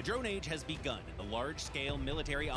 The drone age has begun in the large-scale military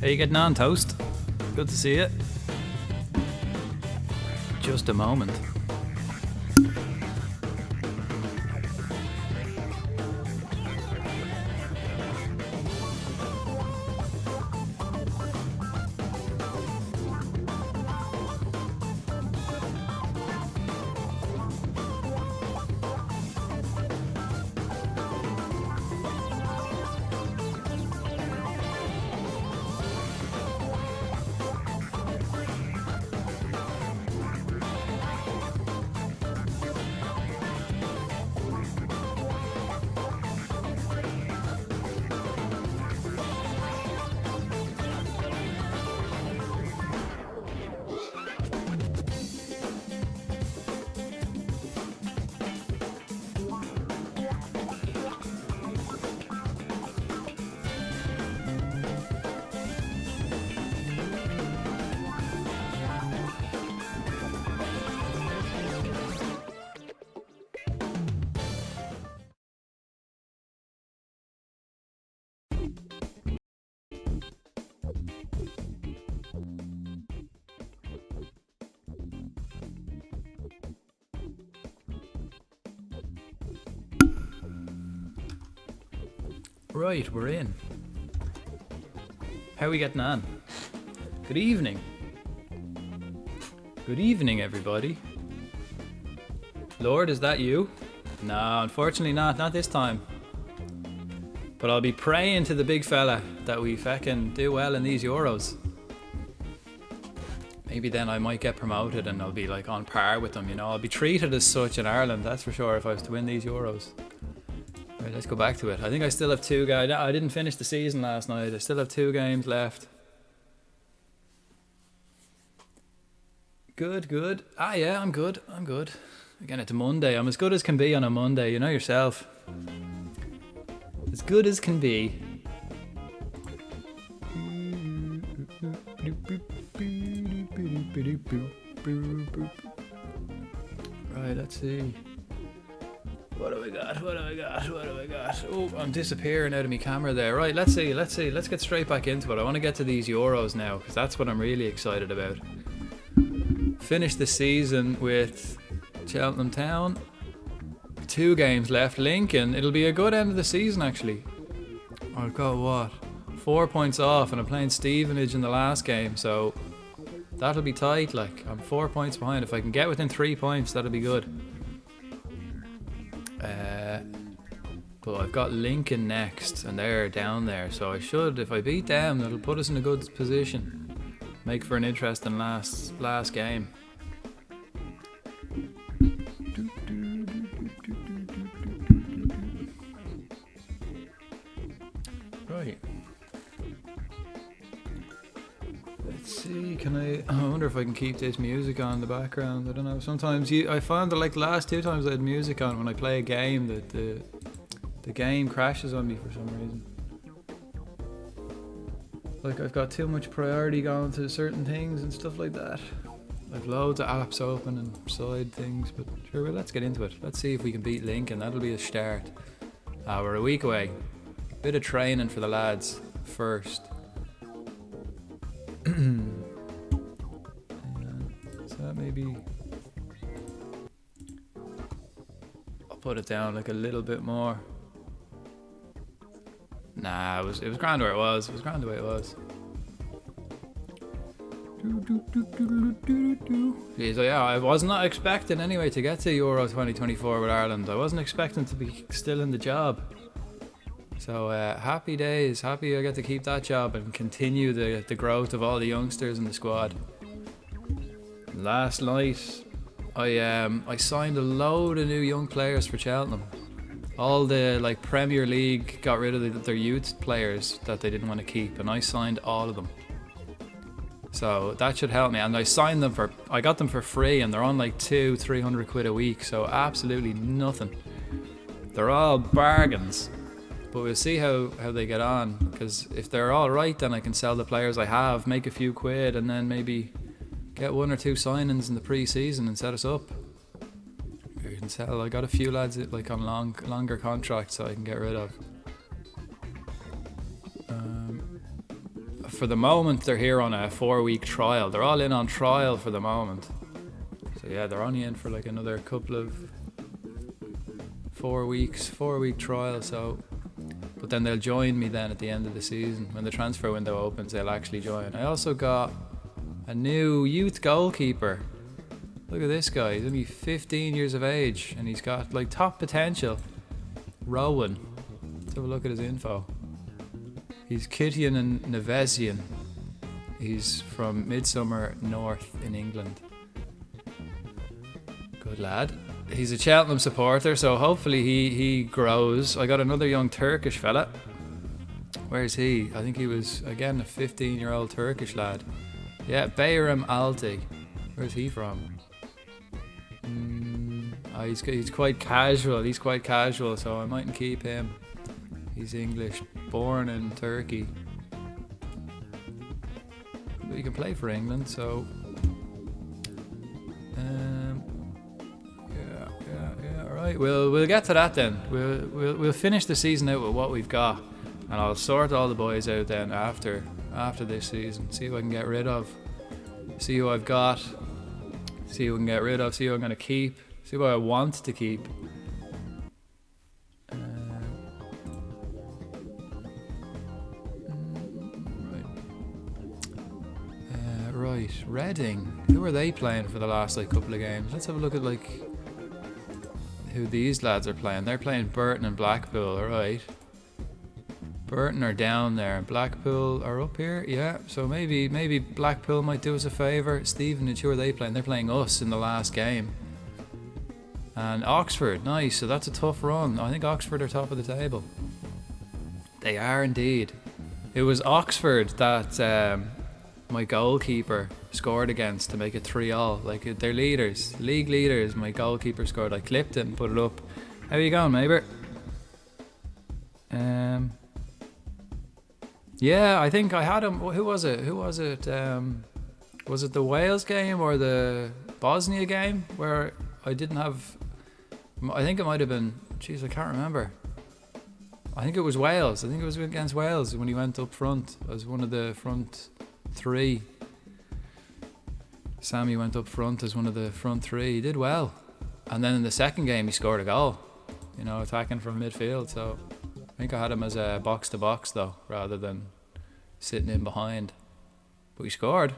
How you getting on, Toast? Good to see you. Just a moment. Right, we're in. How are we getting on? Good evening. Good evening, everybody. Lord, is that you? No, unfortunately not this time. But I'll be praying to the big fella that we feckin' do well in these Euros. Maybe then I might get promoted and I'll be like on par with them, you know. I'll be treated as such in Ireland, that's for sure, if I was to win these Euros. Right, let's go back to it. I think I still have 2 games. I didn't finish the season last night. I still have 2 games left. Good, good. Ah, yeah, I'm good. I'm good. Again, it's a Monday. I'm as good as can be on a Monday. You know yourself. As good as can be. Right, let's see. What do we got? What do we got? What do we got? Oh, I'm disappearing out of my camera there. Right, let's see. Let's see. Let's get straight back into it. I want to get to these Euros now because that's what I'm really excited about. Finish the season with Cheltenham Town. 2 games left. Lincoln. It'll be a good end of the season actually. I've got what? 4 points off and I'm playing Stevenage in the last game, so that'll be tight. Like, I'm 4 points behind. If I can get within 3 points, that'll be good. But I've got Lincoln next and they're down there, so I should, if I beat them, that'll put us in a good position. Make for an interesting last game. Right. Let's see, I wonder if I can keep this music on in the background. I don't know, sometimes I found that like the last 2 times I had music on when I play a game that the game crashes on me for some reason. Like I've got too much priority going to certain things and stuff like that. I've loads of apps open and side things, but sure, well, let's get into it. Let's see if we can beat Lincoln. That'll be a start. We're a week away. Bit of training for the lads first. So that maybe I'll put it down like a little bit more. Nah, it was grand where it was. It was grand the way it was. Jeez, yeah, I was not expecting anyway to get to Euro 2024 with Ireland. I wasn't expecting to be still in the job. So happy days, happy I get to keep that job and continue the growth of all the youngsters in the squad. Last night, I signed a load of new young players for Cheltenham. All the like Premier League got rid of their youth players that they didn't want to keep, and I signed all of them. So that should help me. And I got them for free, and they're on like 200-300 quid a week. So absolutely nothing. They're all bargains. But we'll see how they get on, because if they're all right, then I can sell the players I have, make a few quid, and then maybe get 1 or 2 signings in the pre-season and set us up. You can sell. I got a few lads like on longer contracts that I can get rid of. For the moment, they're here on a 4-week trial. They're all in on trial for the moment. So yeah, they're only in for like another couple of 4-week trial. So. But then they'll join me then at the end of the season. When the transfer window opens, they'll actually join. I also got a new youth goalkeeper. Look at this guy, he's only 15 years of age and he's got like top potential. Rowan. Let's have a look at his info. He's Kittian and Nevesian. He's from Midsummer North in England. Good lad. He's a Cheltenham supporter, so hopefully he grows. I got another young Turkish fella. Where's he? I think he was, again, a 15-year-old Turkish lad. Yeah, Bayram Alti. Where's he from? He's quite casual. He's quite casual, so I mightn't keep him. He's English, born in Turkey. But he can play for England, so... Right, we'll get to that then. We'll finish the season out with what we've got, and I'll sort all the boys out then after this season. See who I can get rid of. See who I've got. See who I can get rid of. See who I'm going to keep. See who I want to keep. Right, Reading. Who are they playing for the last like couple of games? Let's have a look at like who these lads are playing. They're playing Burton and Blackpool, alright. Burton are down there. Blackpool are up here. Yeah, so maybe Blackpool might do us a favour. Stephen, and who are they playing? They're playing us in the last game. And Oxford, nice. So that's a tough run. I think Oxford are top of the table. They are indeed. It was Oxford that my goalkeeper scored against to make it 3-3. Like, they're leaders, league leaders. My goalkeeper scored. I clipped it and put it up. How you going, Mabert? Yeah, I think I had him. Who was it? Was it the Wales game or the Bosnia game where I didn't have? I think it might have been. Jeez, I can't remember. I think it was Wales. I think it was against Wales when he went up front as one of the front three. Sammy went up front as one of the front three. He did well. And then in the second game, he scored a goal. You know, attacking from midfield. So I think I had him as a box to box though, rather than sitting in behind. But he scored.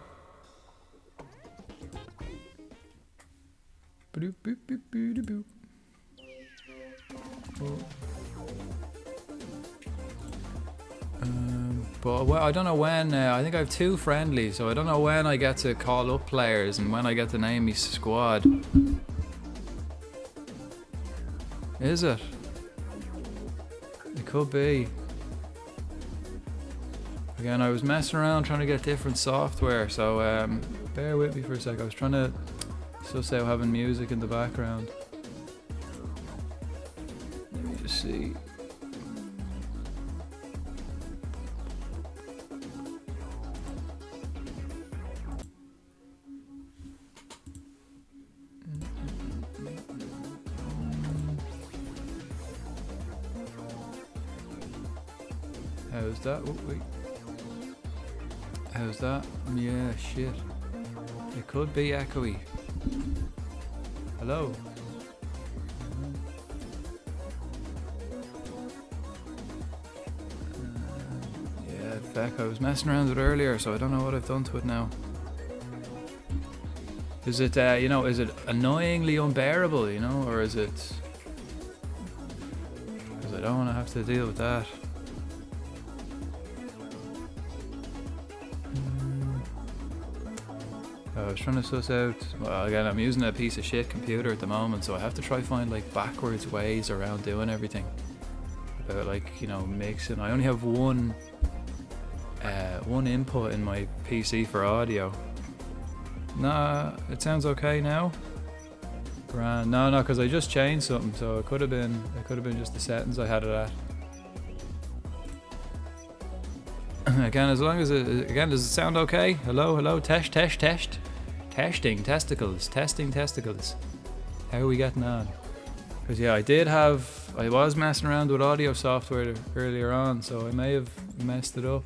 But I don't know when. I think I have 2 friendlies, so I don't know when I get to call up players and when I get to name my squad. Is it? It could be. Again, I was messing around trying to get different software, so bear with me for a sec. I was trying to suss out having music in the background. Let me just see. How's that? Oh, wait. How's that? Yeah, shit. It could be echoey. Hello? Yeah, feck. I was messing around with it earlier, so I don't know what I've done to it now. Is it, is it annoyingly unbearable, or is it... Because I don't want to have to deal with that. I was trying to suss out, well, again, I'm using a piece of shit computer at the moment, so I have to try find like backwards ways around doing everything. About mixing. I only have one input in my PC for audio. Nah, it sounds okay now. Grand. No, because I just changed something, so it could have been just the settings I had it at. Again, as long as does it sound okay? Hello, test. Testing testicles. How are we getting on? Because yeah, I was messing around with audio software earlier on, so I may have messed it up.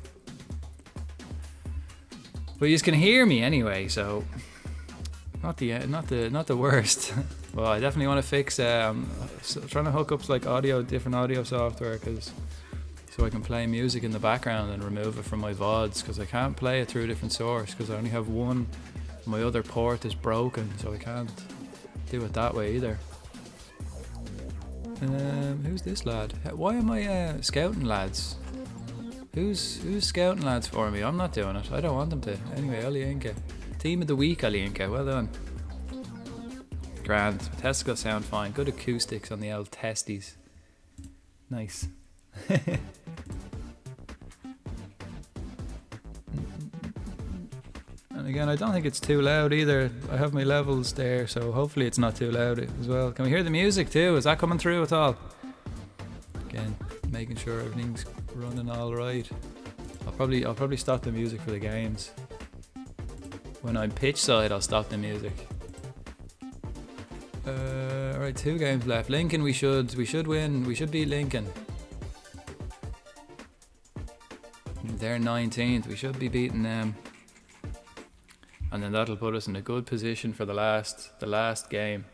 But you can hear me anyway, so not the worst. Well, I definitely want to fix. Trying to hook up like different audio software, so I can play music in the background and remove it from my VODs, because I can't play it through a different source because I only have one. My other port is broken, so I can't do it that way either. Who's this lad? Why am I scouting lads? Who's scouting lads for me? I'm not doing it. I don't want them to. Anyway, Alienka. Team of the week, Alienka. Well done. Grand. Testicles sound fine. Good acoustics on the old testes. Nice. And again, I don't think it's too loud either. I have my levels there, so hopefully it's not too loud as well. Can we hear the music too? Is that coming through at all? Again, making sure everything's running all right. I'll probably stop the music for the games. When I'm pitch side, I'll stop the music. Alright, 2 games left. Lincoln, we should win. We should beat Lincoln. They're 19th. We should be beating them. And then that'll put us in a good position for the last game.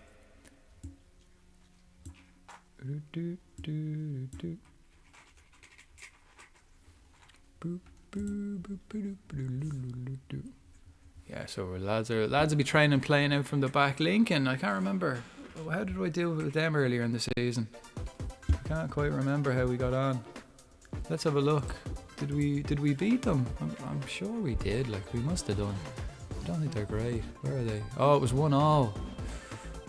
Yeah, so lads will be training and playing out from the back. Lincoln, I can't remember. How did I deal with them earlier in the season? I can't quite remember how we got on. Let's have a look. Did we beat them? I'm sure we did. Like, we must have done. I don't think they're great. Where are they? Oh, it was 1-1.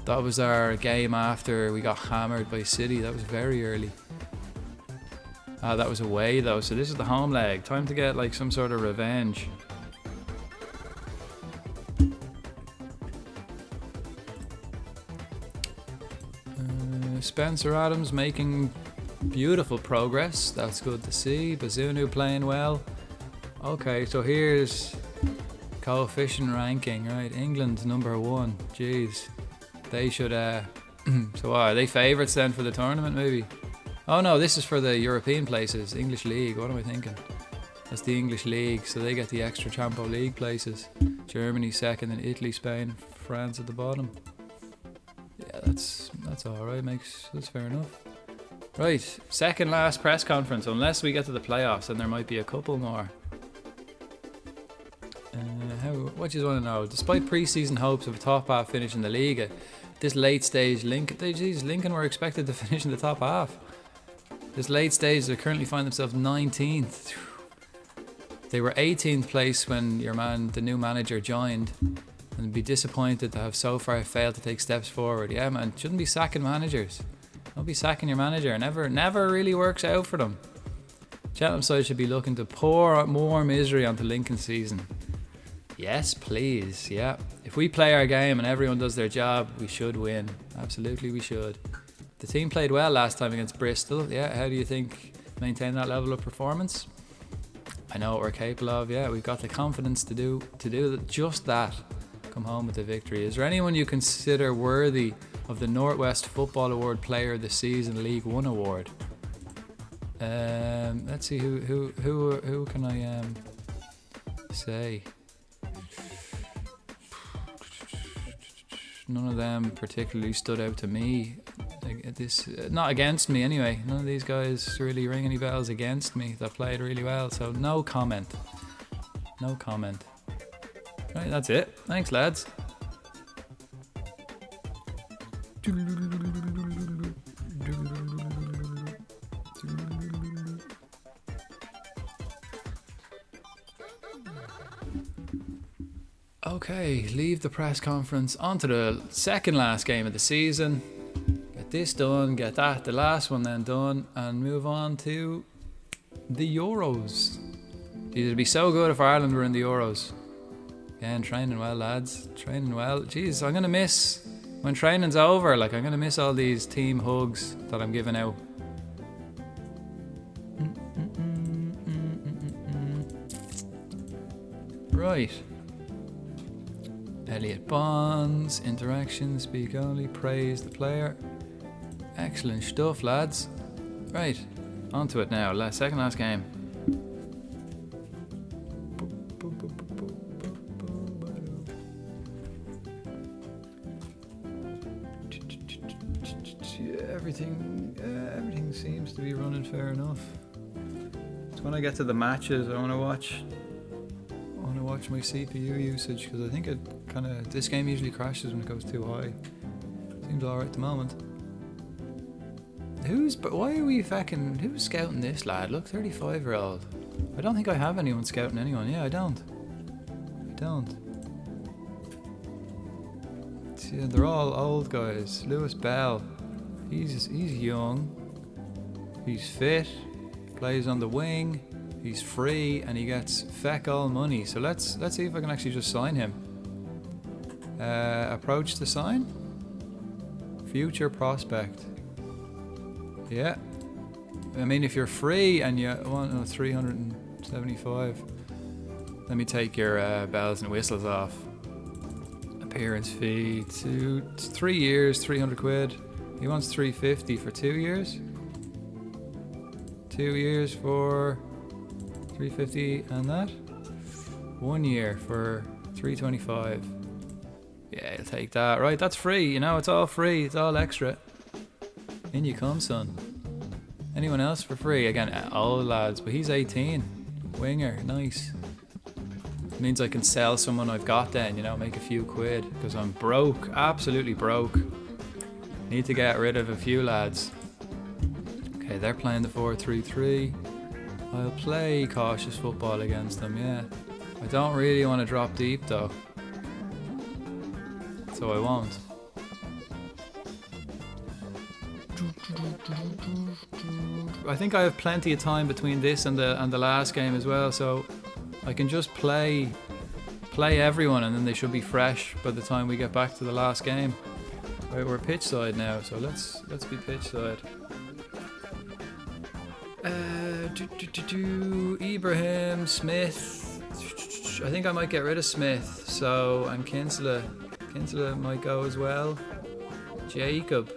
That was our game after we got hammered by City. That was very early. That was away though, so this is the home leg. Time to get like some sort of revenge. Spencer Adams making beautiful progress. That's good to see. Bazunu playing well. Okay, so here's coefficient ranking, right? England #1. Jeez, they should. So are they favourites then for the tournament? Maybe. Oh no, this is for the European places. English League. What am I thinking? That's the English League, so they get the extra Champions League places. Germany second, and Italy, Spain, France at the bottom. Yeah, that's all right. That's fair enough. Right, second last press conference. Unless we get to the playoffs, and there might be a couple more. What do you want to know? Despite pre-season hopes of a top half finish in the league, at this late stage, Lincoln were expected to finish in the top half. This late stage, they currently find themselves 19th. They were 18th place when the new manager joined, and be disappointed to have so far failed to take steps forward. Yeah, man, shouldn't be sacking managers. Don't be sacking your manager. Never really works out for them. Cheltenham side should be looking to pour more misery onto Lincoln's season. Yes, please. Yeah, if we play our game and everyone does their job, we should win. Absolutely, we should. The team played well last time against Bristol. Yeah, how do you think maintain that level of performance? I know what we're capable of. Yeah, we've got the confidence to do just that. Come home with the victory. Is there anyone you consider worthy of the Northwest Football Award Player of the Season League One award? Let's see who can I say? None of them particularly stood out to me. Not against me anyway. None of these guys really ring any bells against me that played really well. So no comment. No comment. Right, that's it. Thanks, lads. Okay, leave the press conference. On to the second last game of the season. Get this done, get the last one then done, and move on to the Euros. It'd be so good if Ireland were in the Euros. Again, training well, lads. Training well. Jeez, I'm going to miss, when training's over, like, I'm going to miss all these team hugs that I'm giving out. Right. Elliot Bonds, interaction, speak only, praise the player. Excellent stuff, lads. Right, on to it now. Second last game. Everything seems to be running fair enough. So when I get to the matches, I want to watch my CPU usage, because I think it this game usually crashes when it goes too high. Seems alright at the moment. Who's scouting this lad? Look, 35-year-old. I don't think I have anyone scouting anyone. Yeah, I don't. See, they're all old guys. Lewis Bell, he's young, he's fit, plays on the wing, he's free, and he gets feck all money. So let's see if I can actually just sign him. Approach to sign. Future prospect. Yeah. I mean, if you're free and you want 375, let me take your bells and whistles off. Appearance fee, 3 years, 300 quid. He wants 350 for 2 years. 2 years for 350 and that. 1 year for 325. Yeah, I'll take that. Right, that's free. You know, it's all free. It's all extra. In you come, son. Anyone else for free? Again, old lads, but he's 18. Winger, nice. Means I can sell someone I've got then, you know, make a few quid, because I'm broke, absolutely broke. Need to get rid of a few lads. Okay, they're playing the 4-3-3. I'll play cautious football against them, yeah. I don't really want to drop deep though, so I won't. I think I have plenty of time between this and the last game as well, so I can just play everyone and then they should be fresh by the time we get back to the last game. Right, we're pitch side now, so let's be pitch side. Ibrahim, Smith. I think I might get rid of Smith. So, and Kinsella might go as well. Jacob.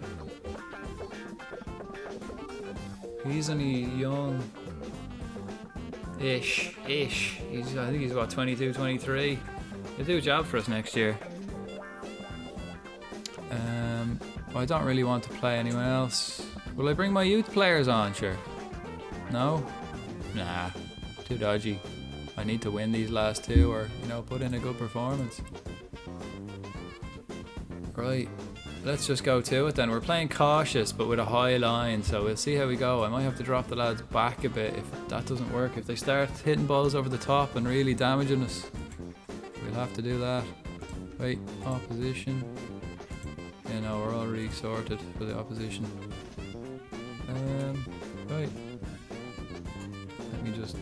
He's only young. Ish. I think he's about 22, 23. He'll do a job for us next year. I don't really want to play anyone else. Will I bring my youth players on? Sure. No? Nah. Too dodgy. I need to win these last two or, you know, put in a good performance. Right. Let's just go to it then. We're playing cautious but with a high line, so we'll see how we go. I might have to drop the lads back a bit if that doesn't work. If they start hitting balls over the top and really damaging us, we'll have to do that. Right, opposition. Yeah, no, we're already sorted for the opposition. Right. Let me just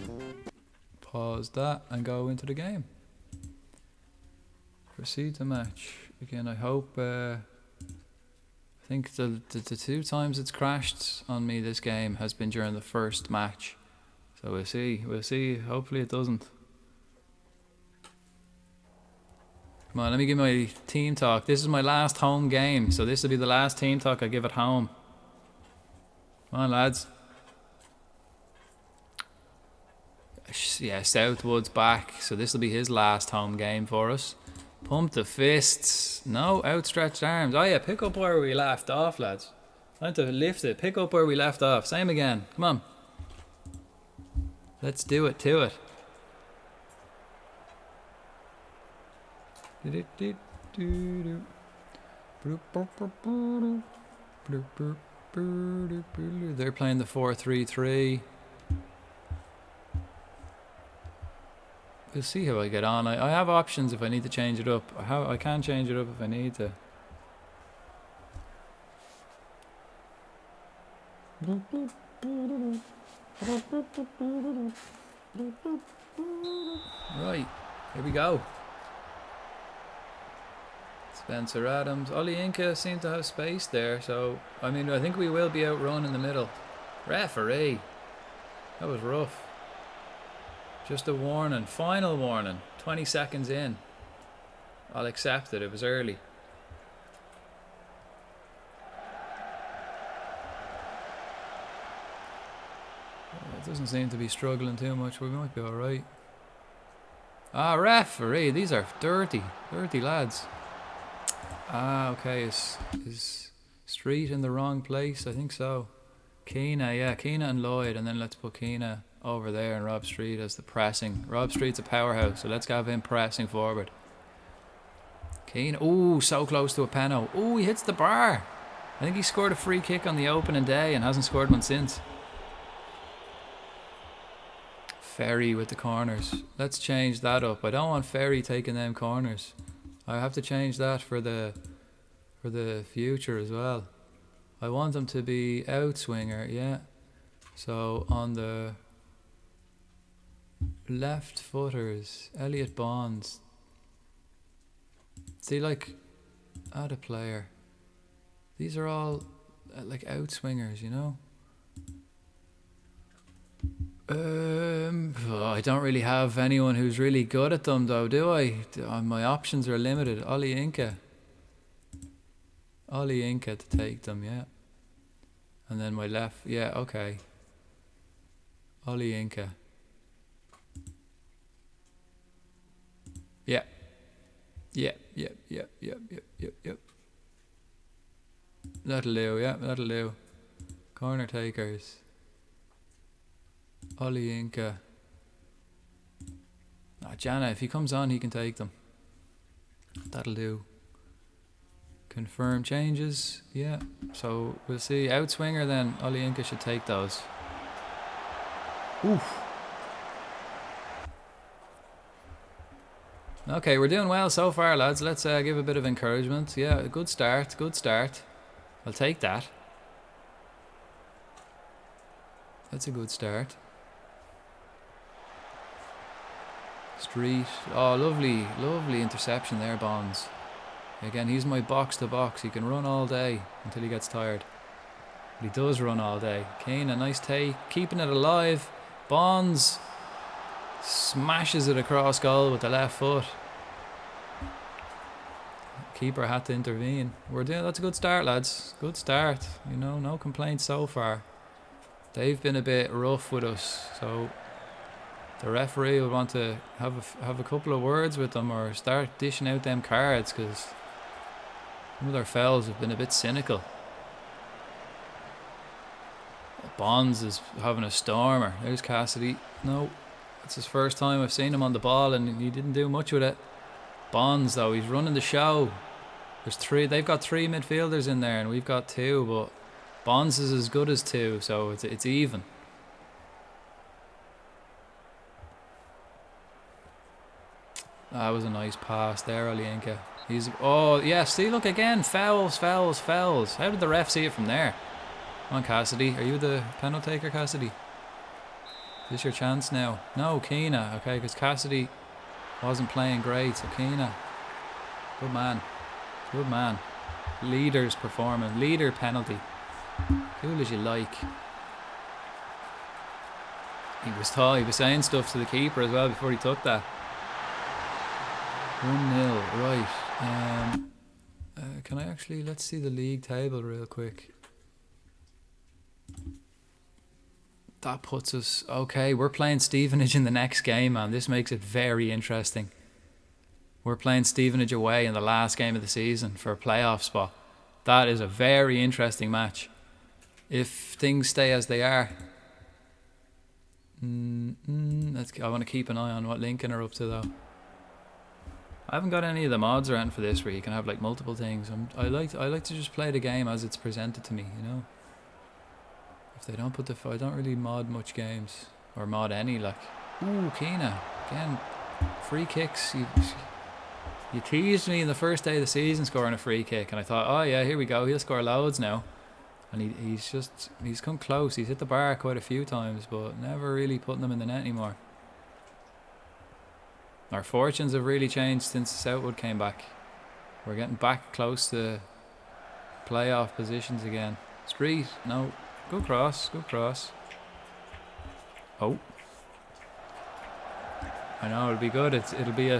pause that and go into the game. Proceed to match. Again, I hope... I think the 2 times it's crashed on me this game has been during the first match. So we'll see. Hopefully it doesn't. Come on, let me give my team talk. This is my last home game, so this will be the last team talk I give at home. Come on, lads. Yeah, Southwood's back, so this will be his last home game for us. Pump the fists. No, outstretched arms. Oh yeah, pick up where we left off, lads. Time to lift it. Pick up where we left off. Same again. Come on. Let's do it to it. They're playing the 4-3-3. We'll see how I get on. I have options if I need to change it up. I can change it up if I need to. Right, here we go. Spencer Adams. Ollie Inca seemed to have space there, so I mean I think we will be outrun in the middle. Referee. That was rough. Just a warning, final warning, 20 seconds in. I'll accept it, it was early. It doesn't seem to be struggling too much, we might be alright. Ah, referee, these are dirty lads. Ah, okay, is Street in the wrong place? I think so. Keena, yeah, Keena and Lloyd, and then let's put Keena over there and Rob Street as the pressing. Rob Street's a powerhouse, so let's have him pressing forward. Keane, ooh, so close to a penno. Ooh, he hits the bar. I think he scored a free kick on the opening day and hasn't scored one since. Ferry with the corners. Let's change that up. I don't want Ferry taking them corners. I have to change that for the future as well. I want him to be outswinger, yeah. So on the left footers, Elliot Bonds. See, like, add a player. These are all like outswingers, you know. I don't really have anyone who's really good at them, though, do I? My options are limited. Ollie Inca to take them, yeah. And then my left, yeah, okay. Ollie Inca. Yeah. Yep. That'll do, yeah, that'll do. Corner takers. Ollie Inca. Jana, if he comes on, he can take them. That'll do. Confirm changes, yeah. So we'll see. Outswinger then, Ollie Inca should take those. Oof. Okay, we're doing well so far, lads. Let's give a bit of encouragement. Yeah, good start, good start. I'll take that. That's a good start. Street. Oh, lovely, lovely interception there, Bonds. Again, he's my box to box. He can run all day until he gets tired. But he does run all day. Kane, a nice take. Keeping it alive. Bonds smashes it across goal with the left foot. Keeper had to intervene. That's a good start, lads. Good start. You know, no complaints so far. They've been a bit rough with us, so the referee will want to have a couple of words with them or start dishing out them cards, because some of their fouls have been a bit cynical. Bonds is having a stormer. There's Cassidy. No, it's his first time I've seen him on the ball, and he didn't do much with it. Bonds, though, he's running the show. There's three. They've got three midfielders in there, and we've got two. But Bonds is as good as two, so it's even. That was a nice pass there, Olienka. Oh yeah. See, look again. Fouls, fouls, fouls. How did the ref see it from there? Come on, Cassidy. Are you the penalty taker, Cassidy? Is this your chance now? No, Keena. Okay, because Cassidy wasn't playing great. So Keena. Good man. Good man. Leader's performance. Leader penalty. Cool as you like. He was saying stuff to the keeper as well before he took that. 1-0. Right. Can I actually... Let's see the league table real quick. That puts us... Okay, we're playing Stevenage in the next game, man. This makes it very interesting. We're playing Stevenage away in the last game of the season for a playoff spot. That is a very interesting match. If things stay as they are. I want to keep an eye on what Lincoln are up to, though. I haven't got any of the mods or anything for this where you can have like multiple things. I like to just play the game as it's presented to me, you know. If they don't put I don't really mod much games or mod any. Like, ooh, Keena again, free kicks. You teased me in the first day of the season scoring a free kick, and I thought, oh yeah, here we go, he'll score loads now. And he's come close. He's hit the bar quite a few times, but never really putting them in the net anymore. Our fortunes have really changed since Southwood came back. We're getting back close to playoff positions again. Street, no. Good cross, good cross. Oh. I know, it'll be good. It'll be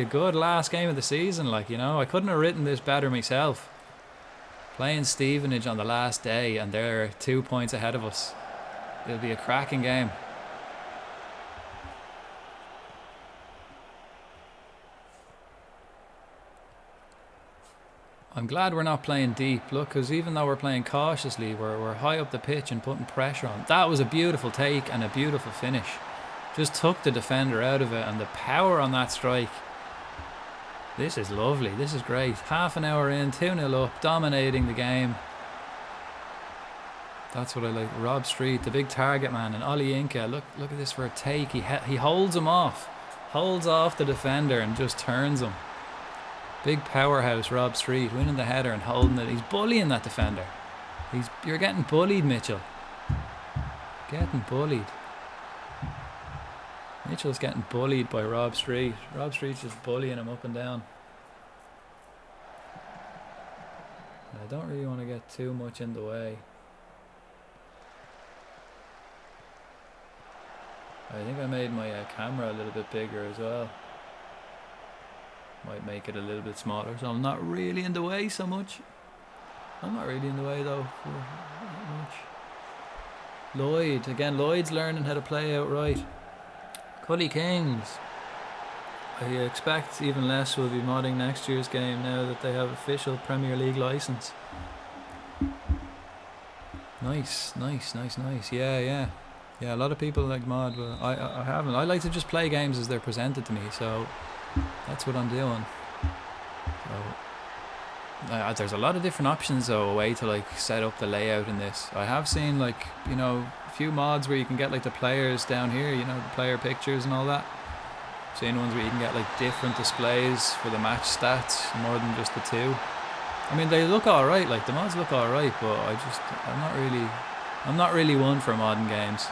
a good last game of the season, like, you know. I couldn't have written this better myself. Playing Stevenage on the last day and they're 2 points ahead of us. It'll be a cracking game. I'm glad we're not playing deep, look, because even though we're playing cautiously, we're high up the pitch and putting pressure on. That was a beautiful take and a beautiful finish. Just took the defender out of it, and the power on that strike. This is lovely, this is great. Half an hour in, 2-0 up, dominating the game. That's what I like. Rob Street, the big target man, and Olienka, look at this for a take. He holds him off. Holds off the defender and just turns him. Big powerhouse Rob Street, winning the header and holding it. He's bullying that defender. You're getting bullied, Mitchell. Getting bullied. Mitchell's getting bullied by Rob Street. Rob Street's just bullying him up and down. I don't really want to get too much in the way. I think I made my camera a little bit bigger as well. Might make it a little bit smaller, so I'm not really in the way so much. I'm not really in the way though. Not much. Lloyd, again, Lloyd's learning how to play outright. Cully Kings. I expect even less will be modding next year's game now that they have official Premier League license. Nice. Yeah, a lot of people like mod, but I haven't. I like to just play games as they're presented to me, so that's what I'm doing. So There's a lot of different options though, a way to like set up the layout in this. I have seen like, you know, a few mods where you can get like the players down here, you know, the player pictures and all that. I've seen ones where you can get like different displays for the match stats more than just the two. I mean, they look alright, like the mods look alright, but I'm not really one for modern games.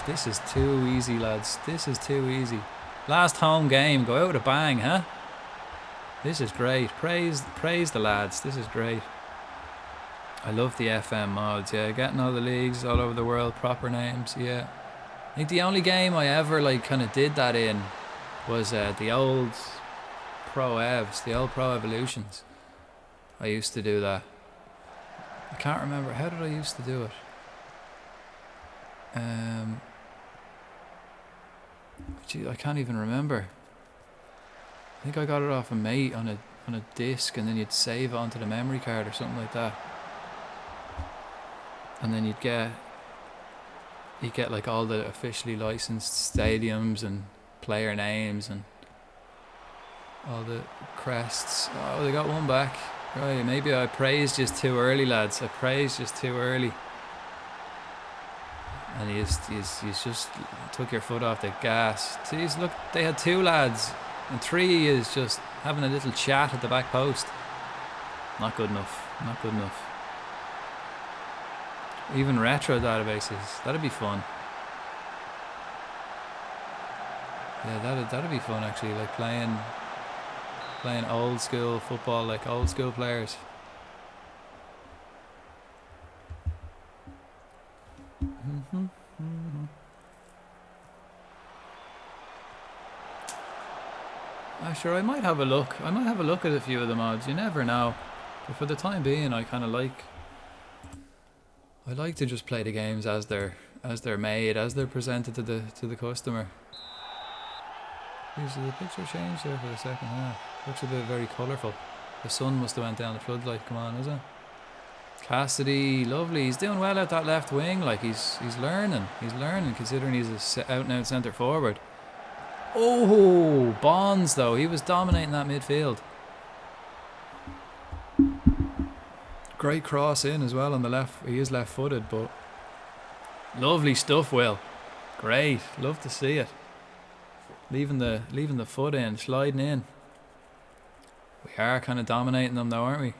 This is too easy, lads. This is too easy. Last home game, go out with a bang, huh? This is great. Praise the lads. This is great. I love the FM mods. Yeah, getting all the leagues all over the world, proper names. Yeah, I think the only game I ever like kind of did that in was the old Pro Evs, the old Pro Evolutions. I used to do that. I can't remember, how did I used to do it? Gee, I can't even remember. I think I got it off a mate on a disc, and then you'd save it onto the memory card or something like that. And then you'd get like all the officially licensed stadiums and player names and all the crests. Oh, they got one back. Right, maybe I praised just too early, lads. I praised just too early. And he's just took your foot off the gas. Jeez, look, they had two lads, and three is just having a little chat at the back post. Not good enough. Not good enough. Even retro databases, that'd be fun. Yeah, that'd be fun actually, like playing old school football, like old school players. Sure, I might have a look. I might have a look at a few of the mods. You never know. But for the time being, I kind of like to just play the games as they're made, as they're presented to the customer. Jeez, did the picture change there for the second half? Looks a bit very colourful. The sun must have went down the floodlight. Come on, is it? Cassidy, lovely. He's doing well at that left wing. Like he's learning. He's learning, considering he's a out and out centre forward. Oh, Bonds though. He was dominating that midfield. Great cross in as well on the left. He is left-footed, but lovely stuff, Will. Great. Love to see it. Leaving the foot in, sliding in. We are kind of dominating them though, aren't we?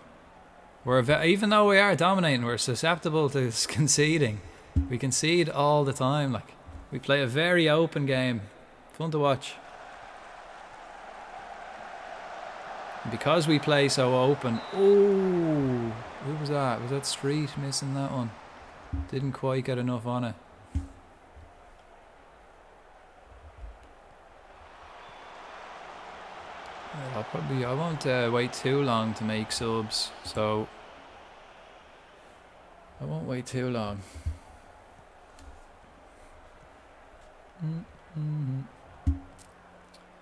Even though we are dominating, we're susceptible to conceding. We concede all the time. Like we play a very open game. Fun to watch. And because we play so open. Oh, who was that? Was that Street missing that one? Didn't quite get enough on it. I won't wait too long to make subs, so I won't wait too long.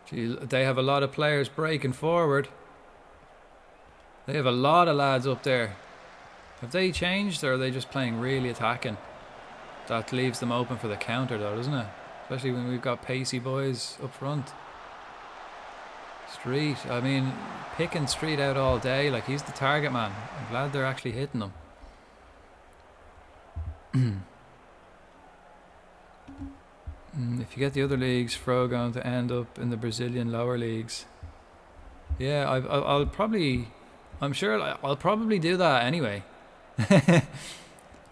Gee, they have a lot of players breaking forward. They have a lot of lads up there. Have they changed, or are they just playing really attacking? That leaves them open for the counter though, doesn't it? Especially when we've got pacey boys up front. Street, I mean, picking Street out all day, like he's the target man. I'm glad they're actually hitting him. If you get the other leagues, Fro going to end up in the Brazilian lower leagues. Yeah, I'm sure I'll probably do that anyway.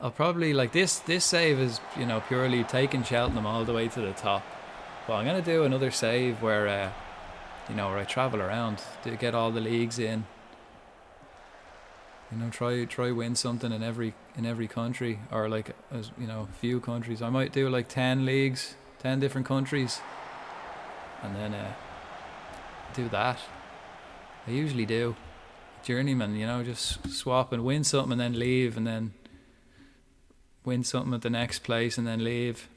I'll probably, like this save is, you know, purely taking Cheltenham all the way to the top. But I'm going to do another save where, you know, where I travel around to get all the leagues in. You know, try win something in every country, or like, as you know, a few countries. I might do like 10 leagues, 10 different countries, and then do that. I usually do. Journeyman, you know, just swap and win something and then leave, and then win something at the next place and then leave.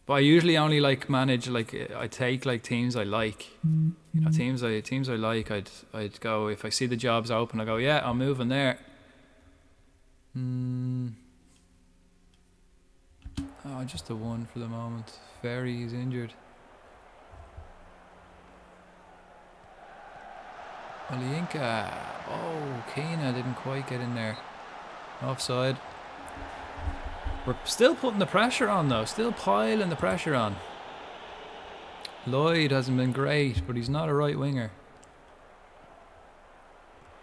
But I usually only like manage, like I take like teams I like, you know, teams I like. I'd go, if I see the jobs open, I go, yeah, I'm moving there. Oh, just the one for the moment. Ferry is injured. Oliinka. Oh, Keena didn't quite get in there. Offside. We're still putting the pressure on though. Still piling the pressure on. Lloyd hasn't been great, but he's not a right winger.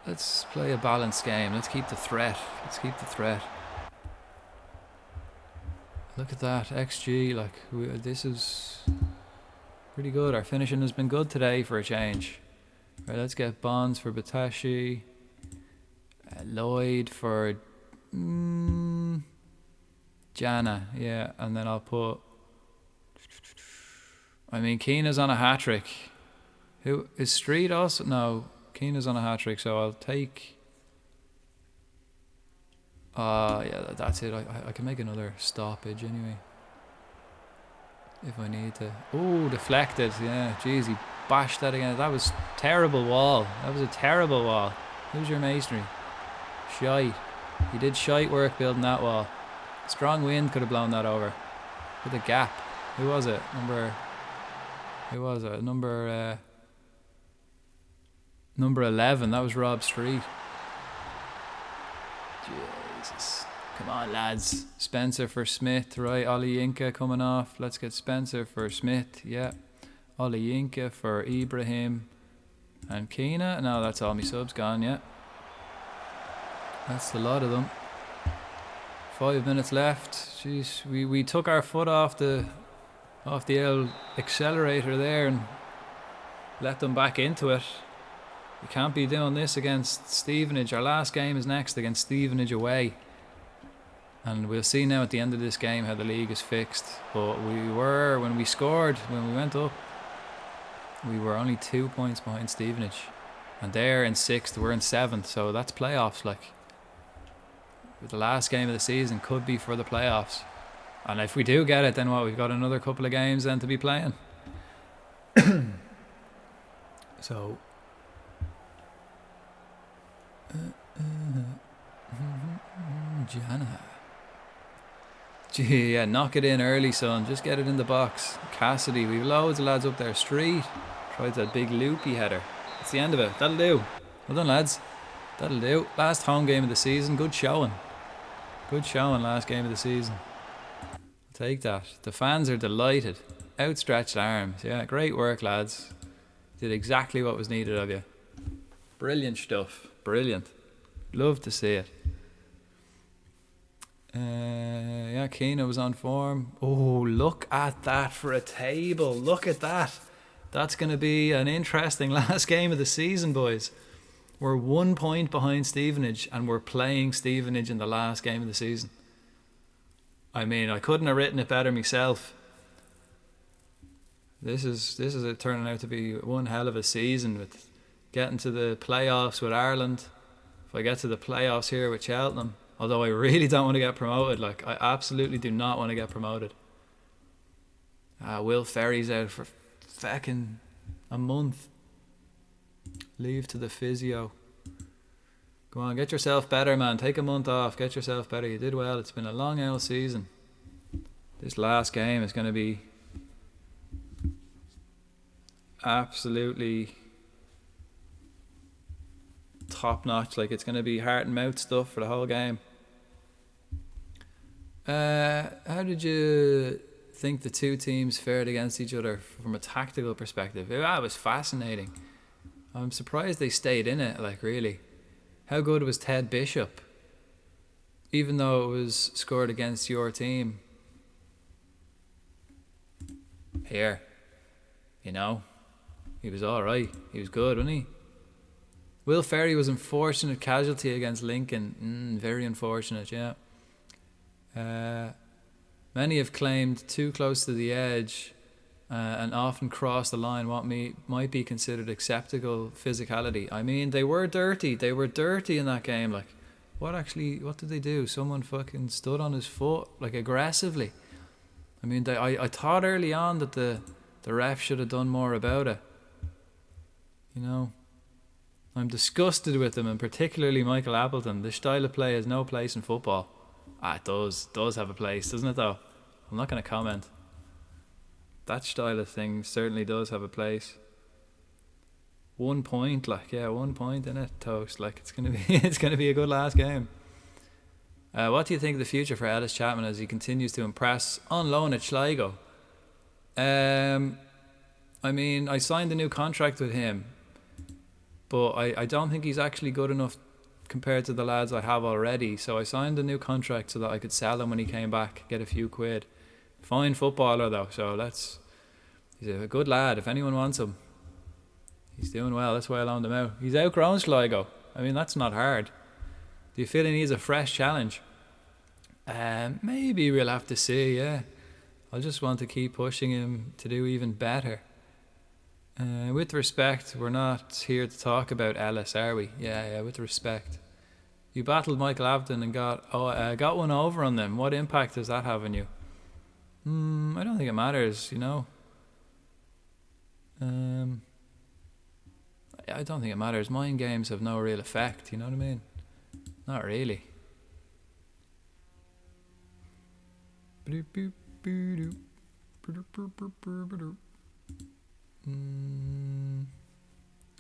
Let's play a balanced game. Let's keep the threat. Let's keep the threat. Look at that. XG. Like, this is pretty good. Our finishing has been good today for a change. Right, let's get Bonds for Batashi. Lloyd for Jana. Yeah, and then I'll put... I mean, Keena's on a hat-trick. Who is Street also? No, Keena's on a hat-trick, so I'll take... yeah, that's it. I can make another stoppage anyway. If I need to. Oh, deflected. Yeah, jeez, he bashed that again. That was terrible wall. That was a terrible wall. Who's your masonry? Shite. He did shite work building that wall. Strong wind could have blown that over. With a gap. Who was it? Who was it? Number 11. That was Rob Street. Jesus. Come on, lads. Spencer for Smith. Right, Oliinka coming off. Let's get Spencer for Smith. Yeah. Oliinka for Ibrahim. And Keena. No, that's all my subs gone, yeah. That's a lot of them. 5 minutes left. Jeez, we took our foot off the old accelerator there and let them back into it. You can't be doing this against Stevenage. Our last game is next against Stevenage away. And we'll see now at the end of this game how the league is fixed. But when we scored, when we went up, we were only 2 points behind Stevenage. And they're in 6th, we're in 7th. So that's playoffs, like. The last game of the season could be for the playoffs. And if we do get it, then what? We've got another couple of games then to be playing. So... Jana. Gee, yeah, knock it in early, son. Just get it in the box. Cassidy, we've loads of lads up there. Street tried that big loopy header. That's the end of it. That'll do. Well done, lads. That'll do. Last home game of the season. Good showing. Good showing, last game of the season. I'll take that. The fans are delighted. Outstretched arms. Yeah, great work, lads. Did exactly what was needed of you. Brilliant stuff. Brilliant. Love to see it. Yeah, Keena was on form. Oh, look at that for a table. Look at that. That's going to be an interesting last game of the season, boys. We're 1 point behind Stevenage and we're playing Stevenage in the last game of the season. I mean, I couldn't have written it better myself. This is turning out to be one hell of a season with getting to the playoffs with Ireland. If I get to the playoffs here with Cheltenham, although I really don't want to get promoted, like I absolutely do not want to get promoted. Will Ferry's out for fucking a month. Leave to the physio. Come on, get yourself better, man. Take a month off. Get yourself better. You did well. It's been a long old season. This last game is going to be absolutely top notch. Like, it's going to be heart and mouth stuff for the whole game. How did you think the two teams fared against each other from a tactical perspective? It was fascinating. I'm surprised they stayed in it, like, really. How good was Ted Bishop? Even though it was scored against your team. Here. You know, he was alright. He was good, wasn't he? Will Ferry was an unfortunate casualty against Lincoln. Very unfortunate, yeah. Many have claimed too close to the edge and often cross the line what might be considered acceptable physicality. I mean, they were dirty. They were dirty in that game. Like, what did they do? Someone fucking stood on his foot, like, aggressively. I mean, I thought early on that the ref should have done more about it. You know, I'm disgusted with them, and particularly Michael Appleton. This style of play has no place in football. It does have a place, doesn't it, though? I'm not going to comment. That style of thing certainly does have a place. 1 point, like, yeah, 1 point in it, toast. Like, it's gonna be it's gonna be a good last game. What do you think of the future for Ellis Chapman as he continues to impress on loan at Sligo? I mean, I signed a new contract with him, but I don't think he's actually good enough compared to the lads I have already. So I signed a new contract so that I could sell him when he came back, get a few quid. Fine footballer though, so he's a good lad. If anyone wants him, he's doing well. That's why I loaned him out. He's outgrown Sligo. I mean, that's not hard. Do you feel he needs a fresh challenge? Maybe we'll have to see, yeah. I just want to keep pushing him to do even better. With respect, we're not here to talk about Ellis, are we? Yeah, with respect. You battled Michael Abden and got one over on them. What impact does that have on you? I don't think it matters, you know. I don't think it matters. Mind games have no real effect, you know what I mean? Not really.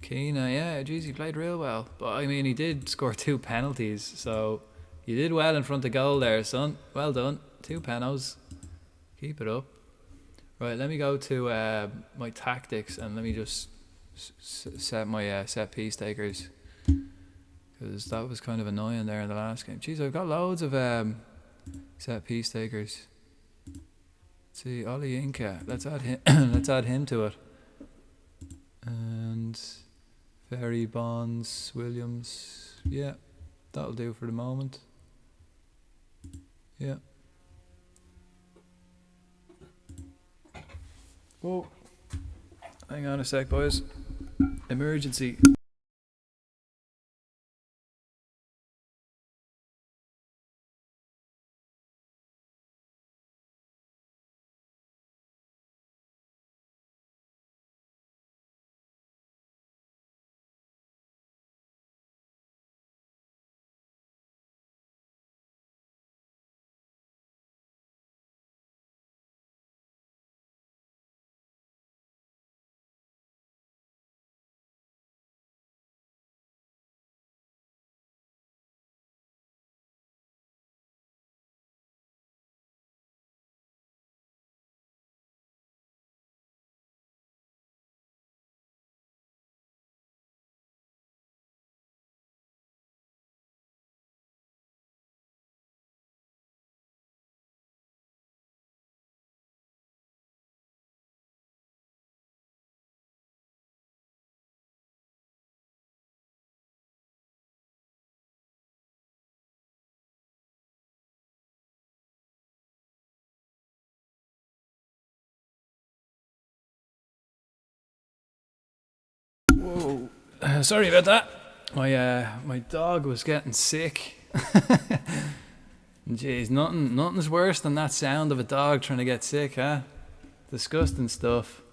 Keena, yeah, geez, he played real well. But I mean, he did score 2 penalties, so you did well in front of goal there, son. Well done. 2 penalties. Keep it up. Right, let me go to my tactics and let me just set my set piece takers, because that was kind of annoying there in the last game. Jeez, I've got loads of set piece takers. Let's see, Ollie Inca. Let's add him. Let's add him to it. And Ferry, Bonds, Williams. Yeah, that'll do for the moment. Yeah. Whoa. Hang on a sec, boys. Emergency. Whoa. Sorry about that. My dog was getting sick. Jeez, nothing's worse than that sound of a dog trying to get sick, huh? Disgusting stuff.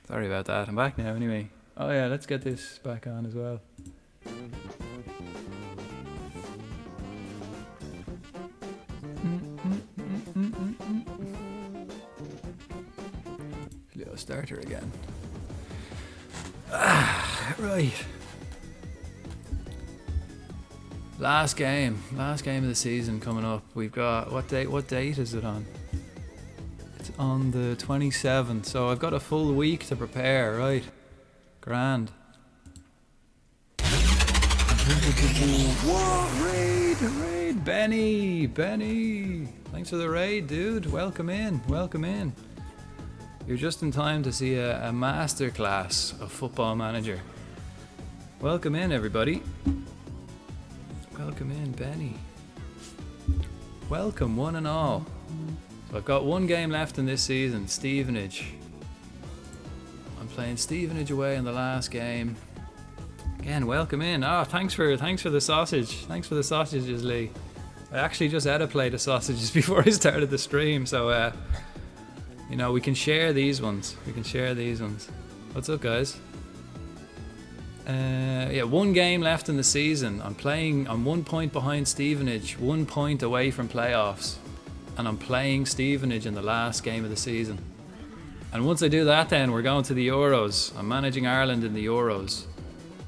Sorry about that. I'm back now anyway. Oh yeah, let's get this back on as well. Little starter again. Right. Last game of the season coming up. We've got, what date is it on? It's on the 27th, so I've got a full week to prepare, right? Grand. What? Raid, Benny. Thanks for the raid, dude. Welcome in. You're just in time to see a masterclass of Football Manager. Welcome in, everybody. Welcome in, Benny. Welcome, one and all. So I've got one game left in this season, Stevenage. I'm playing Stevenage away in the last game. Again, welcome in. Oh, thanks for the sausage. Thanks for the sausages, Lee. I actually just had a plate of sausages before I started the stream, so you know, we can share these ones. What's up, guys? Yeah, one game left in the season. I'm 1 point behind Stevenage, 1 point away from playoffs, and I'm playing Stevenage in the last game of the season. And once I do that, then we're going to the Euros. I'm managing Ireland in the Euros.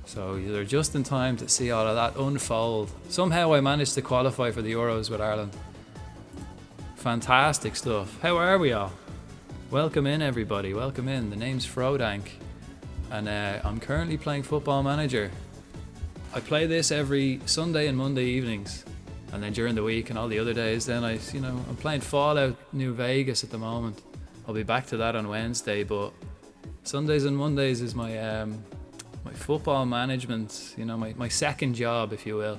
So you're just in time to see all of that unfold. Somehow I managed to qualify for the Euros with Ireland. Fantastic stuff. How are we all? Welcome in, everybody. Welcome in. The name's Frodank. And I'm currently playing Football Manager. I play this every Sunday and Monday evenings. And then during the week and all the other days, then I'm playing Fallout New Vegas at the moment. I'll be back to that on Wednesday, but Sundays and Mondays is my my football management, my second job, if you will.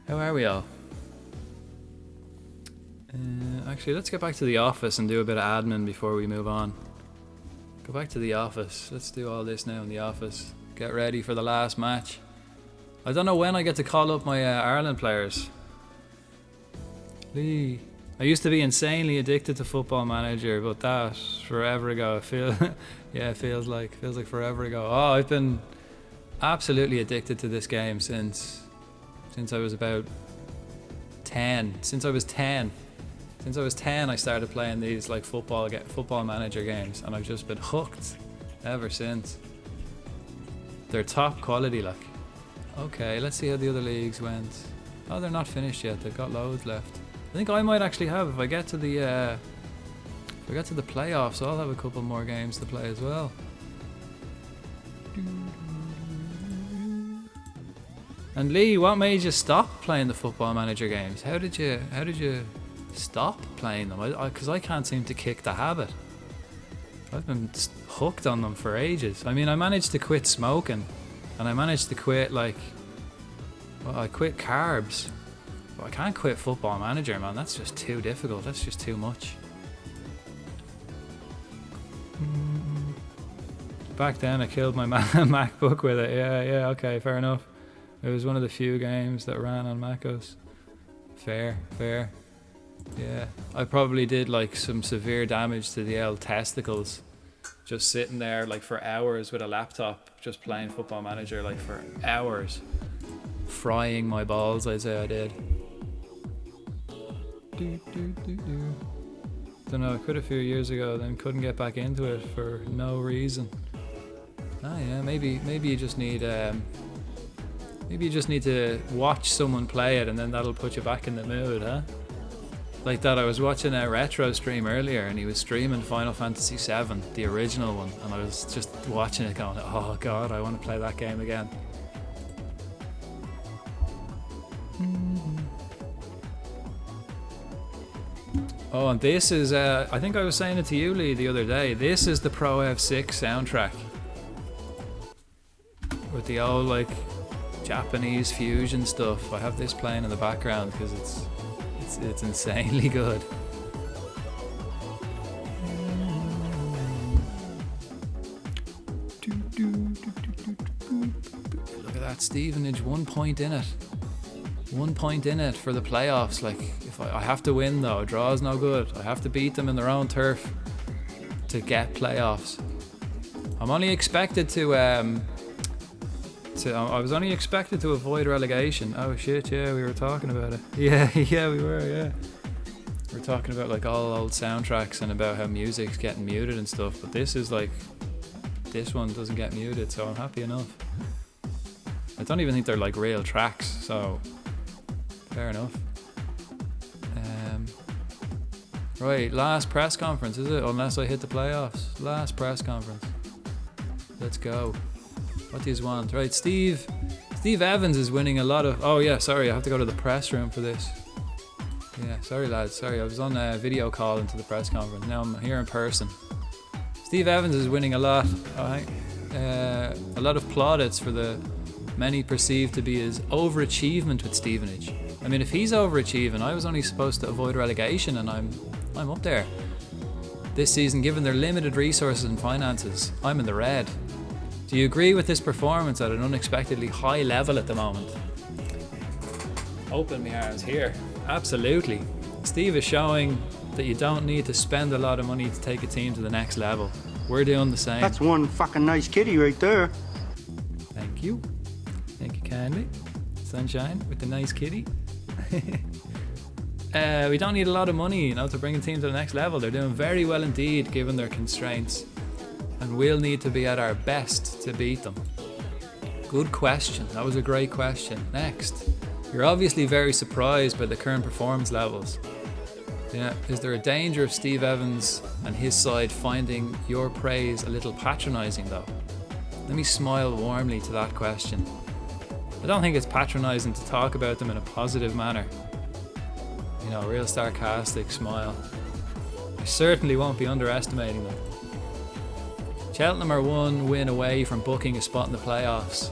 How are we all? Actually, let's get back to the office and do a bit of admin before we move on. Go back to the office. Let's do all this now in the office. Get ready for the last match. I don't know when I get to call up my Ireland players. Lee. I used to be insanely addicted to Football Manager, but that forever ago. It feels like forever ago. Oh, I've been absolutely addicted to this game since I was about 10. Since I was 10, I started playing these like Football Manager games, and I've just been hooked ever since. They're top quality, like. Okay, let's see how the other leagues went. Oh, they're not finished yet. They've got loads left. I think I might actually have, if I get to the playoffs, I'll have a couple more games to play as well. And Lee, what made you stop playing the Football Manager games? How did you stop playing them? Because I can't seem to kick the habit. I've been hooked on them for ages. I mean, I managed to quit smoking, and I managed to quit I quit carbs. But I can't quit Football Manager, man. That's just too difficult. That's just too much. Back then, I killed my MacBook with it. Yeah, okay, fair enough. It was one of the few games that ran on MacOS. Fair. Yeah, I probably did like some severe damage to the old testicles. Just sitting there like for hours with a laptop, just playing Football Manager like for hours. Frying my balls, I'd say I did. Don't know, I quit a few years ago, then couldn't get back into it for no reason. Ah yeah, maybe you just need to watch someone play it, and then that'll put you back in the mood, huh? Like that, I was watching a retro stream earlier, and he was streaming Final Fantasy VII, the original one, and I was just watching it going, oh god, I want to play that game again. Oh, and this is, I think I was saying it to you, Lee, the other day. This is the Pro F6 soundtrack. With the old, like, Japanese fusion stuff. I have this playing in the background because it's insanely good. Look at that Stevenage, 1 point in it. 1 point in it for the playoffs. Like, if I have to win though, draw's no good. I have to beat them in their own turf to get playoffs. I'm only expected to I was only expected to avoid relegation. Oh shit, yeah, we were talking about it. Yeah, we were, yeah. We were talking about like all old soundtracks and about how music's getting muted and stuff, but this is like, this one doesn't get muted, so I'm happy enough. I don't even think they're like real tracks, so fair enough. Right, last press conference, is it? Unless I hit the playoffs. Last press conference. Let's go. What do you want? Right, Steve Evans is winning a lot of... Oh yeah, sorry, I have to go to the press room for this. Yeah, sorry lads, sorry. I was on a video call into the press conference. Now I'm here in person. Steve Evans is winning a lot of plaudits for the many perceived to be his overachievement with Stevenage. I mean, if he's overachieving, I was only supposed to avoid relegation, and I'm up there. This season, given their limited resources and finances, I'm in the red. Do you agree with this performance at an unexpectedly high level at the moment? Open my arms here. Absolutely. Steve is showing that you don't need to spend a lot of money to take a team to the next level. We're doing the same. That's one fucking nice kitty right there. Thank you. Thank you kindly. Sunshine with the nice kitty. We don't need a lot of money, you know, to bring a team to the next level. They're doing very well indeed, given their constraints. And we'll need to be at our best to beat them. Good question. That was a great question. Next. You're obviously very surprised by the current performance levels. Yeah, is there a danger of Steve Evans and his side finding your praise a little patronising though? Let me smile warmly to that question. I don't think it's patronising to talk about them in a positive manner. You know, real sarcastic smile. I certainly won't be underestimating them. Cheltenham are one win away from booking a spot in the playoffs.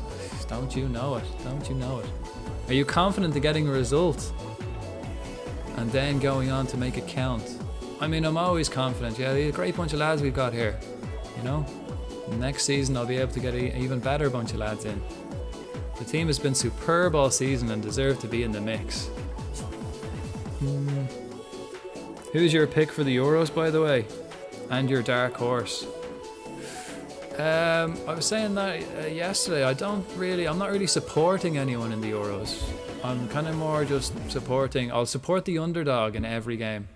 Don't you know it? Don't you know it? Are you confident in getting a result and then going on to make it count? I mean, I'm always confident. Yeah, a great bunch of lads we've got here. You know, next season I'll be able to get an even better bunch of lads in. The team has been superb all season and deserve to be in the mix. Who's your pick for the Euros, by the way? And your dark horse? I was saying that yesterday. I'm not really supporting anyone in the Euros. I'm kind of more just supporting. I'll support the underdog in every game.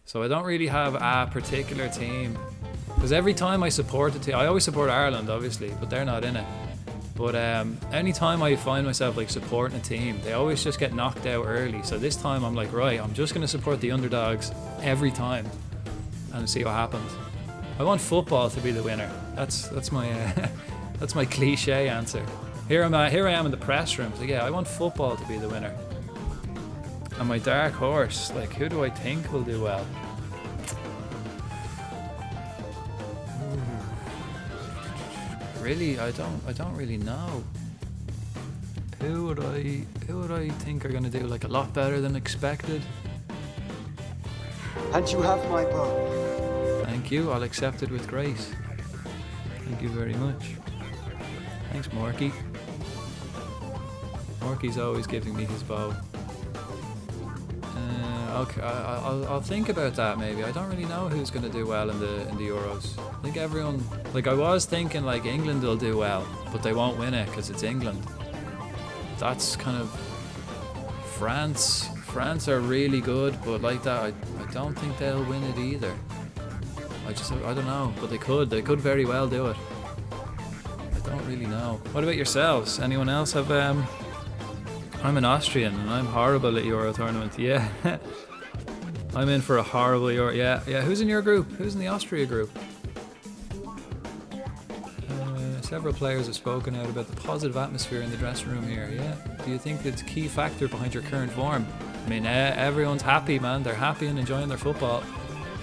So I don't really have a particular team. Because every time I support a team, I always support Ireland, obviously, but they're not in it. But anytime I find myself like supporting a team, they always just get knocked out early. So this time I'm like, right, I'm just going to support the underdogs every time and see what happens. I want football to be the winner. That's my that's my cliche answer. Here I am in the press room. So yeah, I want football to be the winner. And my dark horse, like, who do I think will do well? Really, I don't really know. Who would I think are going to do like a lot better than expected? And you have my vote. Thank you. I'll accept it with grace. Thank you very much. Thanks, Morky. Morky's always giving me his bow. Okay, I'll think about that maybe. I don't really know who's going to do well in the Euros. I think everyone, like, I was thinking like England will do well, but they won't win it because it's England. That's kind of France. France are really good, but like that, I don't think they'll win it either. I don't know, but they could very well do it. I don't really know. What about yourselves? Anyone else have I'm an Austrian and I'm horrible at Euro tournament. Yeah. I'm in for a horrible Euro. Yeah. Who's in your group? Who's in the Austria group? Several players have spoken out about the positive atmosphere in the dressing room here. Yeah. Do you think it's a key factor behind your current form? I mean, everyone's happy, man. They're happy and enjoying their football.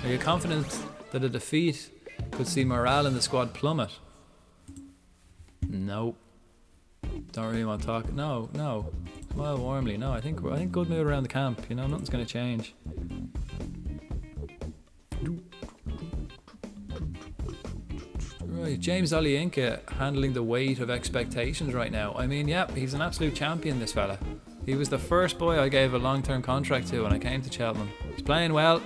Are you confident that a defeat could see morale in the squad plummet? No. Don't really want to talk. No. Smile warmly. No, I think good mood around the camp. You know, nothing's going to change. Right, James Olienka handling the weight of expectations right now. I mean, yeah, he's an absolute champion, this fella. He was the first boy I gave a long-term contract to when I came to Cheltenham. He's playing well.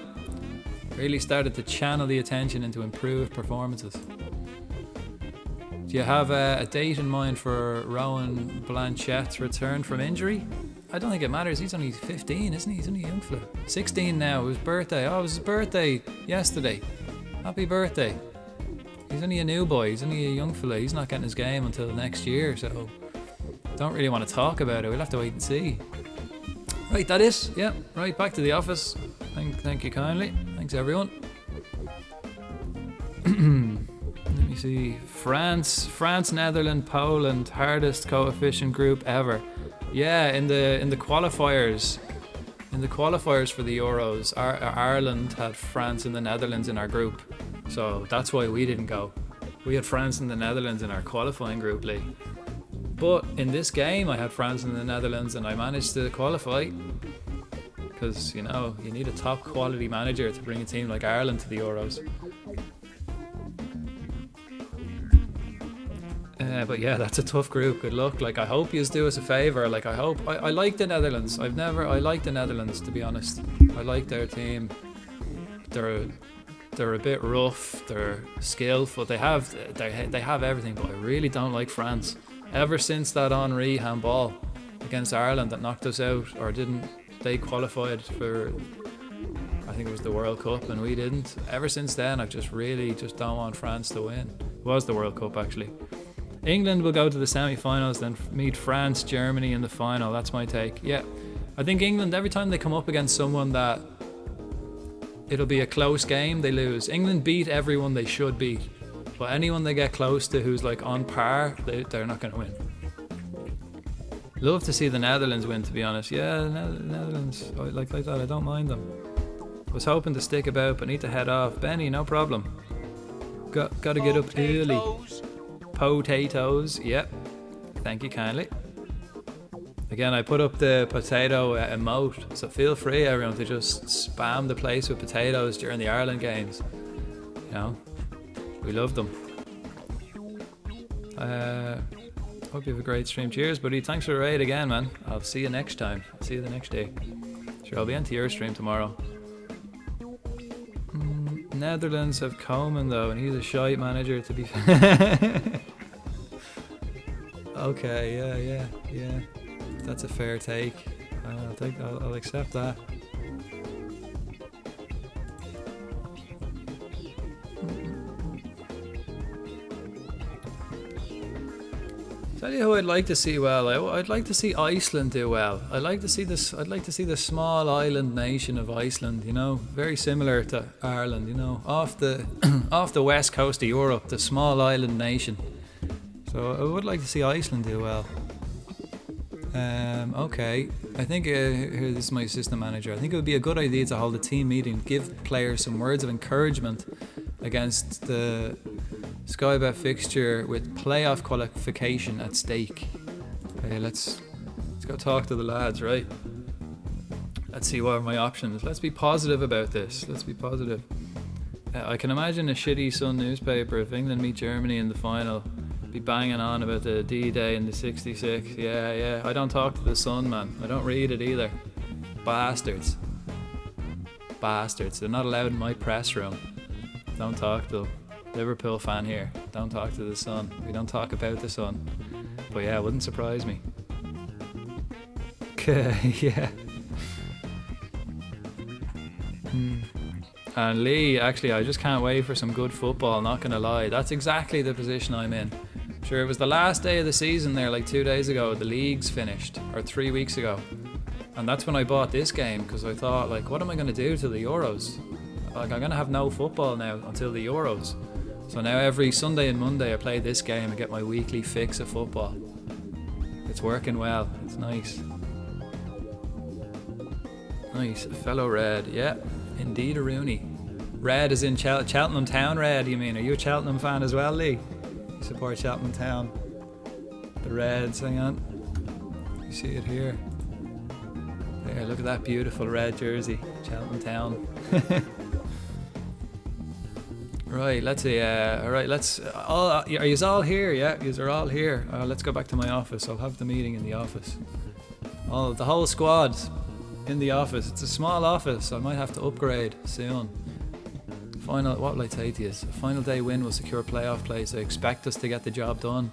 Really started to channel the attention into improved performances. Do you have a date in mind for Rowan Blanchet's return from injury? I don't think it matters. He's only 15, isn't he? He's only a young fella. 16 now. His birthday. Oh, it was his birthday yesterday. Happy birthday. He's only a new boy. He's only a young fella. He's not getting his game until next year, so don't really want to talk about it. We'll have to wait and see. Right, that is. Yeah, right, back to the office. Thank you kindly. Thanks, everyone. Let me see. France, Netherlands, Poland, hardest coefficient group ever. Yeah, in the qualifiers. In the qualifiers for the Euros, Ireland had France and the Netherlands in our group. So that's why we didn't go. We had France and the Netherlands in our qualifying group, Lee. But in this game, I had France and the Netherlands, and I managed to qualify. Because, you know, you need a top quality manager to bring a team like Ireland to the Euros. But yeah, that's a tough group. Good luck. Like, I hope you do us a favour. Like, I like the Netherlands. I like the Netherlands, to be honest. I like their team. They're a bit rough. They're skillful. They have everything. But I really don't like France. Ever since that Henry handball against Ireland that knocked us out, or didn't they qualified for, I think it was the World Cup, and we didn't. Ever since then, I've just don't want France to win. It was the World Cup, actually. England will go to the semi-finals, then meet France, Germany in the final. That's my take. Yeah, I think England, every time they come up against someone that it'll be a close game, they lose. England beat everyone they should beat, but anyone they get close to who's like on par, they're not going to win. Love to see the Netherlands win, to be honest. Yeah, Netherlands, I like that. I don't mind them. Was hoping to stick about, but need to head off. Benny, no problem. Got to get up early. Potatoes, yep. Thank you kindly. Again, I put up the potato emote, so feel free, everyone, to just spam the place with potatoes during the Ireland games. You know, we love them. Hope you have a great stream. Cheers, buddy. Thanks for the raid again, man. I'll see you next time. I'll see you the next day. Sure, I'll be into your stream tomorrow. Netherlands have Koeman though, and he's a shite manager, to be fair. Okay, yeah. That's a fair take. I'll accept that. Tell you who I'd like to see well. I'd like to see Iceland do well. I'd like to see the small island nation of Iceland. You know, very similar to Ireland. You know, off the west coast of Europe, the small island nation. So I would like to see Iceland do well. Okay, I think here, this is my assistant manager. I think it would be a good idea to hold a team meeting, give players some words of encouragement against the Sky Bet fixture with playoff qualification at stake. Okay, let's go talk to the lads, right? Let's see what are my options. Let's be positive about this. Let's be positive. I can imagine a shitty Sun newspaper, if England meet Germany in the final, be banging on about the D-Day and the 66. Yeah. I don't talk to the Sun, man. I don't read it either. Bastards. They're not allowed in my press room. Don't talk to them. Liverpool fan here. Don't talk to the Sun. We don't talk about the Sun. But yeah, it wouldn't surprise me. Yeah. And Lee, actually, I just can't wait for some good football, not gonna lie. That's exactly the position I'm in. Sure, it was the last day of the season there, like 2 days ago. The league's finished, or 3 weeks ago. And that's when I bought this game, because I thought, like, what am I gonna do to the Euros? Like, I'm gonna have no football now until the Euros. So now every Sunday and Monday I play this game and get my weekly fix of football. It's working well. It's nice. Nice. Fellow Red. Yeah, indeed a Rooney. Red is in Cheltenham Town Red, you mean? Are you a Cheltenham fan as well, Lee? You support Cheltenham Town. The Reds, hang on. You see it here. There, look at that beautiful red jersey. Cheltenham Town. Right, let's see. Alright, are you all here? Yeah, you are all here. Let's go back to my office. I'll have the meeting in the office. The whole squad in the office. It's a small office, so I might have to upgrade soon. What will I say to you? A final day win will secure playoff place. I expect us to get the job done.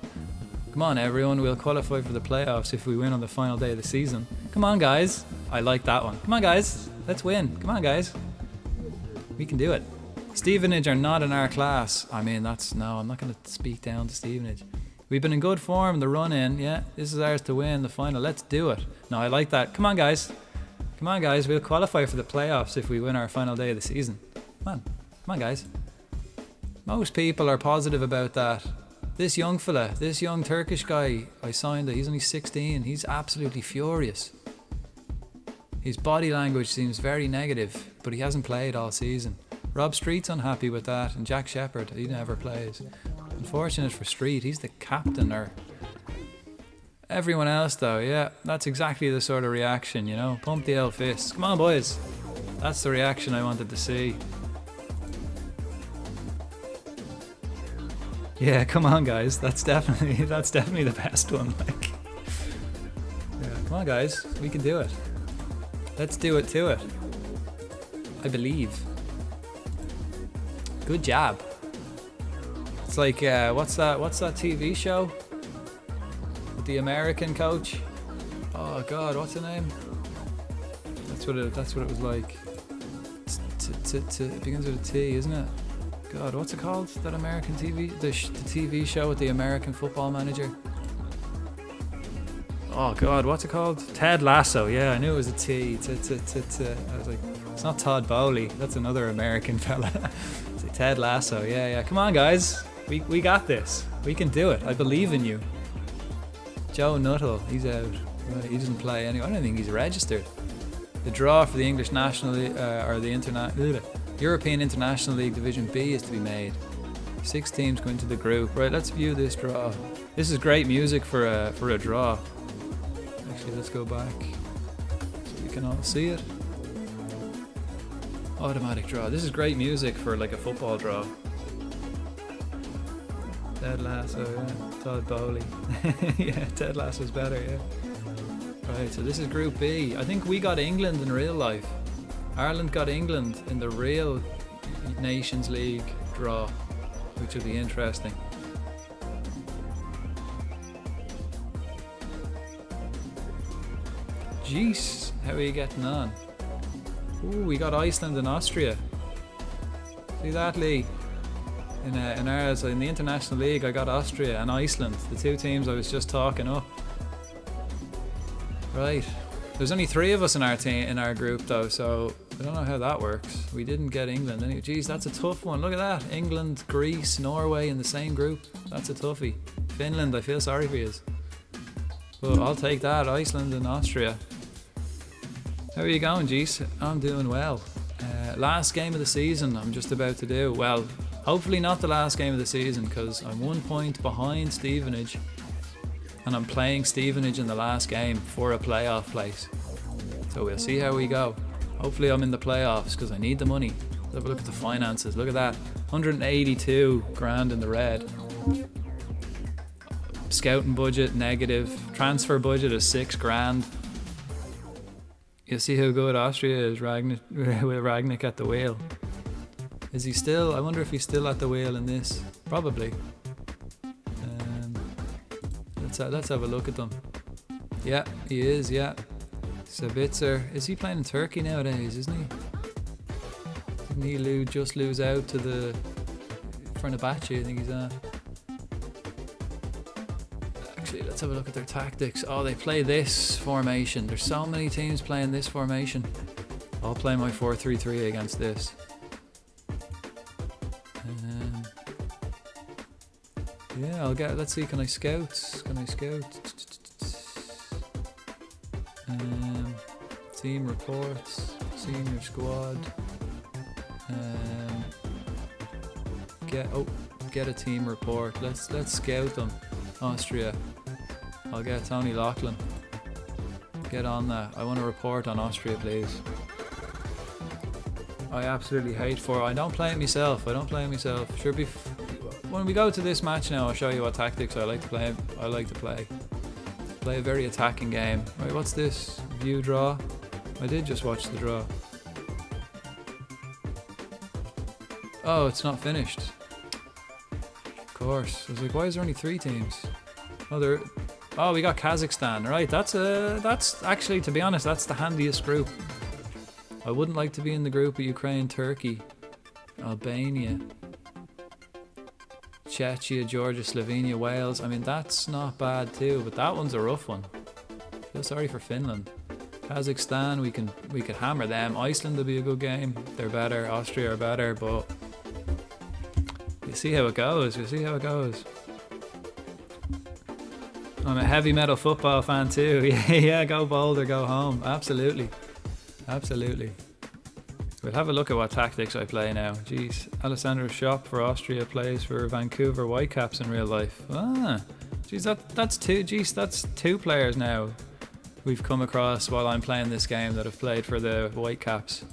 Come on, everyone. We'll qualify for the playoffs if we win on the final day of the season. Come on, guys. I like that one. Come on, guys. Let's win. Come on, guys. We can do it. Stevenage are not in our class. I mean, no, I'm not going to speak down to Stevenage. We've been in good form, the run-in. Yeah, this is ours to win the final. Let's do it. No, I like that. Come on, guys. Come on, guys. We'll qualify for the playoffs if we win our final day of the season. Come on, guys. Most people are positive about that. This young fella, this young Turkish guy I signed, he's only 16. He's absolutely furious. His body language seems very negative, but he hasn't played all season. Rob Street's unhappy with that, and Jack Shepherd, he never plays. Unfortunate for Street, he's the captain. Or everyone else though, yeah, that's exactly the sort of reaction, you know. Pump the old fist. Come on, boys. That's the reaction I wanted to see. Yeah, come on, guys. That's definitely the best one. Like, yeah, come on, guys. We can do it. Let's do it to it. I believe. Good job. It's like what's that TV show with the American coach? Oh God, what's the name? That's what it was like. It begins with a T, isn't it? God, what's it called? That American TV, the TV show with the American football manager. Oh God, what's it called? Ted Lasso. Yeah, I knew it was a T. I was like, it's not Todd Bowley. That's another American fella. It's like Ted Lasso. Yeah. Come on, guys. We got this. We can do it. I believe in you. Joe Nuttall, he's out. Right, he doesn't play anyway. I don't think he's registered. The draw for the English National or the European International League Division B is to be made. 6 teams go into the group. Right, let's view this draw. This is great music for a draw. Actually, let's go back so we can all see it. Automatic draw. This is great music for like a football draw. Ted Lasso, yeah. Todd Bowley. Yeah, Ted Lasso's better, yeah. Right, so this is Group B. I think we got England in real life. Ireland got England in the real Nations League draw, which will be interesting. Jeez, how are you getting on? Ooh, we got Iceland and Austria. See that, Lee? In ours, in the International League, I got Austria and Iceland, the 2 teams I was just talking up. Right, there's only 3 of us in our team, in our group though, so I don't know how that works. We didn't get England anyway. Geez, that's a tough one. Look at that. England, Greece, Norway in the same group. That's a toughie. Finland, I feel sorry for you. But I'll take that. Iceland and Austria. How are you going, Jeez? I'm doing well. Last game of the season I'm just about to do. Well, hopefully not the last game of the season, because I'm 1 point behind Stevenage. And I'm playing Stevenage in the last game for a playoff place. So we'll see how we go. Hopefully I'm in the playoffs because I need the money. Let's have a look at the finances. Look at that. 182 grand in the red. Scouting budget negative. Transfer budget is 6 grand. You'll see how good Austria is with Ragnick at the wheel. Is he still? I wonder if he's still at the wheel in this. Probably. Let's have a look at them. Yeah, he is, yeah. Sabitzer. Is he playing in Turkey nowadays, isn't he? Didn't he just lose out to the Fenerbahce, I think he's at. Actually, let's have a look at their tactics. Oh, they play this formation. There's so many teams playing this formation. I'll play my 4-3-3 against this. Yeah, let's see, can I scout? Team reports, senior squad. Get a team report. Let's scout them. Austria. I'll get Tony Loughlin. Get on that. I want a report on Austria, please. I absolutely hate I don't play it myself. Sure, when we go to this match now, I'll show you what tactics I like to play. Play a very attacking game. Right, what's this? View draw. I did just watch the draw. Oh, it's not finished. Of course. I was like, why is there only 3 teams? Oh, we got Kazakhstan. Right, that's actually, to be honest, that's the handiest group. I wouldn't like to be in the group of Ukraine, Turkey, Albania, Czechia, Georgia, Slovenia, Wales. I mean, that's not bad too, but that one's a rough one. Feel sorry for Finland. Kazakhstan, we could hammer them. Iceland will be a good game. They're better. Austria are better, but you see how it goes. I'm a heavy metal football fan too. Yeah, go Boulder, go home. Absolutely. We'll have a look at what tactics I play now. Jeez, Alessandro Schopp for Austria plays for Vancouver Whitecaps in real life. Jeez, that's 2 players now we've come across while I'm playing this game that have played for the Whitecaps.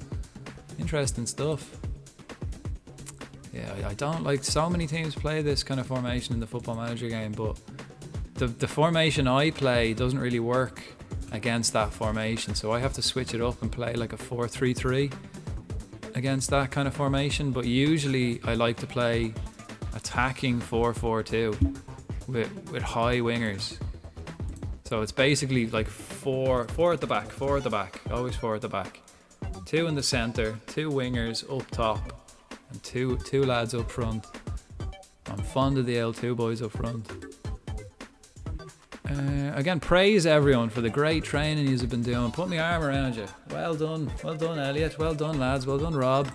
Interesting stuff. Yeah, I don't like, so many teams play this kind of formation in the Football Manager game, but the formation I play doesn't really work against that formation, so I have to switch it up and play like a 4-3-3 against that kind of formation. But usually I like to play attacking 4-4-2 with high wingers. So it's basically like four at the back, always 4 at the back. 2 in the centre, 2 wingers up top, and two lads up front. I'm fond of the L2 boys up front. Again, praise everyone for the great training you've been doing. Put my arm around you. Well done, Elliot. Well done, lads. Well done, Rob.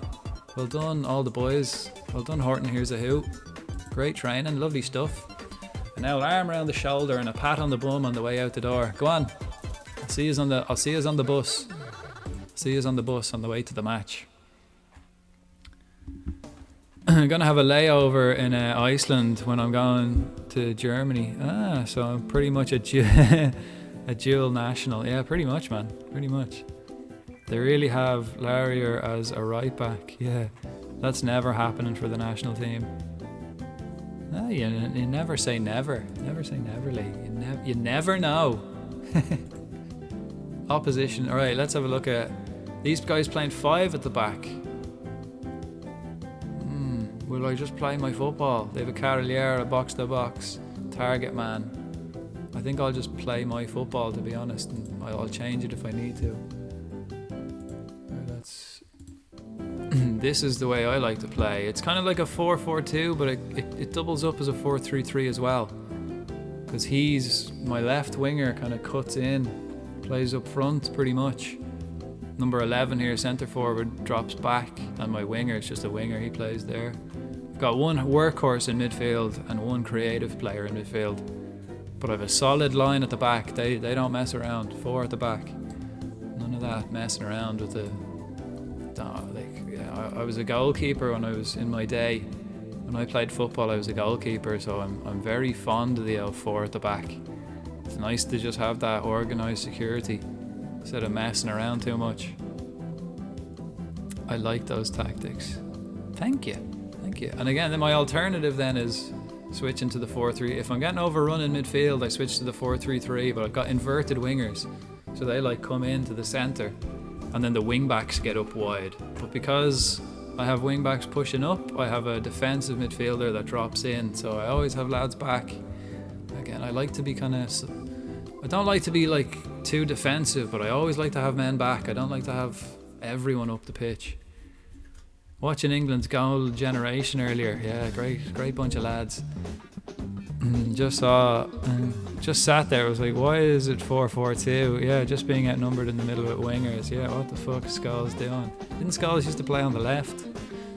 Well done, all the boys. Well done, Horton. Here's a hoot. Great training, lovely stuff. And now an arm around the shoulder and a pat on the bum on the way out the door. Go on. I'll see you on the bus. See you on the bus on the way to the match. I'm gonna have a layover in Iceland when I'm going to Germany. So I'm pretty much a dual national. Yeah, pretty much, man. Pretty much. They really have Larrier as a right back. Yeah, that's never happening for the national team. You never say never. Never say never, Lee. You never know. Opposition. All right, let's have a look at these guys playing 5 at the back. Will I just play my football? They have a Carolier, a box-to-box, target man. I think I'll just play my football, to be honest, and I'll change it if I need to. This is the way I like to play. It's kind of like a 4-4-2, but it doubles up as a 4-3-3 as well. Because he's my left winger, kind of cuts in, plays up front pretty much. Number 11 here, centre forward, drops back, and my winger is just a winger, he plays there. I've got one workhorse in midfield and one creative player in midfield. But I have a solid line at the back. They don't mess around. 4 at the back. None of that messing around with the... I was a goalkeeper when I was in my day. When I played football, I was a goalkeeper, so I'm very fond of the L4 at the back. It's nice to just have that organised security instead of messing around too much. I like those tactics. Thank you. And again, then my alternative then is switching to the 4-3. If I'm getting overrun in midfield, I switch to the 4-3-3, but I've got inverted wingers, so they like come into the centre, and then the wing backs get up wide. But because I have wing backs pushing up, I have a defensive midfielder that drops in, so I always have lads back. Again, I like to be I don't like to be like too defensive, but I always like to have men back. I don't like to have everyone up the pitch. Watching England's goal generation earlier, yeah, great bunch of lads. Just sat there, I was like, why is it 4-4-2? Yeah, just being outnumbered in the middle with wingers. Yeah, what the fuck is Scholes doing? Didn't Scholes used to play on the left?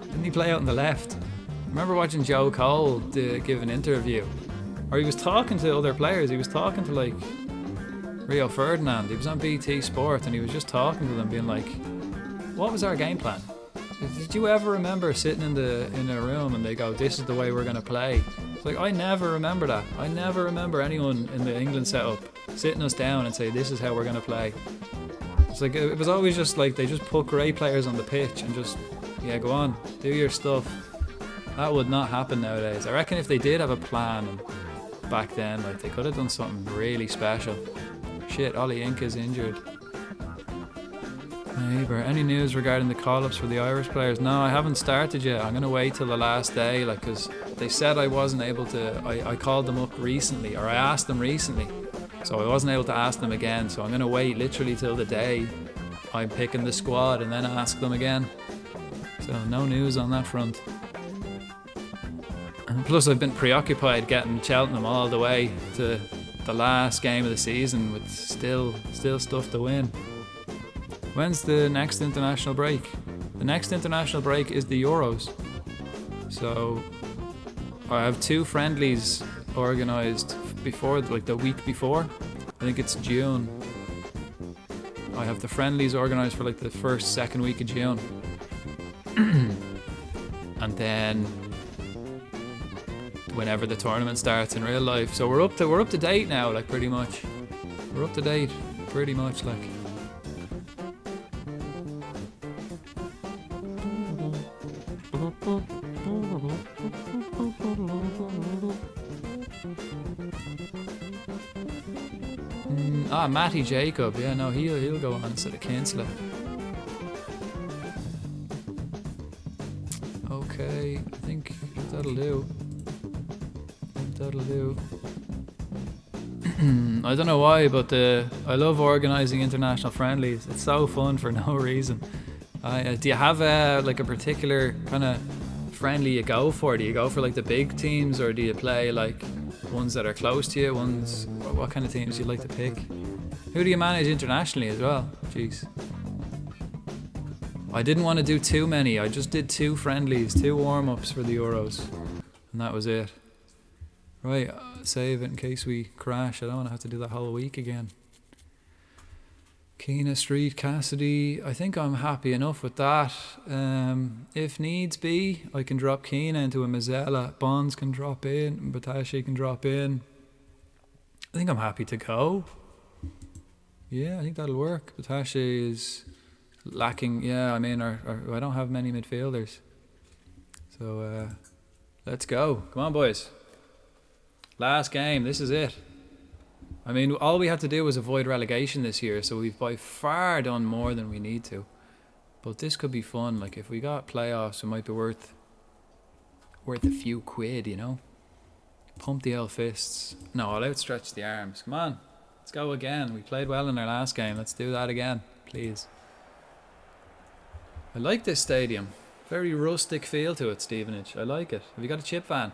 Didn't he play out on the left? I remember watching Joe Cole give an interview, or he was talking to other players. He was talking to like Rio Ferdinand. He was on BT Sport and he was just talking to them, being like, what was our game plan? Did you ever remember sitting in a room and they go, this is the way we're going to play? It's like, I never remember that. I never remember anyone in the England setup sitting us down and say, this is how we're going to play. It's like, it was always just like, they just put great players on the pitch and just, yeah, go on, do your stuff. That would not happen nowadays. I reckon if they did have a plan back then, like, they could have done something really special. Shit, Ollie Inca's injured. Neighbour, any news regarding the call-ups for the Irish players? No, I haven't started yet. I'm going to wait till the last day, like, because they said I wasn't able to... I called them up recently, or I asked them recently, so I wasn't able to ask them again, so I'm going to wait literally till the day I'm picking the squad and then ask them again. So no news on that front. And plus I've been preoccupied getting Cheltenham all the way to the last game of the season with still stuff to win. When's the next international break? The next international break is the Euros. So I have 2 friendlies organised before, like the week before. I think it's June. I have the friendlies organised for like the first, second week of June. And then whenever the tournament starts in real life. So we're up to date now, like, pretty much. We're up to date, pretty much, like. Matty Jacob, yeah, no, he'll go on instead of Kinsler. Okay, I think that'll do. I don't know why, but I love organising international friendlies. It's so fun for no reason. Do you have like a particular kind of friendly you go for? Do you go for like the big teams, or do you play like ones that are close to you? What kind of teams do you like to pick? Who do you manage internationally as well? Jeez. I didn't want to do too many. I just did 2 friendlies, 2 warm-ups for the Euros, and that was it. Right, save it in case we crash. I don't want to have to do that whole week again. Keena Street, Cassidy. I think I'm happy enough with that. If needs be, I can drop Keena into a Mazzella. Bonds can drop in, and Batashi can drop in. I think I'm happy to go. Yeah, I think that'll work. Batashi is lacking. Yeah, I mean, I don't have many midfielders. So let's go. Come on, boys. Last game. This is it. I mean, all we had to do was avoid relegation this year, so we've by far done more than we need to. But this could be fun. Like, if we got playoffs, it might be worth a few quid, you know? Pump the old fists. No, I'll outstretch the arms. Come on, let's go again. We played well in our last game. Let's do that again, please. I like this stadium. Very rustic feel to it, Stevenage. I like it. Have you got a chip van?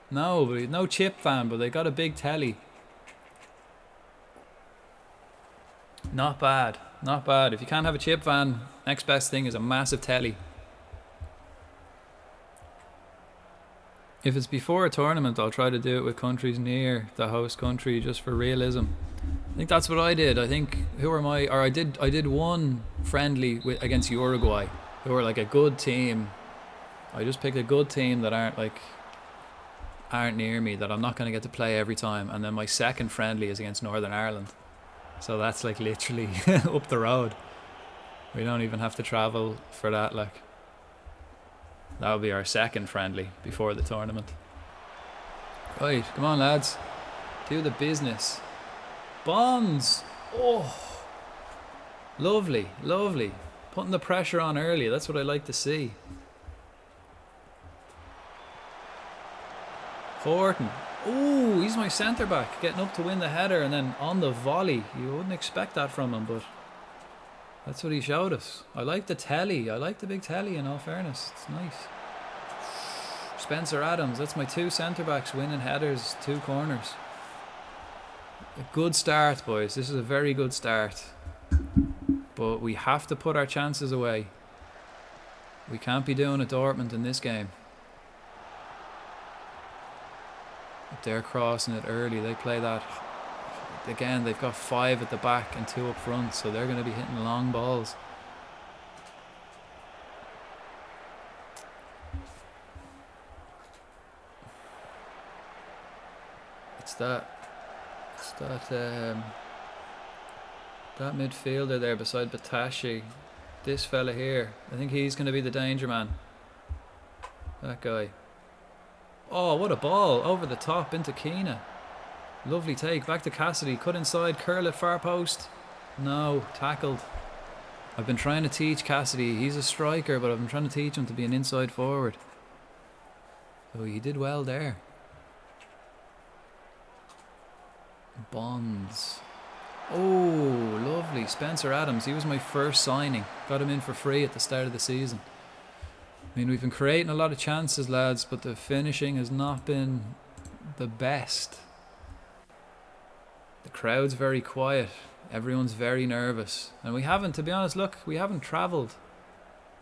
No, no chip van, but they got a big telly. Not bad, not bad. If you can't have a chip van, next best thing is a massive telly. If it's before a tournament, I'll try to do it with countries near the host country just for realism. I think that's what I did. I think, I did one friendly against Uruguay, who were like a good team. I just picked a good team that aren't near me, that I'm not going to get to play every time. And then my second friendly is against Northern Ireland. So that's like literally up the road. We don't even have to travel for that. Like, that'll be our second friendly before the tournament. Right, come on lads, do the business. Bonds. Oh, lovely, lovely. Putting the pressure on early. That's what I like to see. Horton. Oh, he's my centre back, getting up to win the header and then on the volley. You wouldn't expect that from him, but that's what he showed us. I like the telly. I like the big telly, in all fairness. It's nice. Spencer Adams. That's my 2 centre backs winning headers, 2 corners. A good start, boys. This is a very good start. But we have to put our chances away. We can't be doing a Dortmund in this game. They're crossing it early. They play that again. They've got 5 at the back and 2 up front, so they're going to be hitting long balls. It's that midfielder there beside Batashi. This fella here. I think he's going to be the danger man. That guy. Oh, what a ball. Over the top into Keena. Lovely take. Back to Cassidy. Cut inside. Curl it far post. No. Tackled. I've been trying to teach Cassidy. He's a striker, but I've been trying to teach him to be an inside forward. So he did well there. Bonds. Oh, lovely. Spencer Adams. He was my first signing. Got him in for free at the start of the season. I mean, we've been creating a lot of chances, lads, but the finishing has not been the best. The crowd's very quiet. Everyone's very nervous. And we haven't, to be honest, look, we haven't travelled.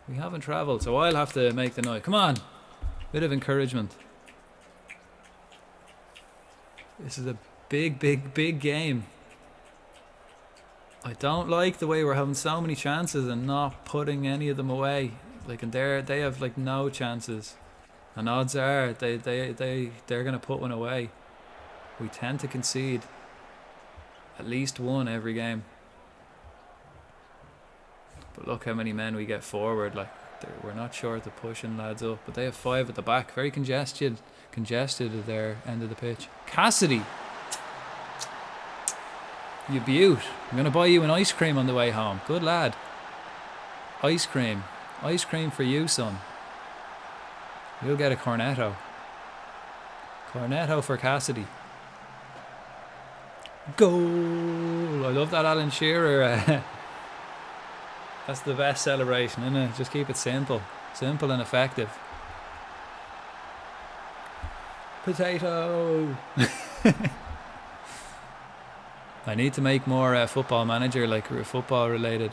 We haven't travelled, so I'll have to make the noise. Come on. Bit of encouragement. This is a big, big, big game. I don't like the way we're having so many chances and not putting any of them away. Like, and they have like no chances, and odds are they're gonna put one away. We tend to concede at least one every game. But look how many men we get forward. Like, we're not short of pushing lads up, but they have 5 at the back, very congested at their end of the pitch. Cassidy, you beaut. I'm gonna buy you an ice cream on the way home. Good lad. Ice cream. Ice cream for you, son. You'll get a cornetto. Cornetto for Cassidy. Goal! I love that Alan Shearer That's the best celebration, isn't it? Just keep it simple. Simple and effective. Potato! I need to make more Football Manager, like football related.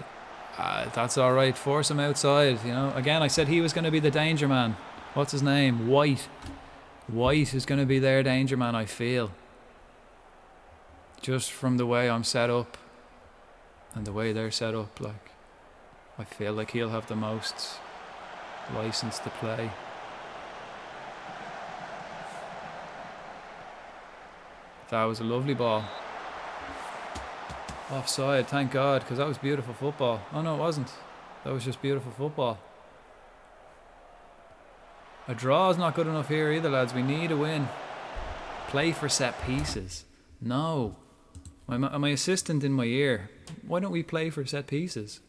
That's alright, force him outside, you know. Again, I said he was going to be the danger man. What's his name? White. White is going to be their danger man, I feel. Just from the way I'm set up and the way they're set up, like, I feel like he'll have the most license to play. That was a lovely ball. Offside, thank God, because that was beautiful football. Oh no, it wasn't. That was just beautiful football. A draw is not good enough here either, lads. We need a win. Play for set pieces. No. My assistant in my ear. Why don't we play for set pieces?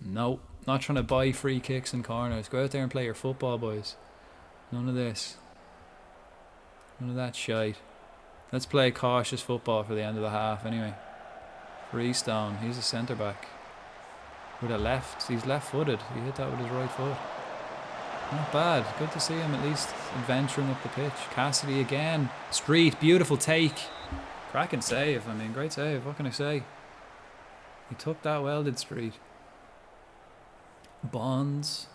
No. Not trying to buy free kicks and corners. Go out there and play your football, boys. None of this. None of that shite. Let's play cautious football for the end of the half anyway. Freestone, he's a centre back. With a left, he's left footed. He hit that with his right foot. Not bad. Good to see him at least adventuring up the pitch. Cassidy again. Street, beautiful take. Cracking save. I mean, great save. What can I say? He took that well, did Street. Bonds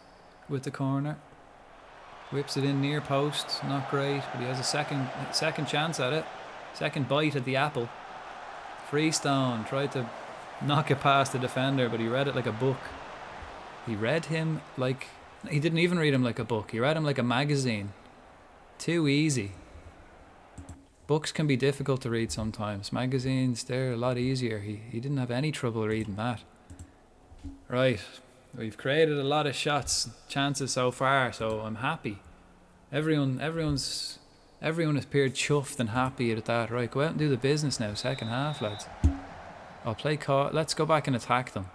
with the corner. Whips it in near post. Not great, but he has a second chance at it. Second bite at the apple. Freestone tried to knock it past the defender, but he read it like a book. He read him like... He didn't even read him like a book. He read him like a magazine. Too easy. Books can be difficult to read sometimes. Magazines, they're a lot easier. He didn't have any trouble reading that. Right. We've created a lot of chances so far, so I'm happy. Everyone has appeared chuffed and happy at that. Right, go out and do the business now. Second half, lads. Let's go back and attack them.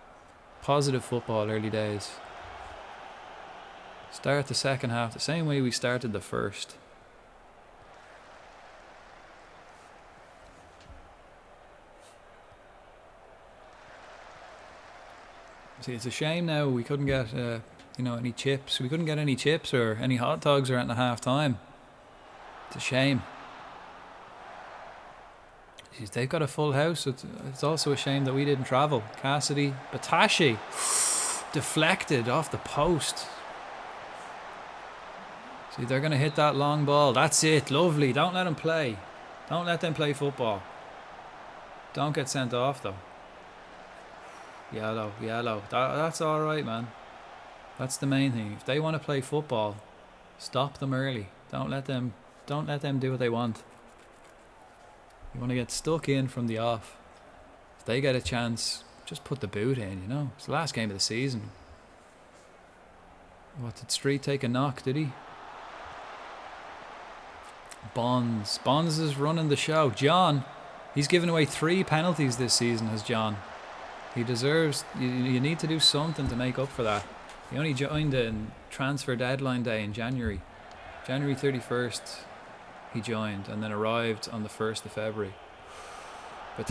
Positive football, early days. Start the second half the same way we started the first. See, it's a shame now we couldn't get, any chips. We couldn't get any chips or any hot dogs around the half time. It's a shame. Jeez, they've got a full house. It's also a shame that we didn't travel. Cassidy, Batashi, deflected off the post. See, they're going to hit that long ball. That's it. Lovely. Don't let them play. Don't let them play football. Don't get sent off, though. Yellow. That's all right, man. That's the main thing. If they want to play football, stop them early. Don't let them do what they want. You want to get stuck in from the off. If they get a chance, just put the boot in, you know. It's the last game of the season. What, did Street take a knock, did he? Bonds is running the show. John, he's given away 3 penalties this season, has John. He deserves, you need to do something to make up for that. He only joined in transfer deadline day in January. January 31st he joined and then arrived on the 1st of February. But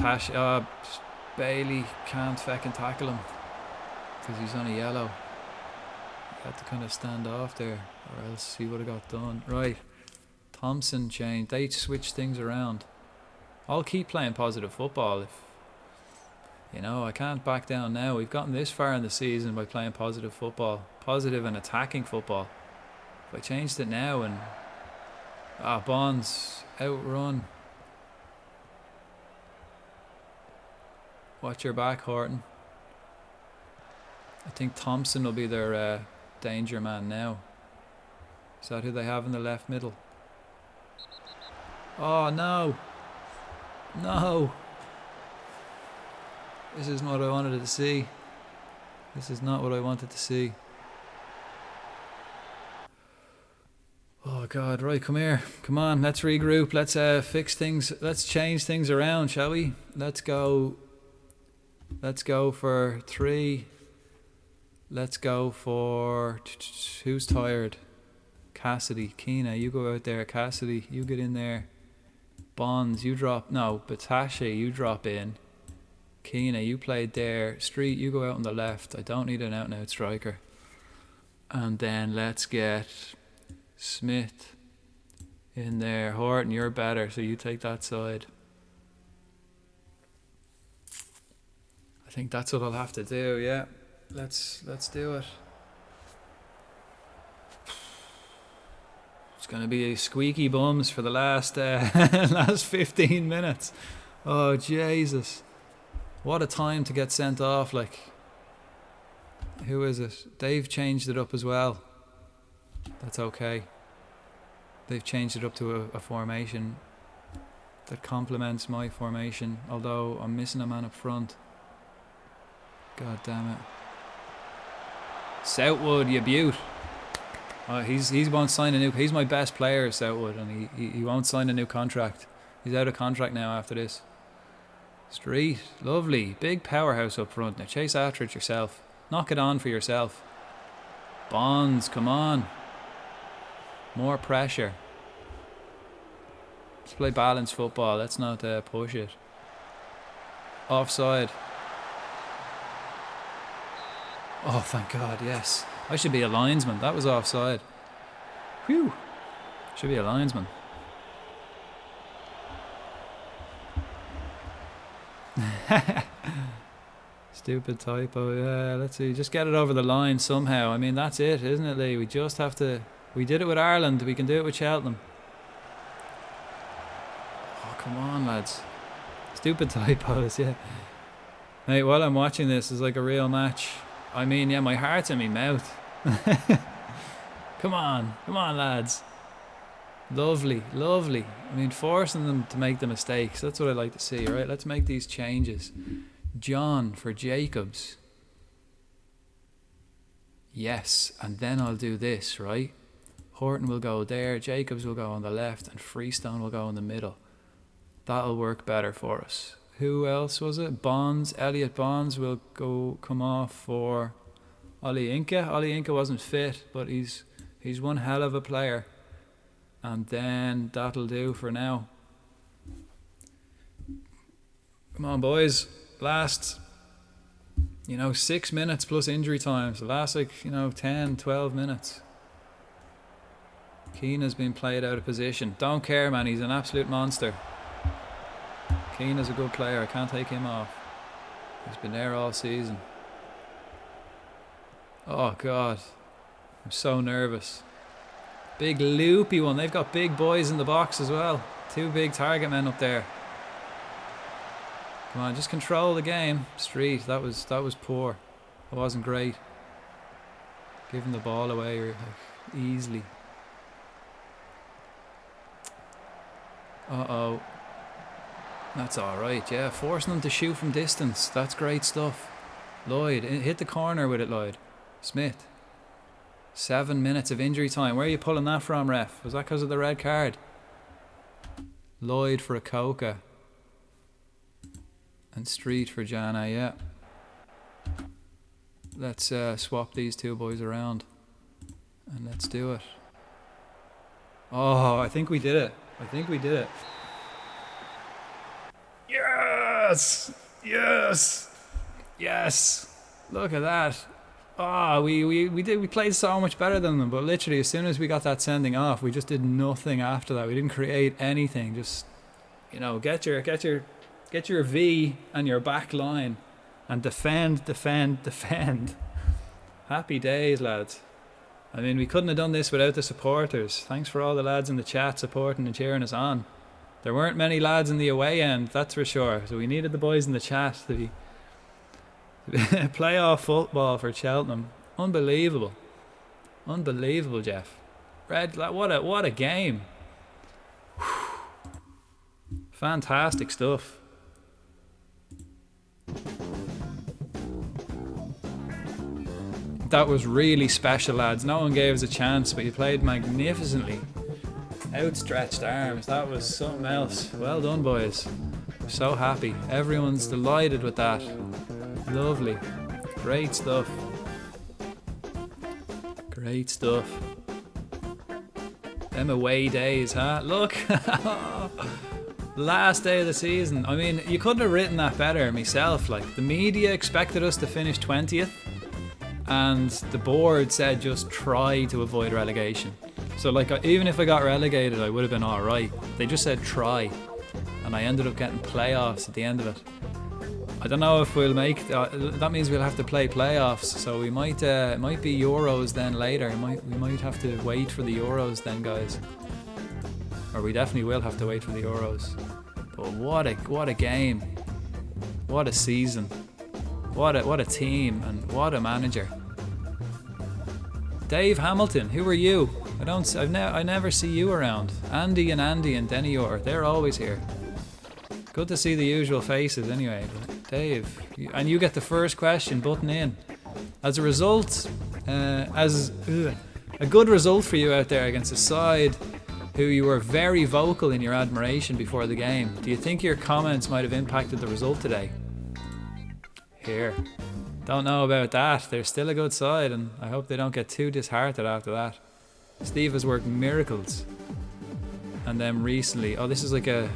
Bailey can't feckin' tackle him because he's on a yellow. He had to kind of stand off there or else he would have got done. Right. Thompson changed. They switched things around. I'll keep playing positive football. I can't back down now. We've gotten this far in the season by playing positive football. Positive and attacking football. If I changed it now and... Bonds. Outrun. Watch your back, Horton. I think Thompson will be their danger man now. Is that who they have in the left middle? Oh, no. No. This isn't what I wanted to see. This is not what I wanted to see. Oh, God. Right, come here. Come on, let's regroup. Let's fix things. Let's change things around, shall we? Let's go for 3. Let's go for... Who's tired? Cassidy. Keena, you go out there. Cassidy, you get in there. Bonds, you drop... No, Batashi, you drop in. Keena, you played there. Street, you go out on the left. I don't need an out-and-out striker. And then let's get Smith in there. Horton, you're better, so you take that side. I think that's what I'll have to do, yeah. Let's do it. It's going to be squeaky bums for the last last 15 minutes. Oh, Jesus. What a time to get sent off, like. Who is it? They've changed it up as well. That's okay. They've changed it up to a formation that complements my formation, although I'm missing a man up front. God damn it. Southwood, you beaut. Oh, he won't sign a new. He's my best player, Southwood, and he won't sign a new contract. He's out of contract now after this. Street, lovely, big powerhouse up front. Now chase after it yourself. Knock it on for yourself. Bonds, come on. More pressure. Let's play balanced football. Let's not push it. Offside. Oh, thank God, yes. I should be a linesman. That was offside. Whew. Should be a linesman. Stupid typo, yeah. Let's see. Just get it over the line somehow. I mean, that's it, isn't it, Lee? We just have to... We did it with Ireland. We can do it with Cheltenham. Oh, come on, lads. Stupid typos, yeah. Mate, while I'm watching this, it's like a real match. I mean, yeah, my heart's in my mouth. Come on, lads. Lovely, lovely. I mean, forcing them to make the mistakes. That's what I like to see, right? Let's make these changes. John for Jacobs. Yes, and then I'll do this, right? Horton will go there, Jacobs will go on the left, and Freestone will go in the middle. That'll work better for us. Who else was it? Bonds. Elliot Bonds will come off for Ollie Inca. Ollie Inca wasn't fit, but he's one hell of a player. And then that'll do for now. Come on, boys. Last, 6 minutes plus injury time. So last 10, 12 minutes. Keena's been played out of position. Don't care, man. He's an absolute monster. Keena's a good player. I can't take him off. He's been there all season. Oh, God. I'm so nervous. Big loopy one. They've got big boys in the box as well. 2 big target men up there. Come on, just control the game. Street, that was poor. It wasn't great. Giving the ball away easily. Uh-oh. That's alright, yeah. Forcing them to shoot from distance. That's great stuff. Lloyd, hit the corner with it, Lloyd. Smith. 7 minutes of injury time. Where are you pulling that from, ref? Was that because of the red card? Lloyd for a Coca. And Street for Jana, yeah. Let's swap these 2 boys around. And let's do it. Oh, I think we did it. Yes! Yes! Yes! Look at that. Oh, we played so much better than them, but literally as soon as we got that sending off, we just did nothing after that. We didn't create anything. Just, get your V and your back line and defend. Happy days, lads. I mean, we couldn't have done this without the supporters. Thanks for all the lads in the chat supporting and cheering us on. There weren't many lads in the away end, that's for sure. So we needed the boys in the chat to be playoff football for Cheltenham. Unbelievable. Unbelievable, Jeff. What a game. Fantastic stuff. That was really special, lads. No one gave us a chance, but you played magnificently. Outstretched arms. That was something else. Well done, boys. We're so happy. Everyone's delighted with that. Lovely. Great stuff. Great stuff. Them away days, huh? Look. Last day of the season. I mean, you couldn't have written that better myself. Like, the media expected us to finish 20th, and the board said just try to avoid relegation. So, like, even if I got relegated, I would have been alright. They just said try, and I ended up getting playoffs at the end of it. I don't know if we'll make that means we'll have to play playoffs, so we might it might be Euros then later. We might have to wait for the Euros then, guys. Or we definitely will have to wait for the Euros. But what a game. What a season. What a team, and what a manager. Dave Hamilton, who are you? I never see you around. Andy and Denior, they're always here. Good to see the usual faces anyway. But Dave, and you get the first question, button in. As a result, a good result for you out there against a side who you were very vocal in your admiration before the game. Do you think your comments might have impacted the result today? Here. Don't know about that. They're still a good side, and I hope they don't get too disheartened after that. Steve has worked miracles. And then recently, oh, this is like a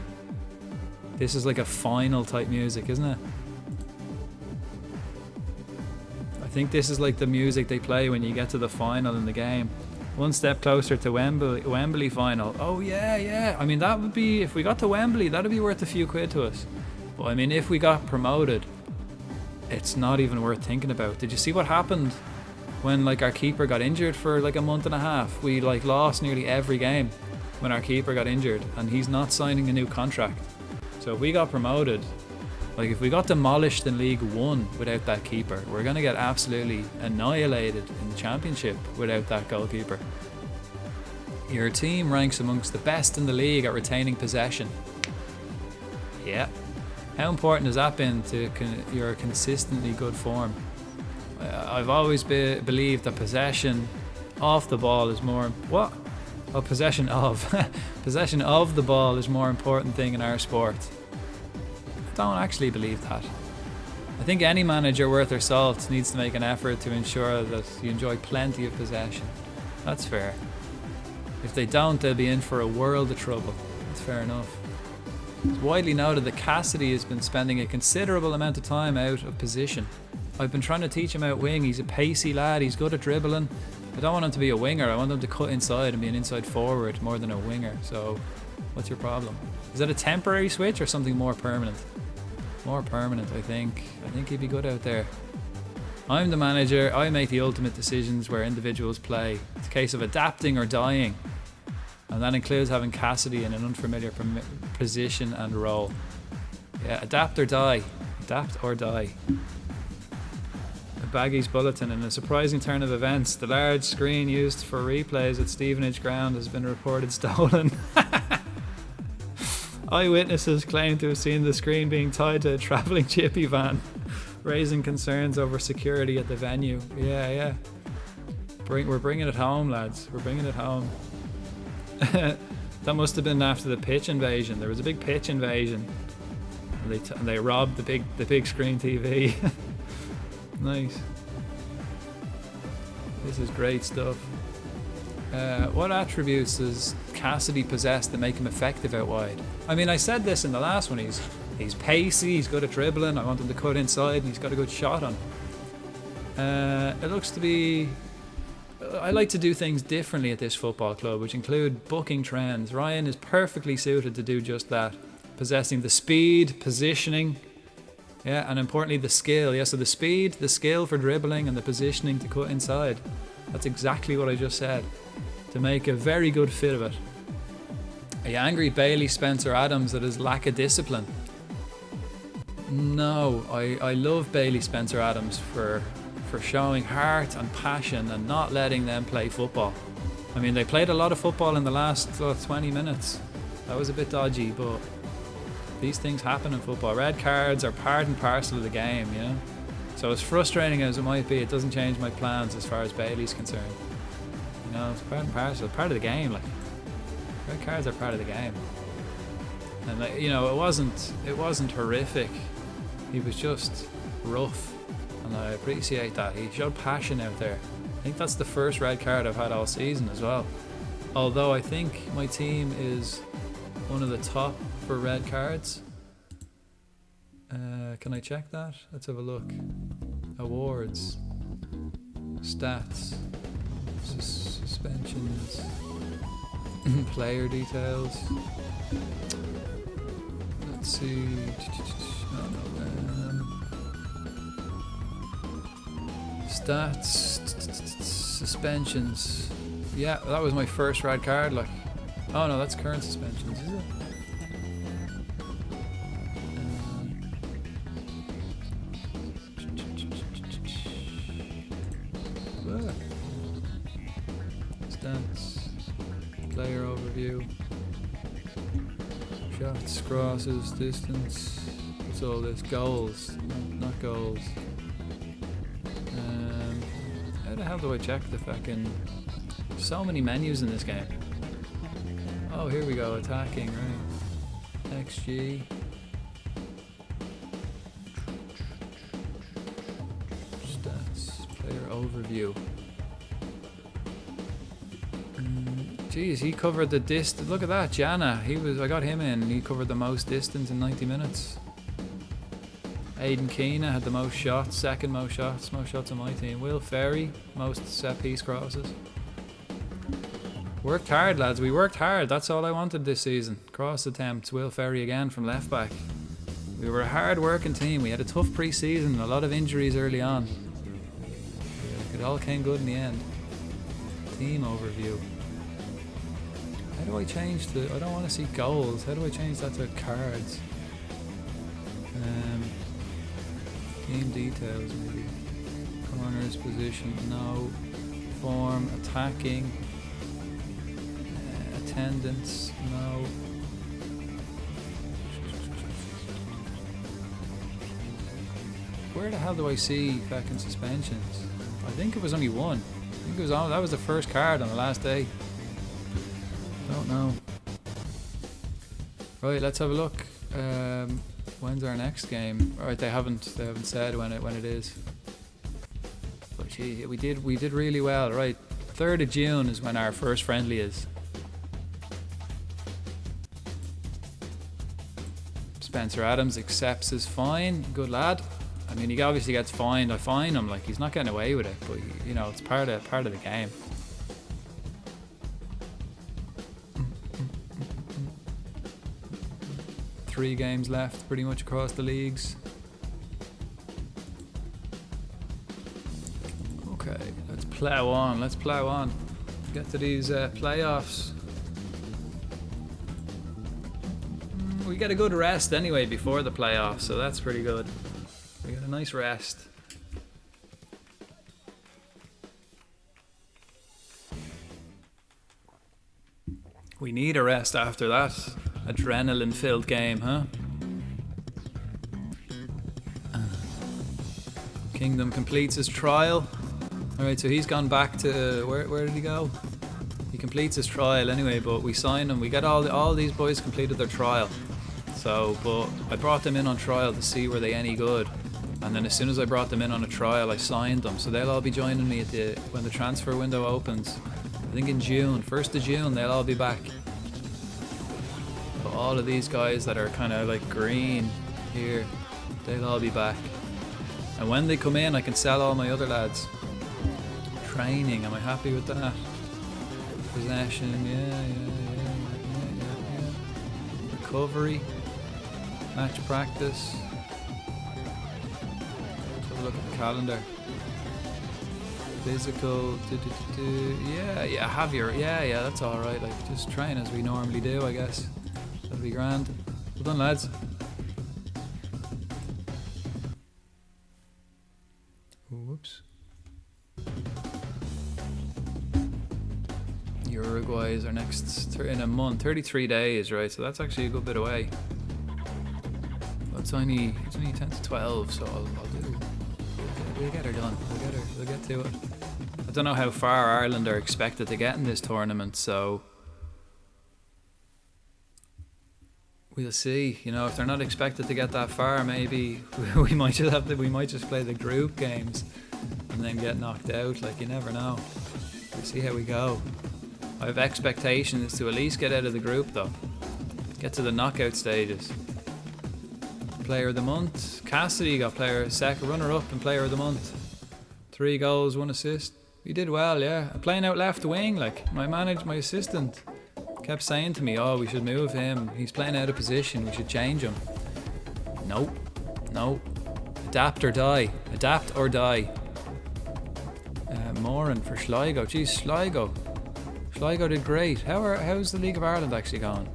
final type music, isn't it? I think this is like the music they play when you get to the final in the game. One step closer to Wembley final. Oh yeah. I mean, that would be, if we got to Wembley, that'd be worth a few quid to us. But I mean, if we got promoted, it's not even worth thinking about. Did you see what happened when like our keeper got injured for like a month and a half? We like lost nearly every game when our keeper got injured, and he's not signing a new contract. So if we got promoted, like if we got demolished in League One without that keeper, we're going to get absolutely annihilated in the Championship without that goalkeeper. Your team ranks amongst the best in the league at retaining possession. Yeah. How important has that been to your consistently good form? I've always believed that possession off the ball is more... What? Oh, possession of. Possession of the ball is more important thing in our sport. I don't actually believe that. I think any manager worth their salt needs to make an effort to ensure that you enjoy plenty of possession. That's fair. If they don't, they'll be in for a world of trouble. That's fair enough. It's widely noted that Cassidy has been spending a considerable amount of time out of position. I've been trying to teach him out wing. He's a pacey lad, he's good at dribbling. I don't want him to be a winger, I want him to cut inside and be an inside forward more than a winger. So, what's your problem? Is that a temporary switch or something more permanent? More permanent, I think. I think he'd be good out there. I'm the manager, I make the ultimate decisions where individuals play. It's a case of adapting or dying. And that includes having Cassidy in an unfamiliar position and role. Yeah, adapt or die. Adapt or die. Baggy's bulletin. In a surprising turn of events, the large screen used for replays at Stevenage Ground has been reported stolen. Eyewitnesses claim to have seen the screen being tied to a travelling chippy van, raising concerns over security at the venue. Yeah. We're bringing it home, lads. We're bringing it home. That must have been after the pitch invasion. There was a big pitch invasion, and they robbed the big screen TV. Nice. This is great stuff. What attributes does Cassidy possess that make him effective out wide? I mean, I said this in the last one. He's pacey, he's good at dribbling. I want him to cut inside, and he's got a good shot on. It looks to be... I like to do things differently at this football club, which include booking trends. Ryan is perfectly suited to do just that. Possessing the speed, positioning, yeah, and importantly the skill. Yeah, so the speed, the skill for dribbling, and the positioning to cut inside. That's exactly what I just said. To make a very good fit of it. Are you angry Bailey Spencer Adams at his lack of discipline? No, I love Bailey Spencer Adams for showing heart and passion and not letting them play football. I mean, they played a lot of football in the last 20 minutes. That was a bit dodgy, but these things happen in football. Red cards are part and parcel of the game, you know? So as frustrating as it might be, it doesn't change my plans as far as Bailey's concerned. You know, it's part and parcel, part of the game. Like, red cards are part of the game. And like, you know, it wasn't horrific. He was just rough. And I appreciate that. He showed passion out there. I think that's the first red card I've had all season as well. Although I think my team is one of the top for red cards. Can I check that? Let's have a look. Awards, stats, suspensions, player details. Let's see. Stats, suspensions. Yeah, that was my first red card. Like, oh no, that's current suspensions, is it? Stats, player overview, shots, crosses, distance. What's all this? Goals, not goals. How the hell do I check the fucking? So many menus in this game. Oh, here we go. Attacking, right? XG. Stats, player overview. Jeez, he covered the distance. Look at that, Jana. I got him in. He covered the most distance in 90 minutes. Aidan Keena had the most shots, second most shots on my team. Will Ferry, most set piece crosses. Worked hard, lads. We worked hard. That's all I wanted this season. Cross attempts. Will Ferry again from left back. We were a hard working team. We had a tough pre-season, a lot of injuries early on. It all came good in the end. Team overview. How do I change the? I don't want to see goals. How do I change that to cards? Team details maybe. Corners, position, no. Form, attacking. Attendance, no. Where the hell do I see fucking suspensions? I think it was only one. I think it was that was the first card on the last day. Don't know. Right, let's have a look. When's our next game? Alright, they haven't said when it is. But gee, we did really well. Right, 3rd of June is when our first friendly is. Spencer Adams accepts his fine. Good lad. I mean, he obviously gets fined. I fine him, like he's not getting away with it. But you know, it's part of the game. Three games left, pretty much across the leagues. Okay, let's plow on. Let's plow on. Get to these playoffs. We get a good rest anyway before the playoffs, so that's pretty good. We got a nice rest. We need a rest after that adrenaline-filled game, huh? Kingdom completes his trial. Alright, so he's gone back to... Where did he go? He completes his trial anyway, but we signed him. We got all these boys completed their trial. So, but I brought them in on trial to see were they any good. And then as soon as I brought them in on a trial, I signed them. So they'll all be joining me when the transfer window opens. I think in June, 1st of June, they'll all be back. But all of these guys that are kind of like green here, they'll all be back. And when they come in, I can sell all my other lads. Training, am I happy with that? Possession, yeah. Recovery, match practice. Let's have a look at the calendar. Physical, yeah, have your, yeah, that's all right. Like just train as we normally do, I guess. That'll be grand. Well done, lads. Whoops. Uruguay is our next in a month, 33 days, right? So that's actually a good bit away. Well, it's only 10 to 12, so I'll do. We'll get her done. We'll get to it. I don't know how far Ireland are expected to get in this tournament, so we'll see. You know, if they're not expected to get that far, maybe we might just play the group games and then get knocked out. Like, you never know. We'll see how we go. I have expectations to at least get out of the group, though. get to the knockout stages. Player of the month. Cassidy got second runner-up and player of the month. 3 goals, 1 assist. We did well, yeah. Playing out left wing, like my assistant kept saying to me, "Oh, we should move him. He's playing out of position. We should change him." Nope. No. Adapt or die. Adapt or die. Moran for Sligo. Geez, Sligo. Sligo did great. How's the League of Ireland actually going?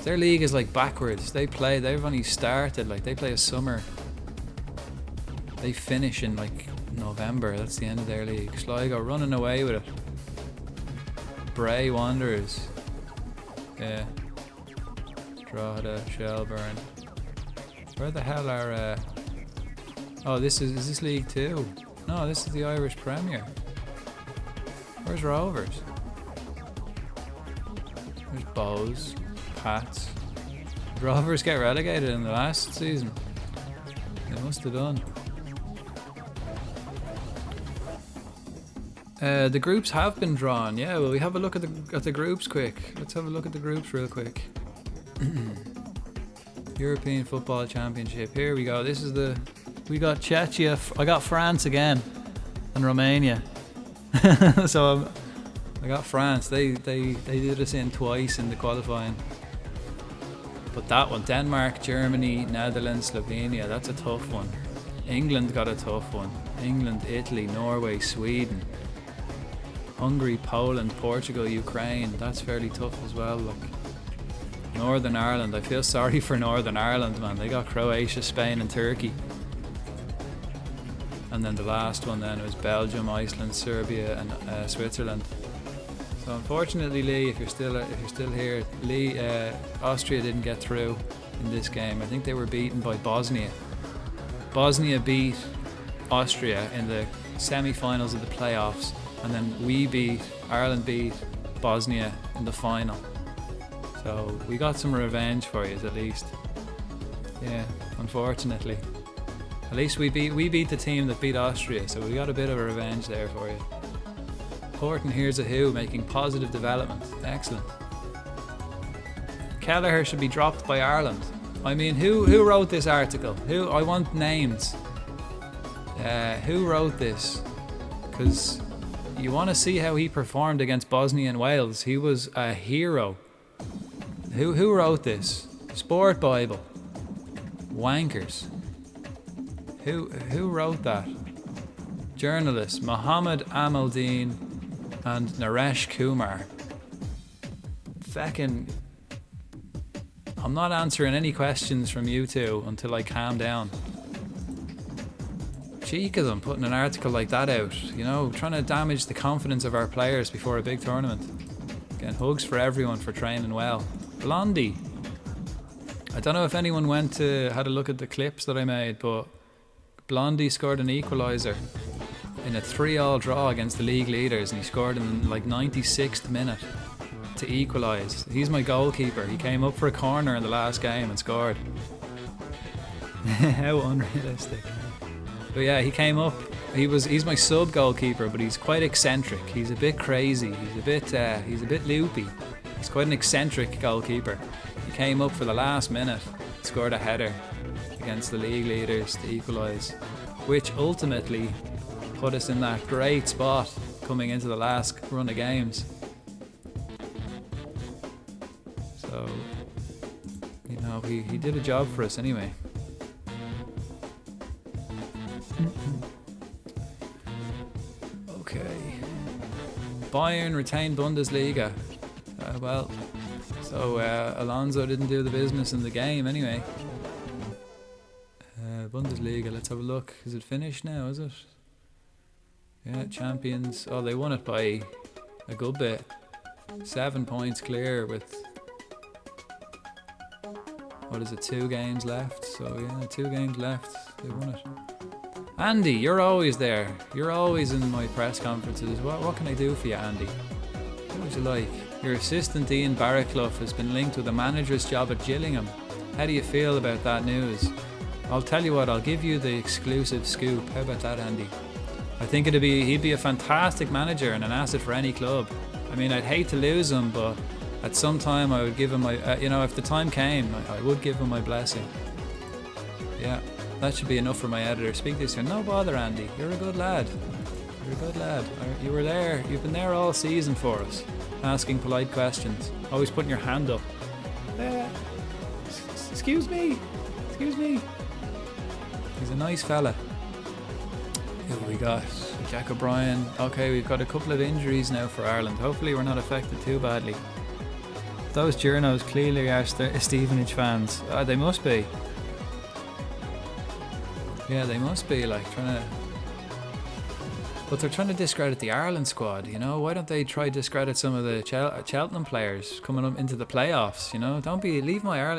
Their league is like backwards. They've only started, like they play a summer. They finish in like November. That's the end of their league. Sligo running away with it. Bray Wanderers. Yeah. Drogheda, Shelburne. Where the hell are oh, is this League 2? No, this is the Irish Premier. Where's Rovers? There's Bows, Pats. Did Rovers get relegated in the last season? They must have done. The groups have been drawn. Yeah, will we have a look at the groups quick? Let's have a look at the groups real quick. European Football Championship. Here we go. We got Czechia. I got France again, and Romania. So I got France. They did us in twice in the qualifying. But that one, Denmark, Germany, Netherlands, Slovenia. That's a tough one. England got a tough one. England, Italy, Norway, Sweden, Hungary, Poland, Portugal, Ukraine. That's fairly tough as well. Like Northern Ireland. I feel sorry for Northern Ireland, man. They got Croatia, Spain, and Turkey. And then the last one then was Belgium, Iceland, Serbia, and Switzerland. So unfortunately, Lee, if you're still here, Lee, Austria didn't get through in this game. I think they were beaten by Bosnia. Bosnia beat Austria in the semi-finals of the playoffs, and then Ireland beat Bosnia in the final. So we got some revenge for you, at least. Yeah, unfortunately. At least we beat the team that beat Austria, so we got a bit of a revenge there for you. Horton Here's a Who making positive development. Excellent. Kelleher should be dropped by Ireland. I mean, who wrote this article? I want names. Who wrote this? Because you want to see how he performed against Bosnia and Wales. He was a hero. Who wrote this? Sport Bible. Wankers. Who wrote that? Journalists Mohammed Amaldeen and Naresh Kumar. Feckin', I'm not answering any questions from you two until I calm down. Cheek of them putting an article like that out, you know, trying to damage the confidence of our players before a big tournament. Getting hugs for everyone for training well. Blondie. I don't know if anyone had a look at the clips that I made, but Blondie scored an equaliser in a 3-3 draw against the league leaders, and he scored in like 96th minute to equalise. He's my goalkeeper. He came up for a corner in the last game and scored. How unrealistic. But yeah, he came up. He's my sub goalkeeper, but he's quite eccentric. He's a bit crazy. He's a bit loopy. He's quite an eccentric goalkeeper. He came up for the last minute, scored a header against the league leaders to equalise, which ultimately put us in that great spot coming into the last run of games. So, you know, he did a job for us anyway. Okay. Bayern retained Bundesliga. Alonso didn't do the business in the game anyway. Bundesliga, let's have a look. Is it finished now, is it? Yeah, champions. Oh, they won it by a good bit. 7 points clear with, 2 games left? So yeah, 2 games left. They won it. Andy, you're always there. You're always in my press conferences. What can I do for you, Andy? What would you like? Your assistant Ian Barraclough has been linked with a manager's job at Gillingham. How do you feel about that news? I'll tell you what, I'll give you the exclusive scoop. How about that, Andy? I think he'd be a fantastic manager and an asset for any club. I mean, I'd hate to lose him, but At some time I would give him my, you know, if the time came, I would give him my blessing. Yeah, that should be enough for my editor. Speak this to him. No bother, Andy. You're a good lad. You're a good lad. You were there. You've been there all season for us, asking polite questions, always putting your hand up. Excuse me. Excuse me. He's a nice fella. Who we got? Jack O'Brien. Okay, we've got a couple of injuries now for Ireland. Hopefully we're not affected too badly. Those journos clearly are Stevenage fans. They must be. Yeah, they must be, like, trying to... But they're trying to discredit the Ireland squad, you know? Why don't they try to discredit some of the Cheltenham players coming up into the playoffs, you know?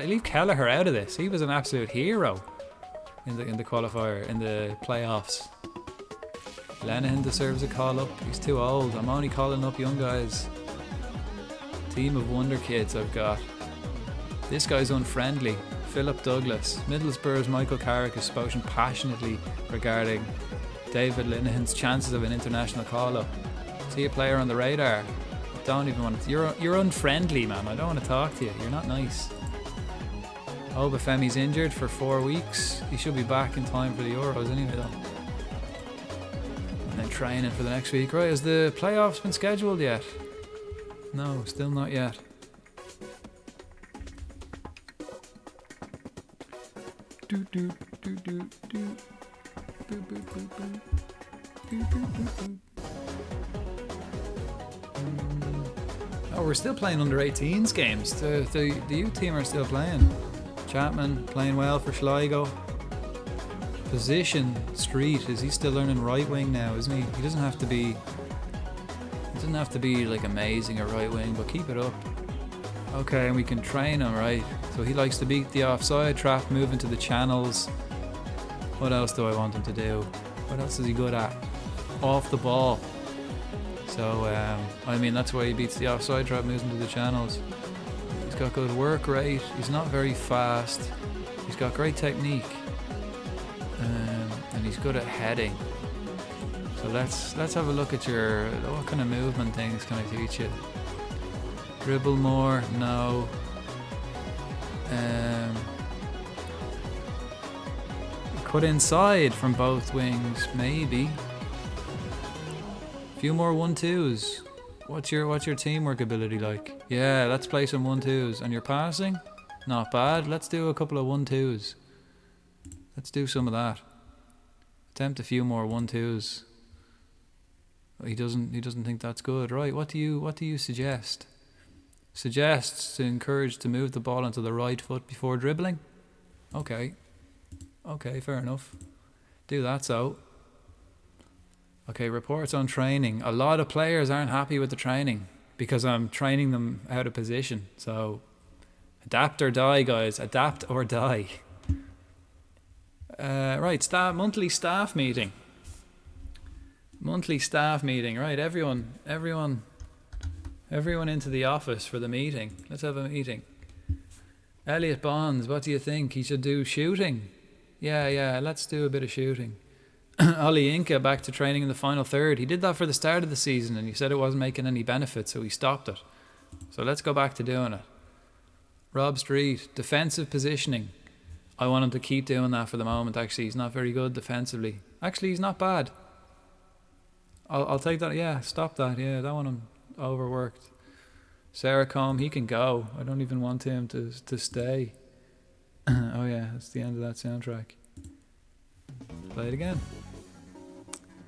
Leave Kelleher out of this. He was an absolute hero in the qualifier, in the playoffs. Lenihan deserves a call up. He's too old. I'm only calling up young guys. Team of wonder kids I've got. This guy's unfriendly. Philip Douglas. Middlesbrough's Michael Carrick has spoken passionately regarding David Linehan's chances of an international call-up. See a player on the radar? Don't even want to... You're unfriendly, man. I don't want to talk to you. You're not nice. Obafemi's injured for 4 weeks. He should be back in time for the Euros anyway, though. And then training for the next week. Right, has the playoffs been scheduled yet? No, still not yet. Oh, we're still playing under 18s games. The youth team are still playing. Chapman playing well for Sligo. Position, Street, is he still learning right wing now, isn't he? He doesn't have to be like amazing at right wing, but keep it up. Okay, and we can train him, right? So he likes to beat the offside trap, move into the channels. What else do I want him to do? What else is he good at? Off the ball. So, I mean, that's why he beats the offside trap, moves into the channels. He's got good work rate. He's not very fast. He's got great technique. And he's good at heading. So let's have a look at what kind of movement things can I teach you? Dribble more? No. Cut inside from both wings, maybe. Few more 1-2s. What's your teamwork ability like? Yeah, let's play some 1-2s. And your passing? Not bad. Let's do a couple of 1-2s. Let's do some of that. Attempt a few more 1-2s. He doesn't think that's good. Right, what do you suggest? Suggests to encourage to move the ball onto the right foot before dribbling. Okay, fair enough. Do that, so. Okay, reports on training. A lot of players aren't happy with the training because I'm training them out of position. So, adapt or die, guys. Adapt or die. Right, monthly staff meeting. Monthly staff meeting. Right, everyone into the office for the meeting. Let's have a meeting. Elliot Bonds, what do you think? He should do shooting. Yeah, let's do a bit of shooting. Ollie Inca back to training in the final third. He did that for the start of the season and he said it wasn't making any benefit, so he stopped it. So let's go back to doing it. Rob Street, defensive positioning. I want him to keep doing that for the moment, actually. He's not very good defensively. Actually, he's not bad. I'll take that. Yeah, stop that. Yeah, that one I'm overworked. Sarah Combe, he can go. I don't even want him to stay. Oh yeah, that's the end of that soundtrack. Play it again.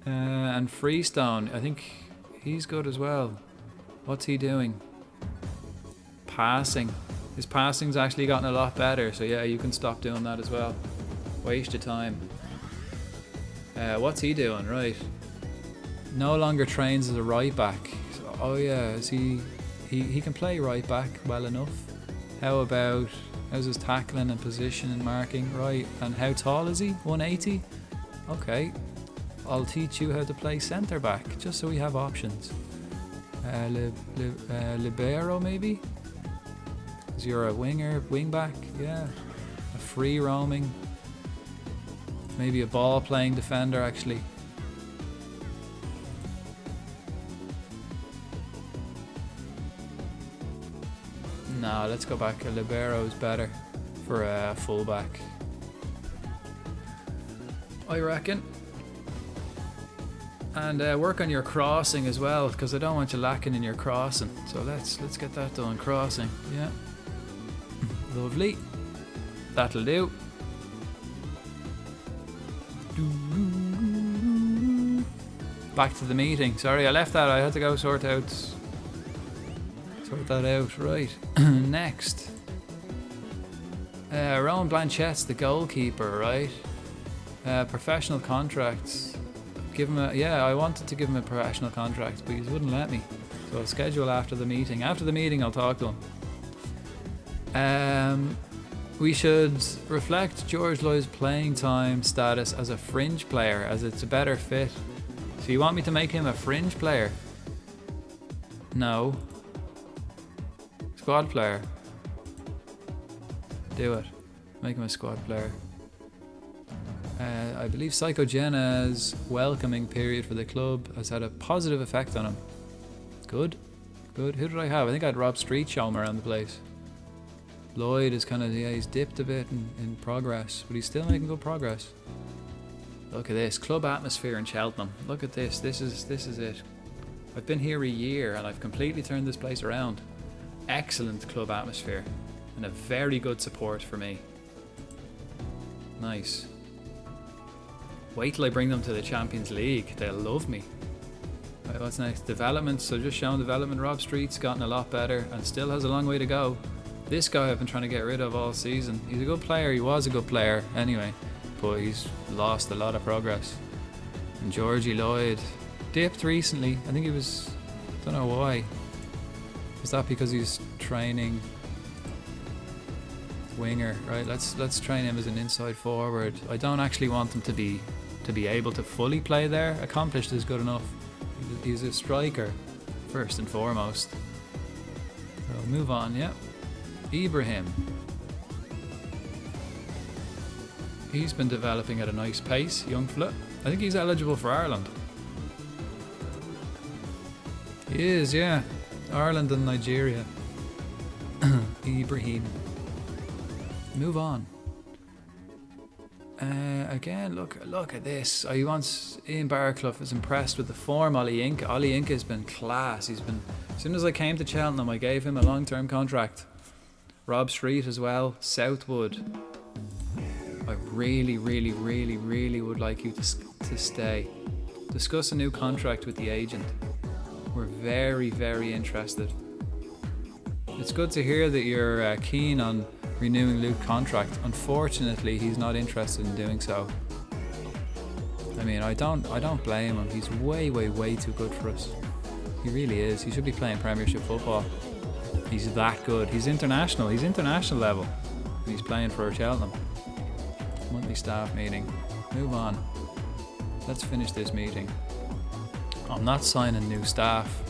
And Freestone, I think he's good as well. What's he doing? Passing. His passing's actually gotten a lot better, so yeah, you can stop doing that as well. Waste of time. What's he doing? Right. No longer trains as a right back. So, oh yeah, is he can play right back well enough. How's his tackling and position and marking? Right, and how tall is he? 180? Okay, I'll teach you how to play centre back, just so we have options. Libero maybe? Because you're a wing back, yeah. A free roaming. Maybe a ball playing defender actually. No, let's go back. A libero is better for a fullback, I reckon. And work on your crossing as well, because I don't want you lacking in your crossing. So let's get that done. Crossing, yeah. Lovely. That'll do. Back to the meeting. Sorry, I left that. I had to go sort that out. Right. Next. Rowan Blanchette's the goalkeeper, right? Professional contracts. Give him I wanted to give him a professional contract, but he wouldn't let me. So I'll schedule after the meeting. After the meeting, I'll talk to him. We should reflect George Lloyd's playing time status as a fringe player, as it's a better fit. So you want me to make him a fringe player? No. Squad player. Do it. Make him a squad player. I believe Psychogena's welcoming period for the club has had a positive effect on him. Good. Good. Who did I have? I think I had Rob Street show him around the place. Lloyd is kind of, he's dipped a bit in progress, but he's still making good progress. Look at this. Club atmosphere in Cheltenham. Look at this. This is it. I've been here a year and I've completely turned this place around. Excellent club atmosphere and a very good support for me. Nice. Wait till I bring them to the Champions League. They'll love me. Right, what's next? Development. So just showing development. Rob Street's gotten a lot better and still has a long way to go. This guy I've been trying to get rid of all season. He's a good player. He was a good player anyway, but he's lost a lot of progress. And Georgie Lloyd dipped recently. I think he was, don't know why. Is that because he's training winger? Right, let's train him as an inside forward. I don't actually want him to be able to fully play there. Accomplished is good enough. He's a striker first and foremost. So move on. Yeah. Ibrahim. He's been developing at a nice pace, young fella. I think he's eligible for Ireland. He is, yeah. Ireland and Nigeria. Ibrahim. Move on. Again, look at this. Ian Barclough is impressed with the form. Ollie Inca has been class. As soon as I came to Cheltenham, I gave him a long-term contract. Rob Street as well. Southwood. I really would like you to stay. Discuss a new contract with the agent. We're very interested. It's good to hear that you're keen on renewing Luke's contract. Unfortunately, he's not interested in doing so. I mean, I don't blame him. He's way too good for us. He really is. He should be playing Premiership football. He's that good. He's international. He's international level. And he's playing for Cheltenham. Monthly staff meeting. Move on. Let's finish this meeting. I'm not signing new staff.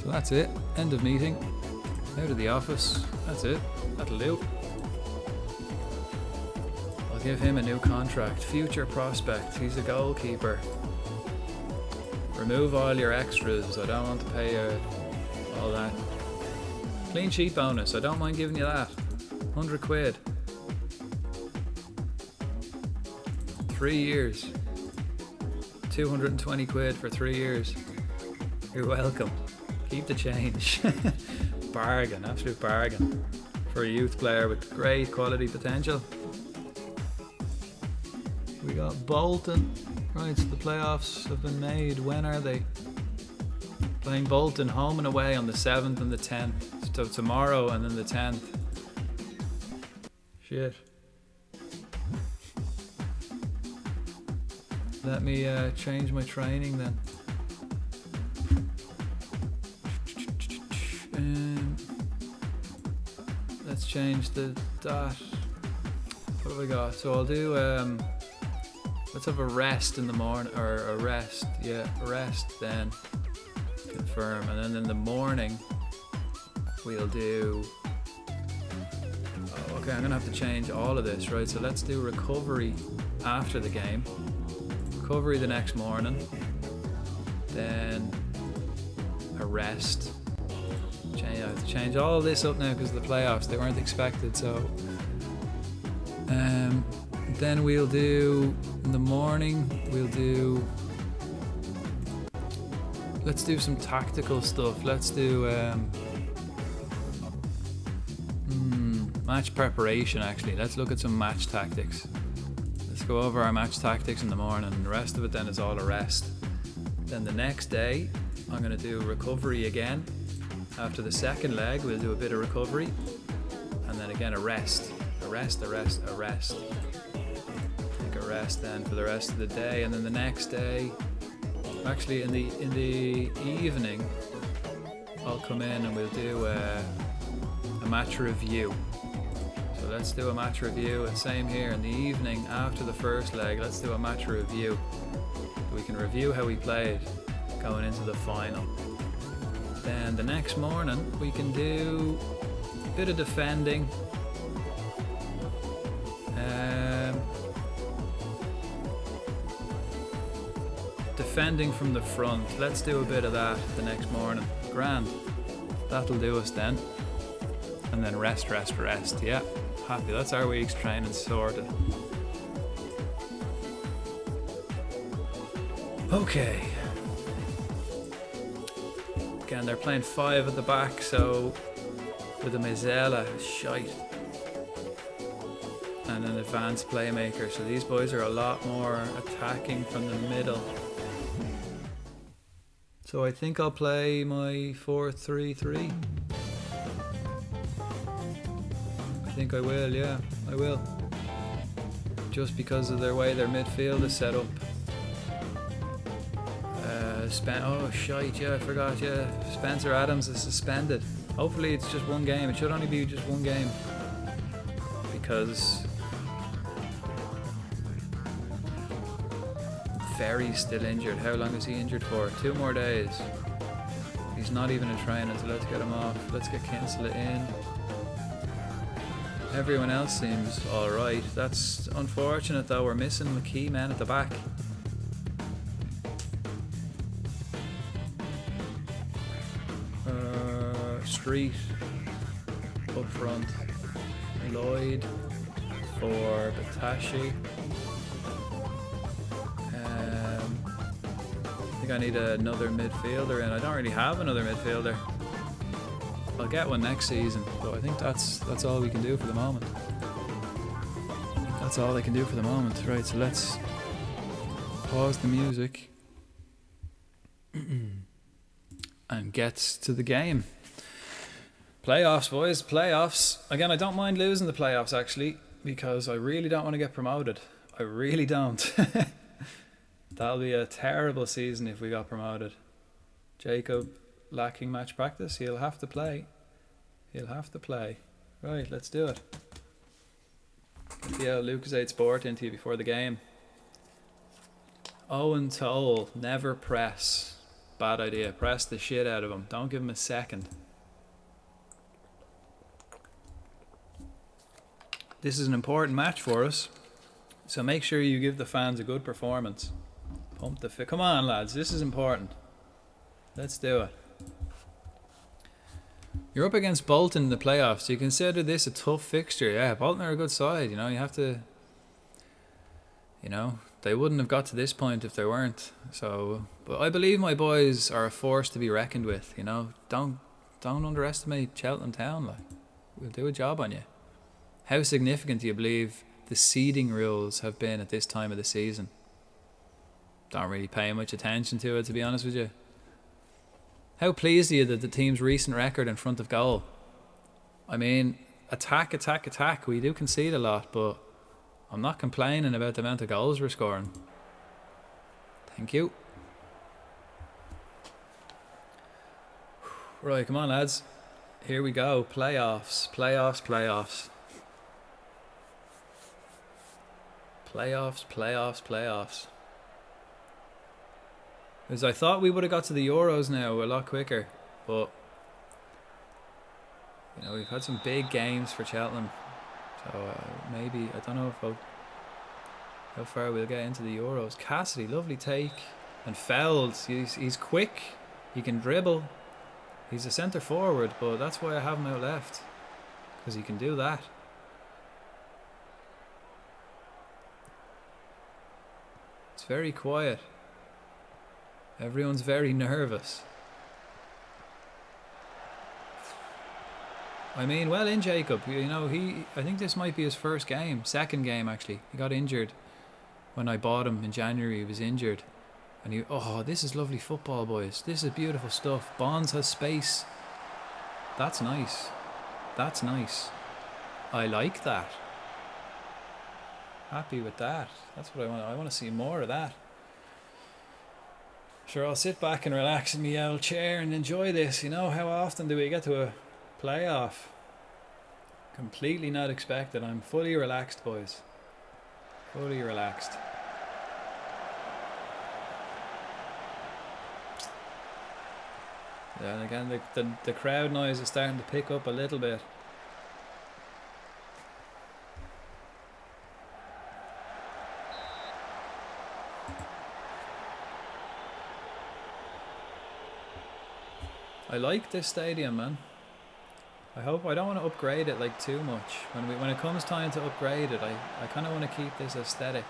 So that's it. End of meeting. Out of the office. That's it. That'll do. I'll give him a new contract. Future prospect. He's a goalkeeper. Remove all your extras. I don't want to pay all that. Clean sheet bonus. I don't mind giving you that. 100 quid. 3 years. 220 quid for 3 years. You're welcome. Keep the change. Bargain, absolute bargain for a youth player with great quality potential. We got Bolton. Right, so the playoffs have been made. When are they? Playing Bolton home and away on the 7th and the 10th. So tomorrow and then the 10th. Shit. Let me change my training then. Let's change that. What have I got? So I'll do let's have a rest in the morning, or a rest then confirm, and then in the morning we'll do okay, I'm gonna have to change all of this, right? So let's do recovery after the game, recovery the next morning, then a rest, I have to change all this up now because of the playoffs. They weren't expected, so then we'll do in the morning. Let's do some tactical stuff. Let's do match preparation. Actually, let's look at some match tactics. Let's go over our match tactics in the morning. The rest of it then is all a rest. Then the next day, I'm going to do recovery again. After the second leg, we'll do a bit of recovery, and then again a rest. A rest. Take a rest then for the rest of the day, and then the next day, actually in the evening, I'll come in and we'll do a match review. So let's do a match review, and same here in the evening after the first leg, let's do a match review. We can review how we played going into the final. Then the next morning we can do a bit of defending. Defending from the front. Let's do a bit of that the next morning. Grand. That'll do us then. And then rest. Yeah, happy. That's our week's training sorted. Okay. Again, they're playing 5 at the back, so with a Mizella, shite. And an advanced playmaker. So these boys are a lot more attacking from the middle. So I think I'll play my 4-3-3. I think I will, yeah, I will. Just because of their way their midfield is set up. Oh shite, yeah, I forgot, yeah. Spencer Adams is suspended. Hopefully it's just one game. It should only be just one game. Because Ferry's still injured. How long is he injured for? 2 more days. He's not even in training, so let's get him off. Let's get Kinsella in. Everyone else seems alright. That's unfortunate though, we're missing the key men at the back. Street up front. Lloyd for Batashi. I think I need another midfielder, and I don't really have another midfielder. I'll get one next season, but I think that's all we can do for the moment. That's all I can do for the moment. Right, so let's pause the music and get to the game. Playoffs, boys, playoffs. Again, I don't mind losing the playoffs, actually, because I really don't want to get promoted. I really don't. That'll be a terrible season if we got promoted. Jacob, lacking match practice, he'll have to play. Right, let's do it. Get the Lucasade Sport into you before the game. Owen Toll, never press. Bad idea. Press the shit out of him. Don't give him a second. This is an important match for us, so make sure you give the fans a good performance. Pump the come on, lads, this is important. Let's do it. You're up against Bolton in the playoffs. Do you consider this a tough fixture? Yeah, Bolton are a good side. You know, you have to. You know, they wouldn't have got to this point if they weren't. So, but I believe my boys are a force to be reckoned with. You know, don't underestimate Cheltenham Town. Like, we'll do a job on you. How significant do you believe the seeding rules have been at this time of the season? Don't really pay much attention to it, to be honest with you. How pleased are you that the team's recent record in front of goal? I mean, attack. We do concede a lot, but I'm not complaining about the amount of goals we're scoring. Thank you. Right, come on, lads. Here we go. Playoffs. Playoffs. Because I thought we would have got to the Euros now a lot quicker, but you know, we've had some big games for Cheltenham, so maybe, I don't know if how far we'll get into the Euros. Cassidy, lovely take, and Felds, he's quick, he can dribble, He's a centre forward, but that's why I have him out left. Because he can do that. It's very quiet. Everyone's very nervous. I mean, well in Jacob. You know, I think this might be his first game. Second game, actually. He got injured. When I bought him in January, he was injured. And oh, this is lovely football, boys. This is beautiful stuff. Bonds has space. That's nice. That's nice. I like that. Happy with that. That's what I want. I want to see more of that. Sure, I'll sit back and relax in my old chair and enjoy this. You know, how often do we get to a playoff? Completely not expected. I'm fully relaxed, boys. Fully relaxed. Yeah, and again, the crowd noise is starting to pick up a little bit. I like this stadium, man. I hope I don't want to upgrade it like too much. When it comes time to upgrade it, I kind of want to keep this aesthetic.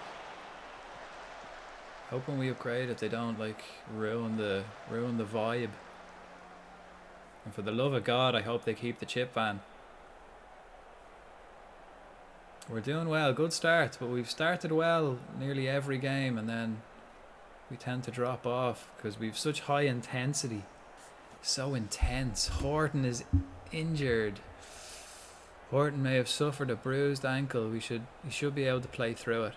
Hope when we upgrade it, they don't like ruin the vibe. And for the love of God, I hope they keep the chip van. We're doing well, good start, but we've started well nearly every game, and then we tend to drop off because we've such high intensity. So intense. Horton is injured. Horton may have suffered a bruised ankle. He should be able to play through it.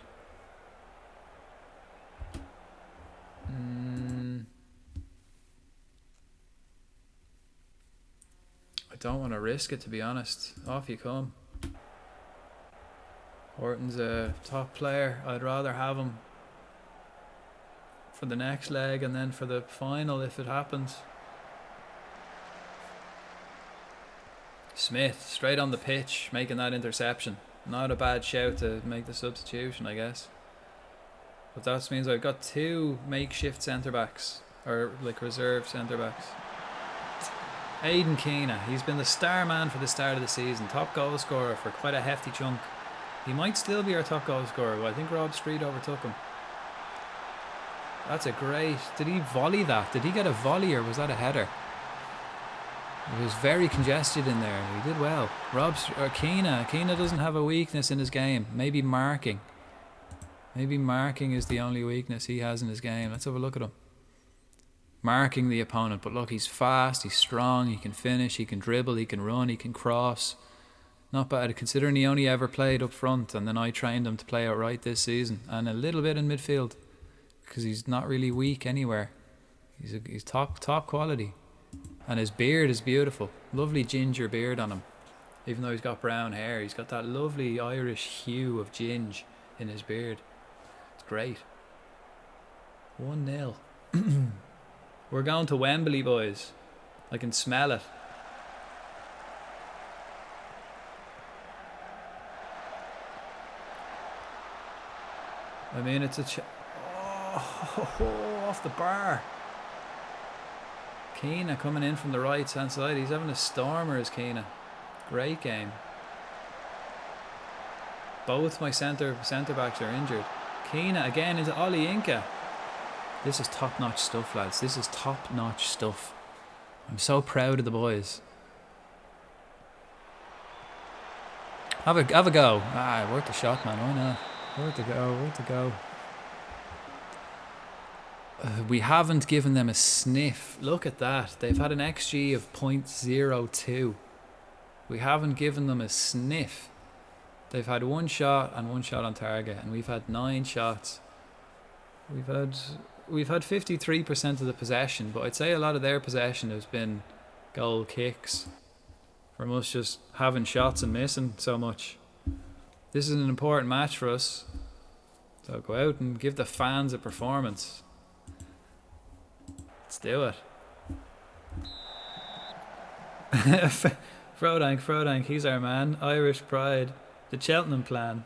I don't want to risk it, to be honest. Off you come. Horton's a top player. I'd rather have him for the next leg and then for the final if it happens. Smith, straight on the pitch, making that interception. Not a bad shout to make the substitution, I guess. But that means I've got two makeshift centre-backs, or like reserve centre-backs. Aidan Keena, he's been the star man for the start of the season. Top goal scorer for quite a hefty chunk. He might still be our top goal scorer, but I think Rob Street overtook him. That's a great... Did he volley that? Did he get a volley or was that a header? It was very congested in there. He did well. Keena doesn't have a weakness in his game. Maybe marking. Maybe marking is the only weakness he has in his game. Let's have a look at him. Marking the opponent. But look, he's fast, he's strong, he can finish, he can dribble, he can run, he can cross. Not bad, considering he only ever played up front, and then I trained him to play out right this season. And a little bit in midfield, because he's not really weak anywhere. He's top quality. And his beard is beautiful. Lovely ginger beard on him. Even though he's got brown hair, he's got that lovely Irish hue of ginge in his beard. It's great. 1-0. We're going to Wembley, boys. I can smell it. I mean, it's a... off the bar. Keena coming in from the right hand side. He's having a stormer, is Keena. Great game. Both my centre backs are injured. Keena again into Ollie Inca. This is top notch stuff, lads. This is top notch stuff. I'm so proud of the boys. Have a go. Worth the shot, man. Why not? Worth to go. We haven't given them a sniff. Look at that. They've had an XG of 0.02. We haven't given them a sniff. They've had one shot and one shot on target, and we've had 9 shots. We've had 53% of the possession, but I'd say a lot of their possession has been goal kicks from us just having shots and missing so much. This is an important match for us. So go out and give the fans a performance. Let's do it. Frodank, he's our man. Irish pride. The Cheltenham plan.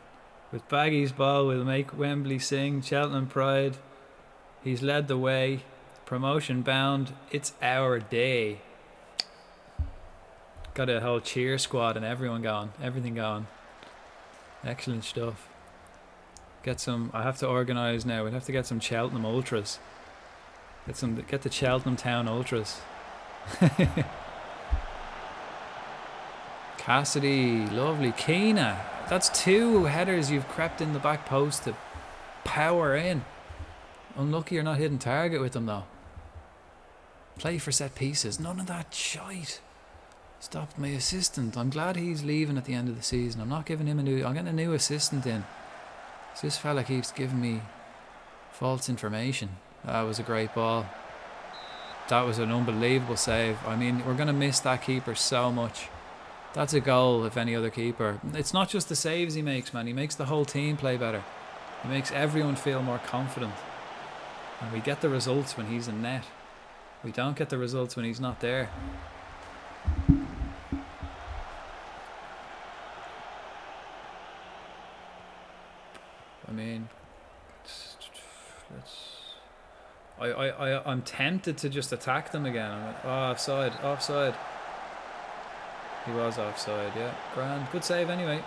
With Baggy's ball will make Wembley sing. Cheltenham pride. He's led the way. Promotion bound. It's our day. Got a whole cheer squad and everyone going. Everything going. Excellent stuff. Get some... I have to organise now. We'll have to get some Cheltenham Ultras. Get the Cheltenham Town Ultras. Cassidy, lovely. Keena, that's 2 headers you've crept in the back post to power in. Unlucky you're not hitting target with them though. Play for set pieces. None of that shite. Stopped my assistant. I'm glad he's leaving at the end of the season. I'm not giving him I'm getting a new assistant in. This fella keeps giving me false information. That was a great ball. That was an unbelievable save. I mean, we're going to miss that keeper so much. That's a goal if any other keeper. It's not just the saves he makes, man. He makes the whole team play better. He makes everyone feel more confident. And we get the results when he's in net. We don't get the results when he's not there. I mean, I'm tempted to just attack them again. I'm like, oh, offside. He was offside, yeah. Grand. Good save anyway.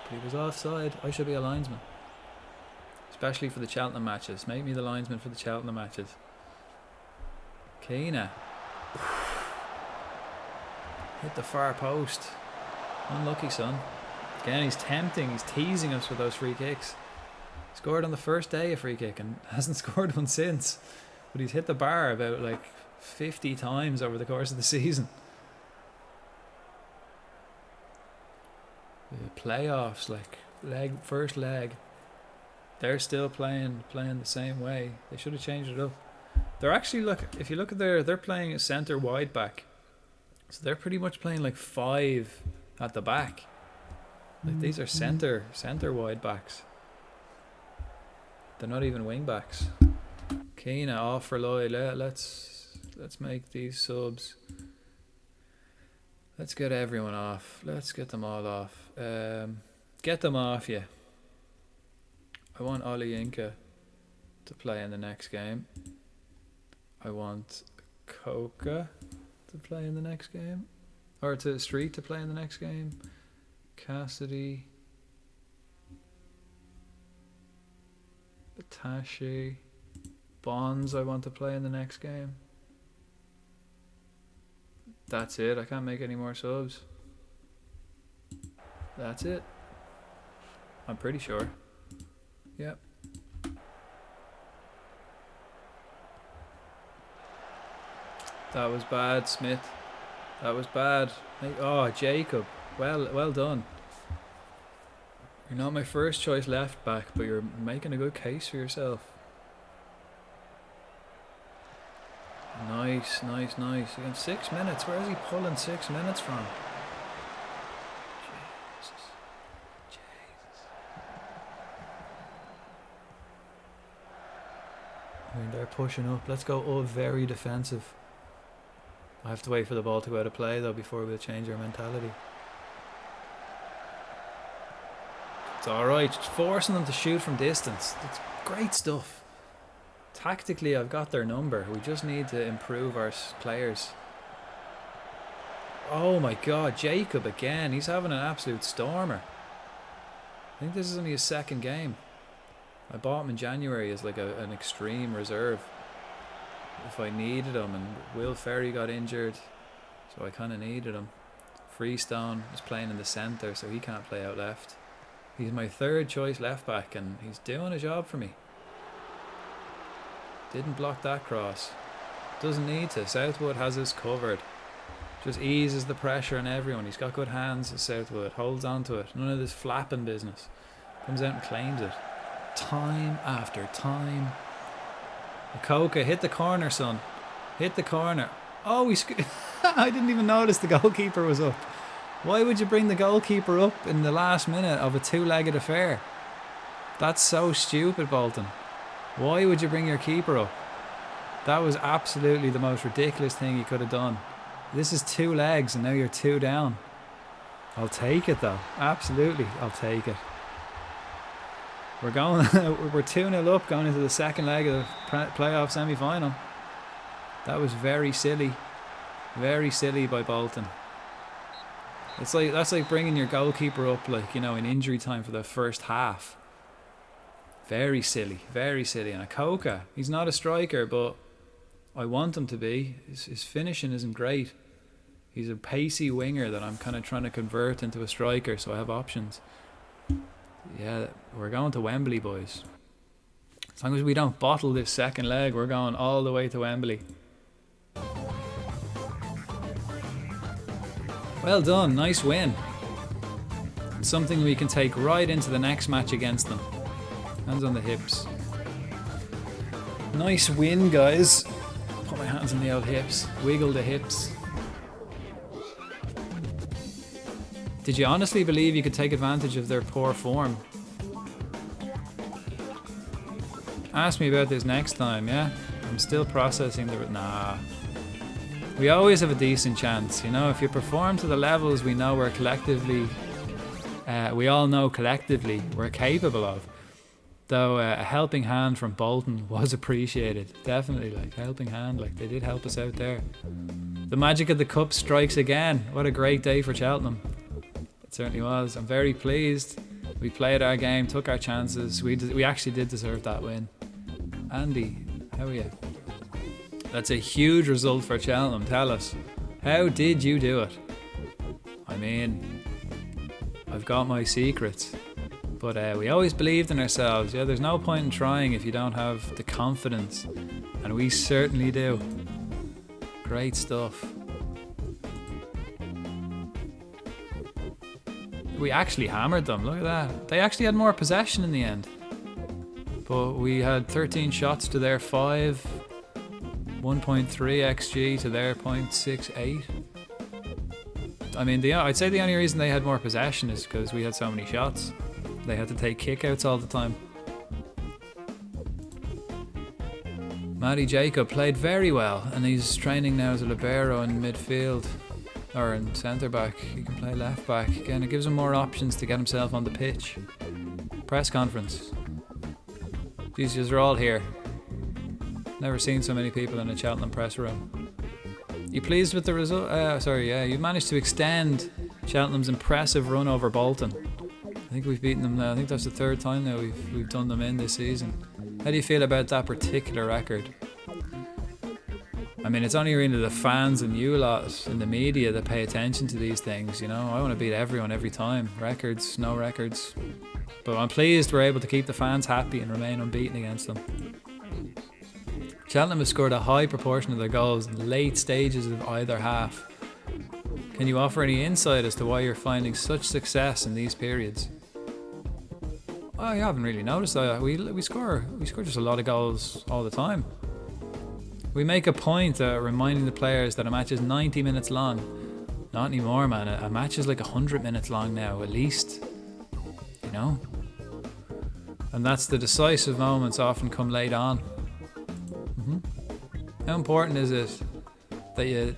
But he was offside. I should be a linesman. Especially for the Cheltenham matches. Make me the linesman for the Cheltenham matches. Keena. Hit the far post. Unlucky, son. Again, he's tempting. He's teasing us with those free kicks. Scored on the first day a free kick and hasn't scored one since. But he's hit the bar about like 50 times over the course of the season. The playoffs, like first leg, they're still playing the same way. They should have changed it up. They're actually, look, if you look at they're playing a centre wide back, so they're pretty much playing like 5 at the back. Like these are centre wide backs. They're not even wing backs. Keena off for Lloyd. Let's make these subs. Let's get everyone off. Let's get them all off. Get them off, yeah. I want Ollie Inca to play in the next game. I want Coca to play in the next game. Or to Street to play in the next game. Cassidy. Batashi. Bonds I want to play in the next game. That's it. I can't make any more subs. That's it. I'm pretty sure. Yep. That was bad, Smith. That was bad. Oh, Jacob. Well done. You're not my first choice left back, but you're making a good case for yourself. Nice. Again, 6 minutes. Where is he pulling 6 minutes from? Jesus. I mean, they're pushing up. Let's go all very defensive. I have to wait for the ball to go out of play though before we'll change our mentality. It's alright, just forcing them to shoot from distance. It's great stuff. Tactically, I've got their number. We just need to improve our players. Oh my god, Jacob again. He's having an absolute stormer. I think this is only his second game. I bought him in January as like an extreme reserve if I needed him, and Will Ferry got injured, so I kind of needed him. Freestone is playing in the centre, so he can't play out left. He's my third choice left back and he's doing a job for me. Didn't block that cross. Doesn't need to. Southwood has us covered. Just eases the pressure on everyone. He's got good hands, Southwood. Holds on to it. None of this flapping business. Comes out and claims it. Time after time. Akoka, hit the corner, son. Hit the corner. Oh, I didn't even notice the goalkeeper was up. Why would you bring the goalkeeper up in the last minute of a two-legged affair? That's so stupid, Bolton. Why would you bring your keeper up? That was absolutely the most ridiculous thing you could have done. This is 2 legs and now you're 2 down. I'll take it though. Absolutely, I'll take it. We're 2-0 up going into the second leg of the playoff semi-final. That was very silly. Very silly by Bolton. It's like, that's like bringing your goalkeeper up, like, you know, in injury time for the first half. Very silly, very silly. And Akoka, he's not a striker, but I want him to be. His finishing isn't great. He's a pacey winger that I'm kind of trying to convert into a striker, so I have options. Yeah, we're going to Wembley, boys. As long as we don't bottle this second leg, we're going all the way to Wembley. Well done, nice win. It's something we can take right into the next match against them. Hands on the hips. Nice win, guys. Put my hands on the old hips. Wiggle the hips. Did you honestly believe you could take advantage of their poor form? Ask me about this next time, yeah? I'm still processing the... Nah. We always have a decent chance, you know? If you perform to the levels we know we're collectively... we all know collectively we're capable of. Though a helping hand from Bolton was appreciated. Definitely, like, helping hand. Like, they did help us out there. The magic of the cup strikes again. What a great day for Cheltenham. It certainly was. I'm very pleased. We played our game, took our chances. We actually did deserve that win. Andy, how are you? That's a huge result for Cheltenham. Tell us, how did you do it? I mean, I've got my secrets. But we always believed in ourselves. Yeah, there's no point in trying if you don't have the confidence. And we certainly do. Great stuff. We actually hammered them. Look at that. They actually had more possession in the end. But we had 13 shots to their 5. 1.3 XG to their 0.68. I mean, I'd say the only reason they had more possession is because we had so many shots. They had to take kickouts all the time. Matty Jacob played very well, and he's training now as a libero in midfield, or in centre back. He can play left back. Again, it gives him more options to get himself on the pitch. Press conference. Jesus, they're all here. Never seen so many people in a Cheltenham press room. You pleased with the result? You managed to extend Cheltenham's impressive run over Bolton. I think we've beaten them now. I think that's the third time now we've done them in this season. How do you feel about that particular record? I mean, it's only really the fans and you lot in the media that pay attention to these things, you know? I want to beat everyone every time. Records, no records. But I'm pleased we're able to keep the fans happy and remain unbeaten against them. Cheltenham has scored a high proportion of their goals in late stages of either half. Can you offer any insight as to why you're finding such success in these periods? I haven't really noticed that. We score just a lot of goals all the time. We make a point reminding the players that a match is 90 minutes long. Not anymore, man. A match is like 100 minutes long now, at least. You know? And that's the decisive moments often come late on. How important is it that you...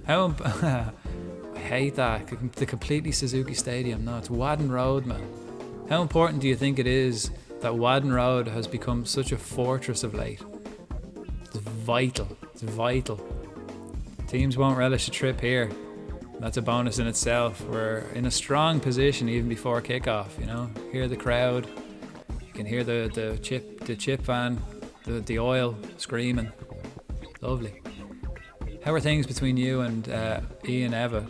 I hate that. The completely Suzuki Stadium. No, it's Wadden Road, man. How important do you think it is that Wadden Road has become such a fortress of late? It's vital. It's vital. Teams won't relish a trip here. That's a bonus in itself. We're in a strong position even before kickoff, you know. Hear the crowd. You can hear the chip van, the oil screaming. Lovely. How are things between you and Ian Evatt?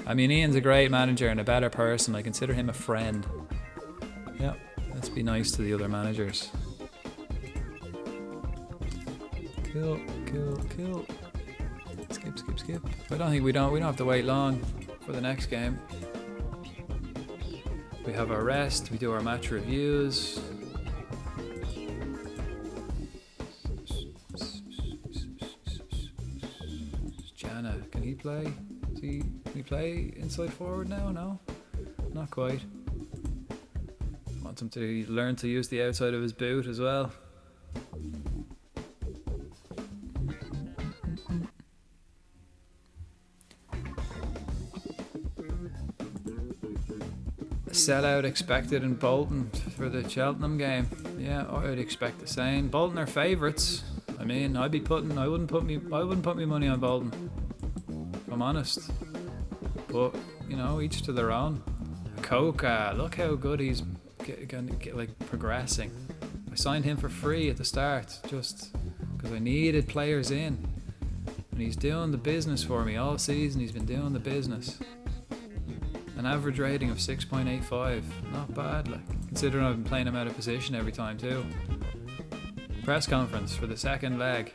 I mean, Ian's a great manager and a better person. I consider him a friend. Yeah, let's be nice to the other managers. Kill. Skip. I don't think we don't have to wait long for the next game. We have our rest, we do our match reviews. Jana, can he play? Can he play inside forward now? No? Not quite. Want him to learn to use the outside of his boot as well. Sellout expected in Bolton for the Cheltenham game. Yeah, I would expect the same. Bolton are favourites. I mean, I wouldn't put me money on Bolton. if I'm honest. But, you know, each to their own. Coca, look how good he's progressing. I signed him for free at the start just because I needed players in. And he's doing the business for me all season. He's been doing the business. An average rating of 6.85. Not bad, like, considering I've been playing him out of position every time too. Press conference for the second leg.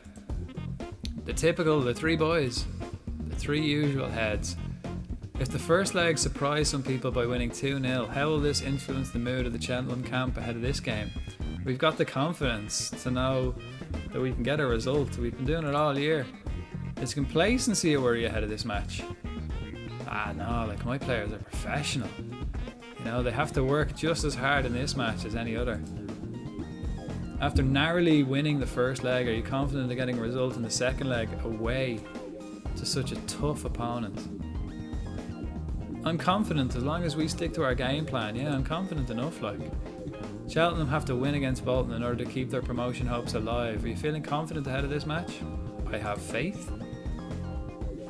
The three boys. The three usual heads. If the first leg surprised some people by winning 2-0, how will this influence the mood of the Cheltenham camp ahead of this game? We've got the confidence to know that we can get a result. We've been doing it all year. Is complacency a worry ahead of this match? No, like, my players are professional. You know, they have to work just as hard in this match as any other. After narrowly winning the first leg, are you confident of getting a result in the second leg away to such a tough opponent? I'm confident as long as we stick to our game plan. Yeah, I'm confident enough, like. Cheltenham have to win against Bolton in order to keep their promotion hopes alive. Are you feeling confident ahead of this match? I have faith.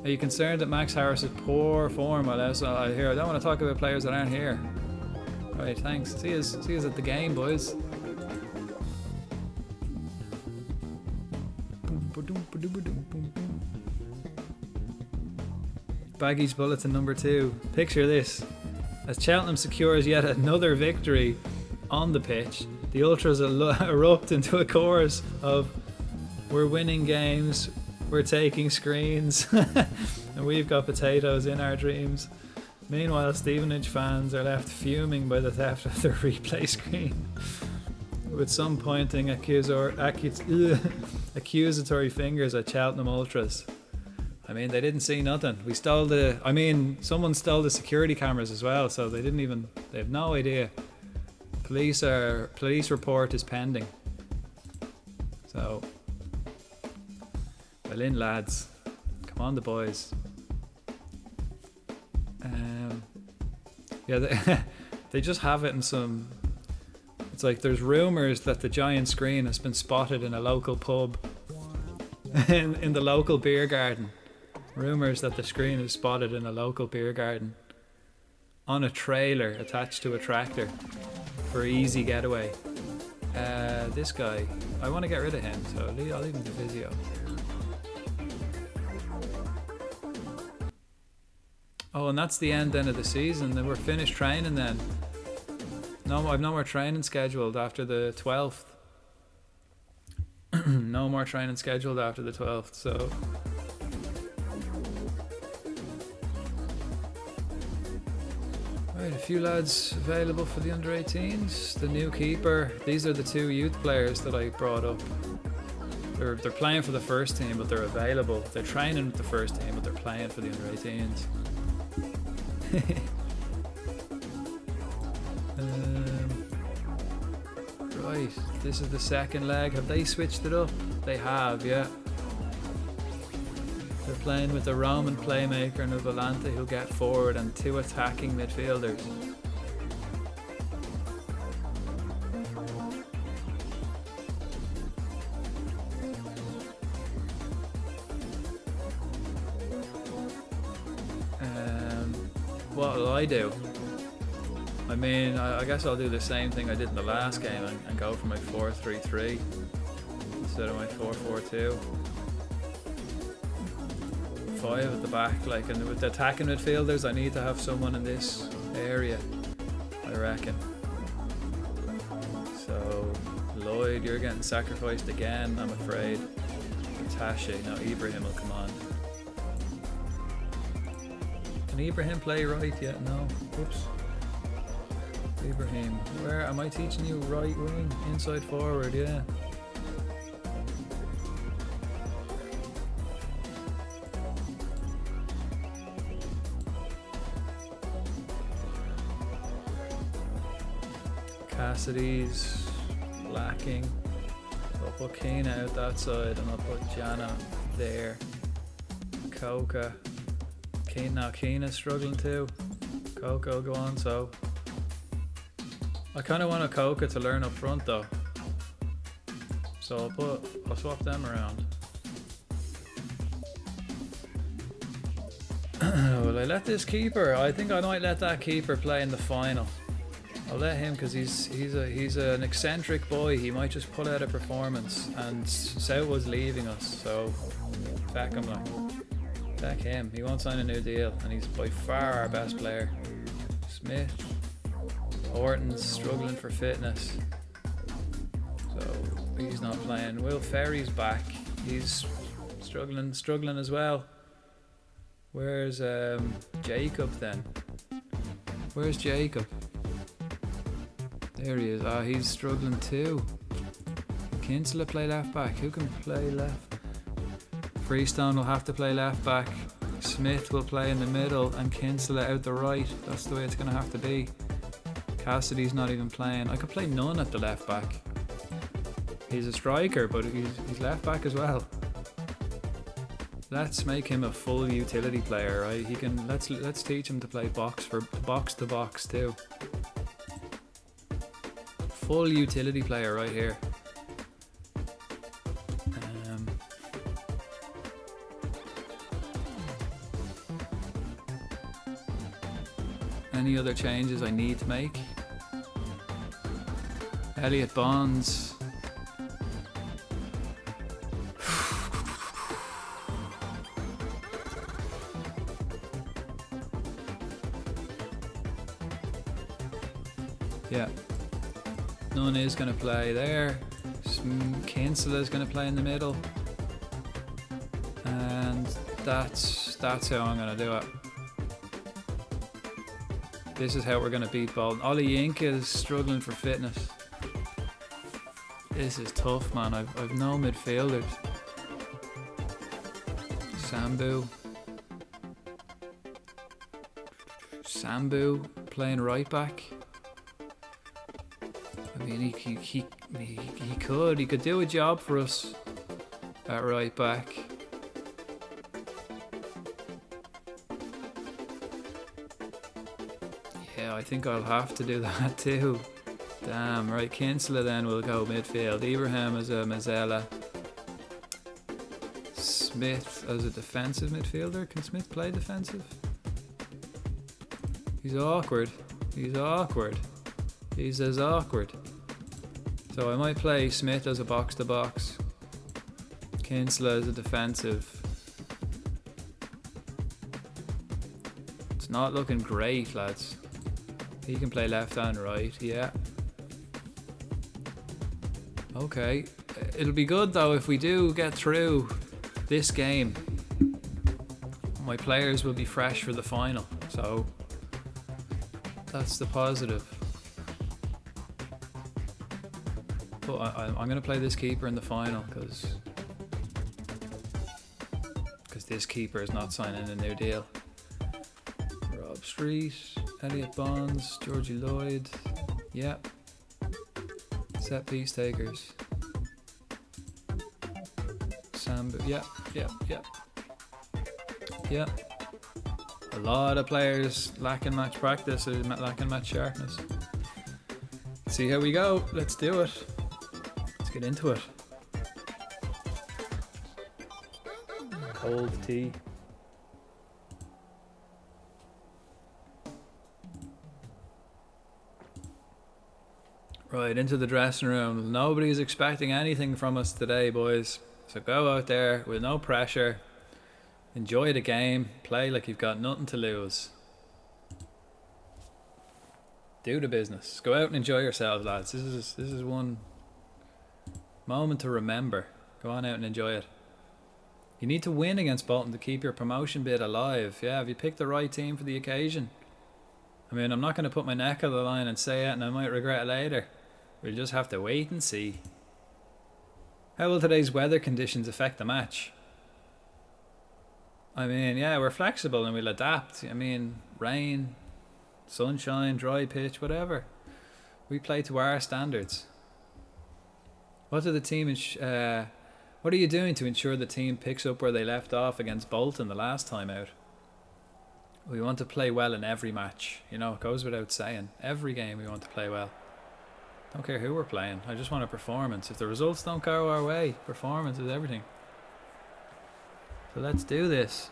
Are you concerned that Max Harris's poor form while outside here? I don't want to talk about players that aren't here. Right, thanks. See us at the game, boys. Baggy's bulletin number 2. Picture this. As Cheltenham secures yet another victory on the pitch, the Ultras erupt into a chorus of "We're winning games, we're taking screens, and we've got potatoes in our dreams." Meanwhile, Stevenage fans are left fuming by the theft of their replay screen, with some pointing accusatory fingers at Cheltenham Ultras. I mean, they didn't see nothing. Someone stole the security cameras as well, so they have no idea. Police report is pending. So, well in, lads. Come on, the boys. They just have it in some. It's like there's rumours that the giant screen has been spotted in a local pub, in the local beer garden. Rumours that the screen is spotted in a local beer garden on a trailer attached to a tractor for easy getaway. This guy, I want to get rid of him, so I'll leave him to physio. Oh, and that's the end then of the season. Then we're finished training then. No, I've no more training scheduled after the 12th. No more training scheduled after the 12th, so... Right, a few lads available for the under-18s. The new keeper. These are the 2 youth players that I brought up. They're playing for the first team, but they're available. They're training with the first team, but they're playing for the under-18s. Right, this is the second leg. Have they switched it up? They have, yeah. They're playing with a Roman playmaker and a Volante who'll get forward, and 2 attacking midfielders. What will I do? I mean, I guess I'll do the same thing I did in the last game and go for my 4-3-3 instead of my 4-4-2. 5 at the back, like, and with the attacking midfielders, I need to have someone in this area, I reckon. So, Lloyd, you're getting sacrificed again, I'm afraid. Tashi, no, Ibrahim will come on. Can Ibrahim play right yet? No. Oops. Ibrahim. Where am I teaching you? Right wing, inside forward, yeah. Cassidy's lacking. So I'll put Keena out that side and I'll put Jana there. Coca. Keena's struggling too. Coca will go on, so I kind of want a Coca to learn up front though, so I'll swap them around. Will I let this keeper? I think I might let that keeper play in the final. I'll let him because he's an eccentric boy. He might just pull out a performance, and Southwood's leaving us, so feck him, like. Feck him. He won't sign a new deal, and he's by far our best player. Smith. Horton's struggling for fitness, so he's not playing. Will Ferry's back. He's struggling as well. Where's Jacob then? Where's Jacob? There he is. Ah, he's struggling too. Kinsella play left back. Who can play left? Freestone will have to play left back. Smith will play in the middle and Kinsella out the right. That's the way it's going to have to be. Cassidy's not even playing. I could play Nunn at the left back. He's a striker, but he's left back as well. Let's make him a full utility player, right? He can. Let's teach him to play box to box too. Full utility player right here. Any other changes I need to make? Elliot Bonds. Yeah. Nunn is going to play there. Kinsella is going to play in the middle. And that's how I'm going to do it. This is how we're going to beat Bolton. Ollie Yinka is struggling for fitness. This is tough, man. I've no midfielders. Sambu playing right back. I mean, he could do a job for us at right back. Yeah, I think I'll have to do that too. Damn, right, Kinsella then will go midfield. Ibrahim as a Mazzella. Smith as a defensive midfielder. Can Smith play defensive? He's awkward. He's as awkward. So I might play Smith as a box-to-box. Kinsella as a defensive. It's not looking great, lads. He can play left and right, yeah. Okay. It'll be good though if we do get through this game. My players will be fresh for the final, so that's the positive. But I'm going to play this keeper in the final because this keeper is not signing a new deal. Rob Street, Elliot Bonds, Georgie Lloyd, yep. Set piece takers. Sambu, yep. A lot of players lacking match practice or lacking match sharpness. See how we go. Let's do it. Let's get into it. Cold tea. Right, into the dressing room. Nobody's expecting anything from us today, boys. So go out there with no pressure. Enjoy the game. Play like you've got nothing to lose. Do the business. Go out and enjoy yourselves, lads. This is one moment to remember. Go on out and enjoy it. You need to win against Bolton to keep your promotion bid alive. Yeah, have you picked the right team for the occasion? I mean, I'm not going to put my neck on the line and say it and I might regret it later. We'll just have to wait and see. How will today's weather conditions affect the match? I mean, yeah, we're flexible and we'll adapt. I mean, rain, sunshine, dry pitch, whatever. We play to our standards. What are you doing to ensure the team picks up where they left off against Bolton the last time out? We want to play well in every match. You know, it goes without saying. Every game we want to play well. Don't care who we're playing. I just want a performance. If the results don't go our way, performance is everything. So let's do this.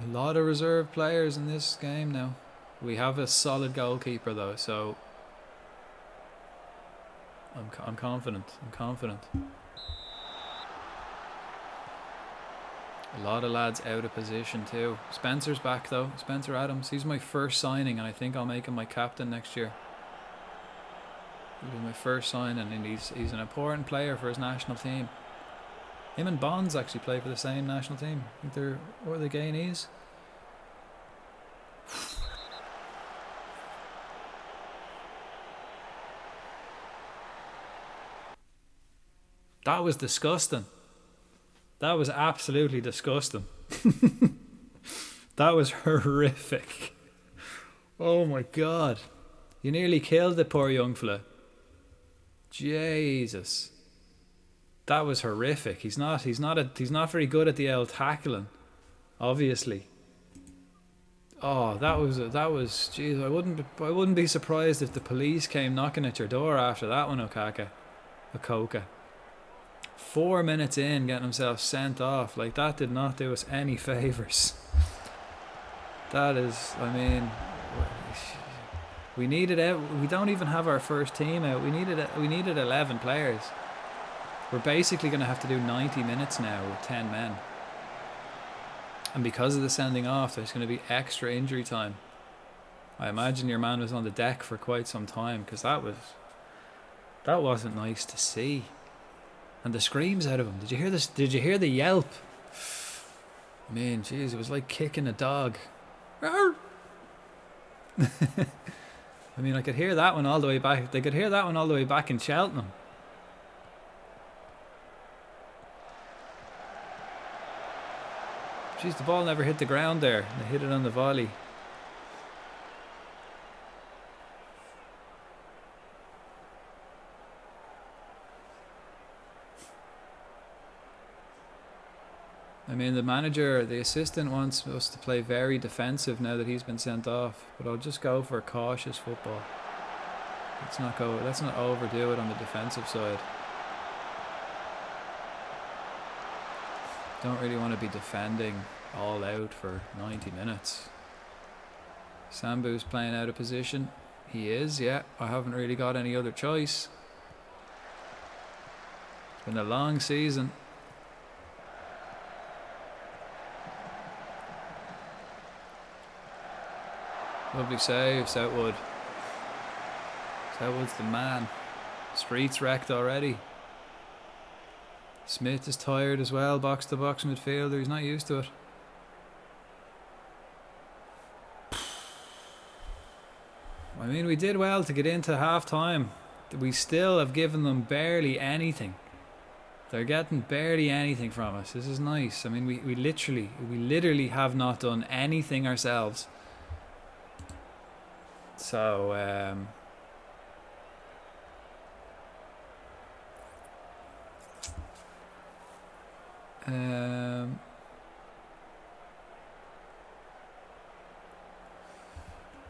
A lot of reserve players in this game now. We have a solid goalkeeper though, so I'm confident. I'm confident. A lot of lads out of position too. Spencer's back though. Spencer Adams. He's my first signing, and I think I'll make him my captain next year. He'll be my first signing, and he's an important player for his national team. Him and Bonds actually play for the same national team. I think they're, what are the Guyanese? That was disgusting. That was absolutely disgusting. That was horrific. Oh my God. You nearly killed the poor young fella. Jesus. That was horrific. He's not very good at the old tackling, obviously. Oh, that was jeez, I wouldn't be surprised if the police came knocking at your door after that one, Okoka. 4 minutes in, getting himself sent off. Like, that did not do us any favours. That is, I mean, we needed out. We don't even have our first team out. We needed 11 players. We're basically going to have to do 90 minutes now with 10 men. And because of the sending off, there's going to be extra injury time. I imagine your man was on the deck for quite some time, because that wasn't nice to see. And the screams out of him. Did you hear this? Did you hear the yelp? I mean, jeez, it was like kicking a dog. I mean, I could hear that one all the way back. They could hear that one all the way back in Cheltenham. Jeez, the ball never hit the ground there. They hit it on the volley. I mean, the assistant wants us to play very defensive now that he's been sent off. But I'll just go for cautious football. Let's not overdo it on the defensive side. Don't really want to be defending all out for 90 minutes. Sambu's playing out of position. He is, yeah. I haven't really got any other choice. It's been a long season. Lovely save, Southwood. Southwood's the man. Street's wrecked already. Smith is tired as well, box to box midfielder. He's not used to it. I mean, we did well to get into half time. We still have given them barely anything. They're getting barely anything from us. This is nice. I mean, we literally have not done anything ourselves. So,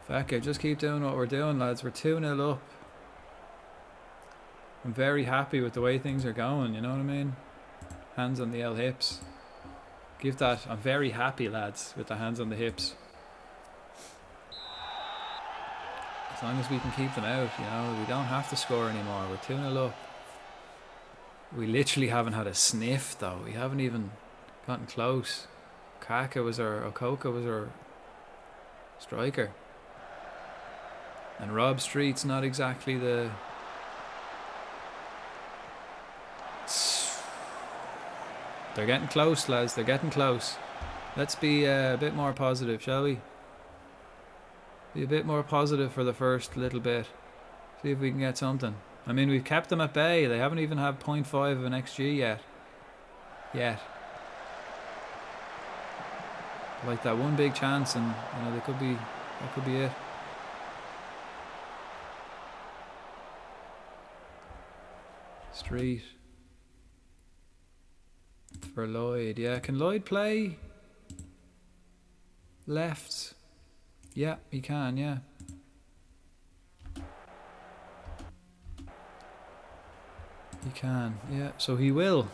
fuck it, just keep doing what we're doing, lads. We're 2-0 up. I'm very happy with the way things are going, you know what I mean? Hands on the L hips. Give that. I'm very happy, lads, with the hands on the hips. As long as we can keep them out, you know, we don't have to score anymore. We're 2-0 up. We literally haven't had a sniff, though. We haven't even gotten close. Okoka was our striker. And Rob Street's not exactly the... They're getting close, lads. They're getting close. Let's be a bit more positive, shall we? Be a bit more positive for the first little bit. See if we can get something. I mean, we've kept them at bay. They haven't even had 0.5 of an XG yet. Like that one big chance, and you know, that could be it. Street for Lloyd. Yeah, can Lloyd play left? Yeah, he can, yeah. He can, yeah. So he will.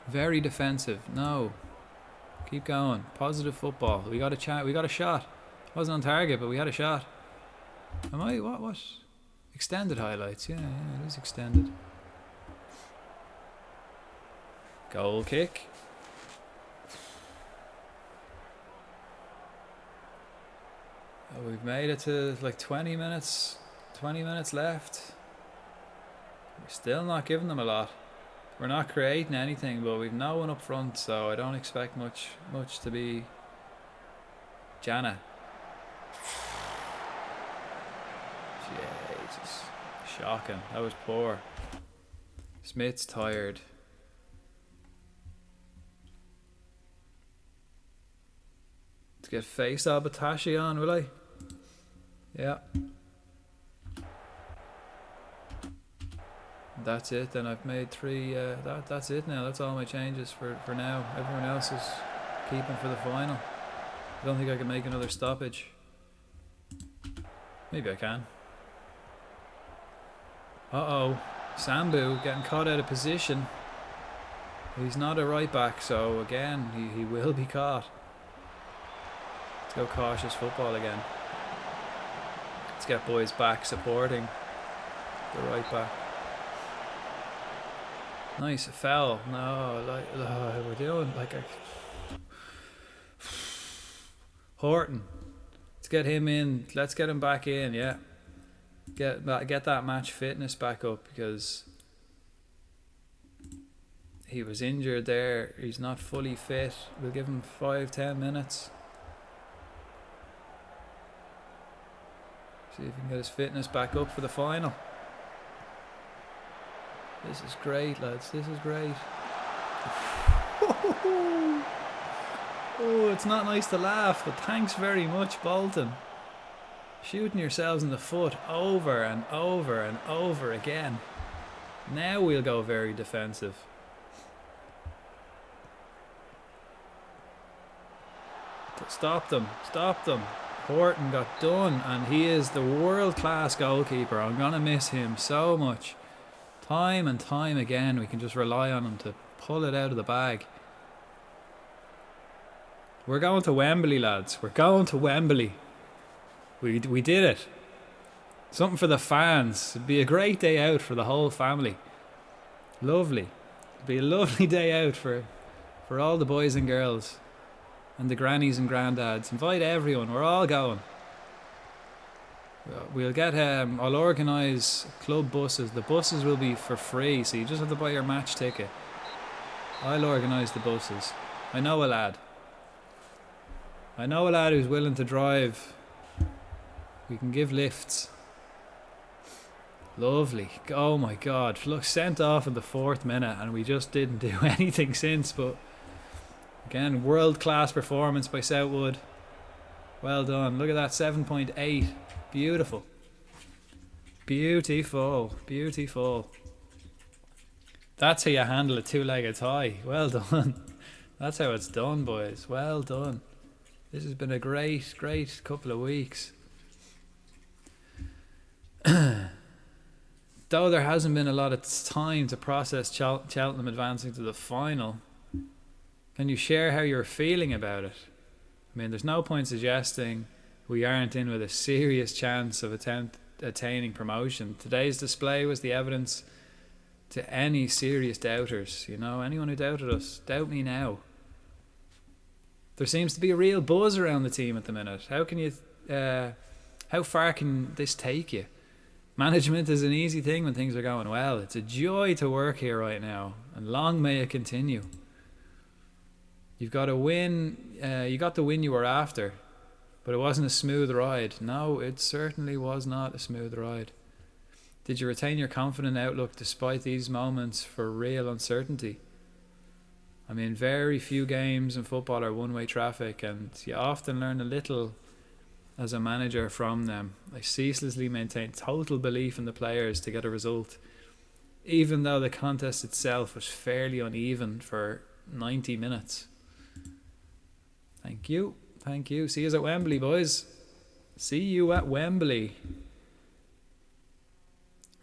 Very defensive. No. Keep going. Positive football. We got a chat. We got a shot. Wasn't on target, but we had a shot. Am I? What? Extended highlights. Yeah, it is extended. Goal kick. Oh, we've made it to like 20 minutes. 20 minutes left. We're still not giving them a lot. We're not creating anything, but we've no one up front, so I don't expect much to be. Jana. Jesus. Shocking. That was poor. Smith's tired. To get face Abatashi on, will I? Yeah. That's it. Then I've made 3. That's it now. That's all my changes for now. Everyone else is keeping for the final. I don't think I can make another stoppage. Maybe I can. Uh-oh. Sambu getting caught out of position. He's not a right back, so again, he will be caught. Let's go cautious football again. Let's get boys back supporting the right back. Nice, a foul. No, we're doing like a Horton. Let's get him in. Let's get him back in. Yeah, get that match fitness back up, because he was injured there. He's not fully fit. We'll give him 5-10 minutes. See if he can get his fitness back up for the final. This is great, lads. This is great. Oh, it's not nice to laugh, but thanks very much, Bolton. Shooting yourselves in the foot over and over and over again. Now we'll go very defensive. Stop them. Stop them. Horton got done, and he is the world-class goalkeeper. I'm going to miss him so much. Time and time again, we can just rely on him to pull it out of the bag. We're going to Wembley, lads. We're going to Wembley. We did it. Something for the fans. It'd be a great day out for the whole family. Lovely. It'd be a lovely day out for all the boys and girls. And the grannies and granddads. Invite everyone. We're all going. We'll get I'll organise club buses. The buses will be for free, so you just have to buy your match ticket. I'll organise the buses. I know a lad who's willing to drive. We can give lifts. Lovely. Oh my god. Look, sent off in the 4th minute, and we just didn't do anything since. But again, world class performance by Southwood. Well done. Look at that, 7.8. Beautiful. Beautiful. Beautiful. That's how you handle a 2-legged tie. Well done. That's how it's done, boys. Well done. This has been a great couple of weeks. Though there hasn't been a lot of time to process Cheltenham advancing to the final, can you share how you're feeling about it? I mean, there's no point suggesting we aren't in with a serious chance of attaining promotion. Today's display was the evidence to any serious doubters. You know, anyone who doubted us, doubt me now. There seems to be a real buzz around the team at the minute. How far can this take you? Management is an easy thing when things are going well. It's a joy to work here right now, and long may it continue. You've got a win. You got the win you were after, but it wasn't a smooth ride. No, it certainly was not a smooth ride. Did you retain your confident outlook despite these moments for real uncertainty? I mean, very few games in football are one-way traffic, and you often learn a little as a manager from them. I ceaselessly maintain total belief in the players to get a result, even though the contest itself was fairly uneven for 90 minutes. Thank you. Thank you. See you at Wembley, boys. See you at Wembley.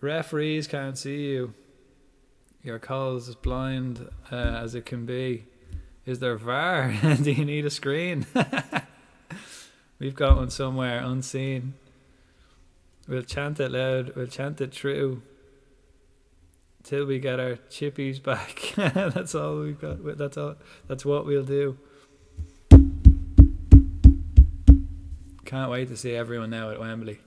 Referees can't see you. Your call's as blind as it can be. Is there VAR? Do you need a screen? We've got one somewhere unseen. We'll chant it loud. We'll chant it true till we get our chippies back. That's all we've got. That's all. That's what we'll do. Can't wait to see everyone now at Wembley.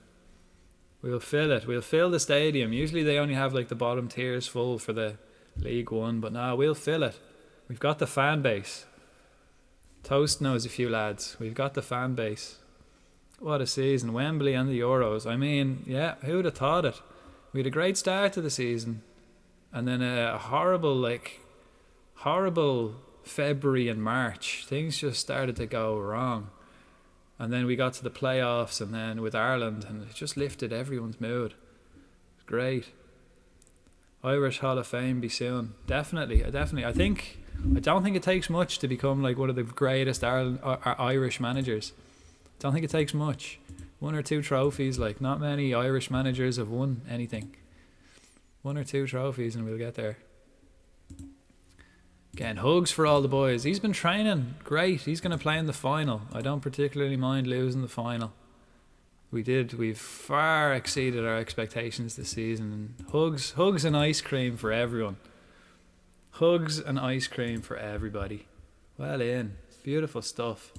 We'll fill it. We'll fill the stadium. Usually they only have like the bottom tiers full for the League One, but now we'll fill it. We've got the fan base. Toast knows a few lads. We've got the fan base. What a season. Wembley and the Euros. I mean, yeah, who would have thought it? We had a great start to the season. And then a horrible February and March. Things just started to go wrong. And then we got to the playoffs and then with Ireland, and it just lifted everyone's mood. It was great. Irish Hall of Fame be soon. Definitely. I don't think it takes much to become like one of the greatest Irish managers. I don't think it takes much. 1 or 2 trophies, like not many Irish managers have won anything. 1 or 2 trophies and we'll get there. Again, hugs for all the boys. He's been training great. He's going to play in the final. I don't particularly mind losing the final. We've far exceeded our expectations this season. And hugs and ice cream for everyone. Hugs and ice cream for everybody. Well in. Beautiful stuff.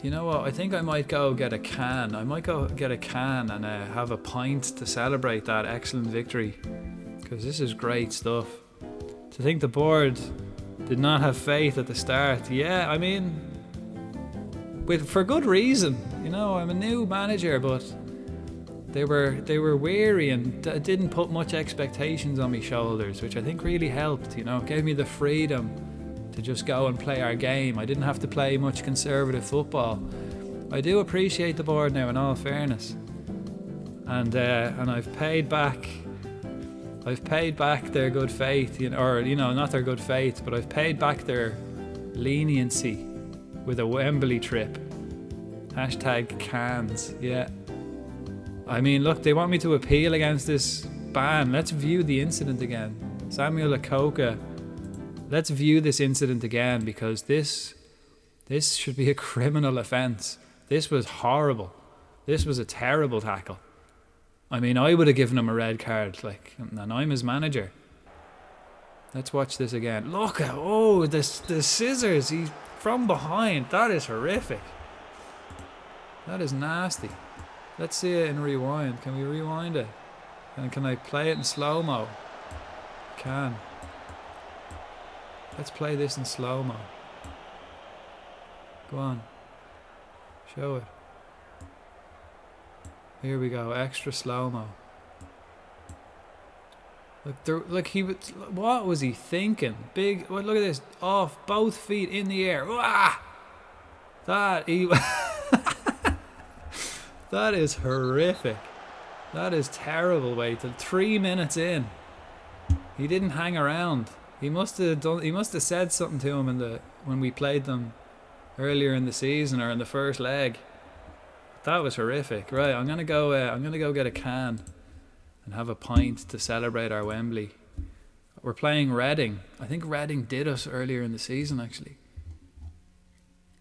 You know what? I think I might go get a can. I might go get a can and have a pint to celebrate that excellent victory. Because this is great stuff. To think the board did not have faith at the start. Yeah, I mean, for good reason. You know, I'm a new manager, but they were weary and didn't put much expectations on my shoulders, which I think really helped. You know, it gave me the freedom to just go and play our game. I didn't have to play much conservative football. I do appreciate the board now, in all fairness, and I've paid back their good faith, not their good faith, but I've paid back their leniency with a Wembley trip. #cans. Yeah. I mean, look, they want me to appeal against this ban. Let's view the incident again. Samuel Akoka. Let's view this incident again, because this should be a criminal offence. This was horrible. This was a terrible tackle. I mean, I would have given him a red card, and I'm his manager. Let's watch this again. Look at the scissors. He's from behind. That is horrific. That is nasty. Let's see it in rewind. Can we rewind it? And can I play it in slow-mo? Can. Let's play this in slow-mo. Go on. Show it. Here we go. Extra slow-mo. What was he thinking? Look at this. Off, both feet in the air. Wah! That is horrific. That is terrible. Wait till 3 minutes in. He didn't hang around. He must have said something to him when we played them earlier in the season or in the first leg. That was horrific. Right, I'm gonna go get a can and have a pint to celebrate our Wembley. We're playing Reading. I think Reading did us earlier in the season, actually.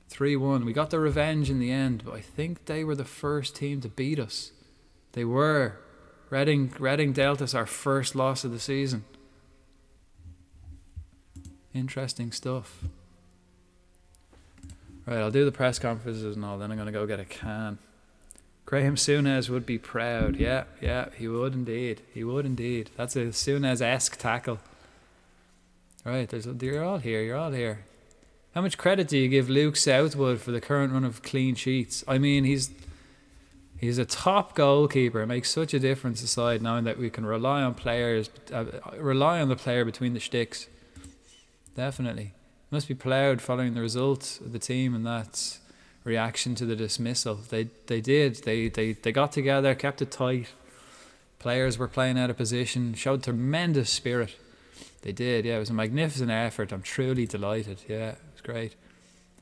3-1. We got the revenge in the end, but I think they were the first team to beat us. They were. Reading dealt us our first loss of the season. Interesting stuff. Right, I'll do the press conferences and all, then I'm going to go get a can. Graham Souness would be proud. Yeah, he would indeed. He would indeed. That's a Souness-esque tackle. Right, you're all here. How much credit do you give Luke Southwood for the current run of clean sheets? I mean, he's a top goalkeeper. It makes such a difference aside knowing that we can rely on the player between the sticks. Definitely. Must be proud following the result of the team and that reaction to the dismissal. They did. They got together, kept it tight. Players were playing out of position, showed tremendous spirit. They did, yeah. It was a magnificent effort. I'm truly delighted. Yeah, it was great.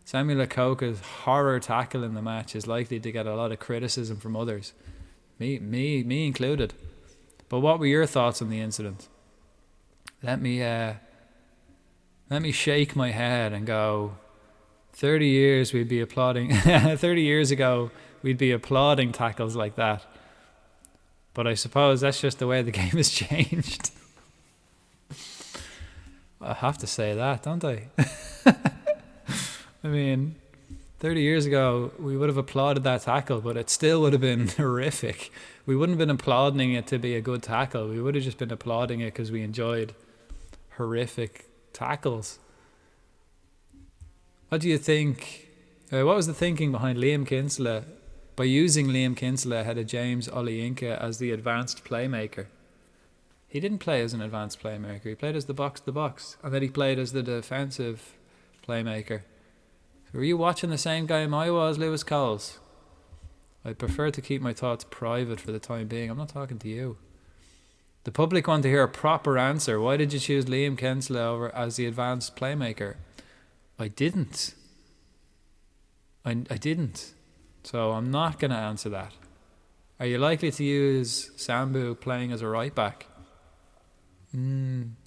Samuel Akoka's horror tackle in the match is likely to get a lot of criticism from others, me included. But what were your thoughts on the incident? Let me shake my head and go, 30 years we'd be applauding 30 years ago we'd be applauding tackles like that. But I suppose that's just the way the game has changed. I have to say that, don't I? I mean, 30 years ago we would have applauded that tackle, but it still would have been horrific. We wouldn't have been applauding it to be a good tackle. We would have just been applauding it because we enjoyed horrific tackles. What do you think? What was the thinking behind Liam Kinsella by using Liam Kinsella ahead of James Olayinka as the advanced playmaker? He didn't play as an advanced playmaker. He played as the box, and then he played as the defensive playmaker. Were you watching the same game I was, Lewis Coles? I'd prefer to keep my thoughts private for the time being. I'm not talking to you. The public want to hear a proper answer. Why did you choose Liam Kinsella over as the advanced playmaker? I didn't. I didn't. So I'm not going to answer that. Are you likely to use Sambu playing as a right back?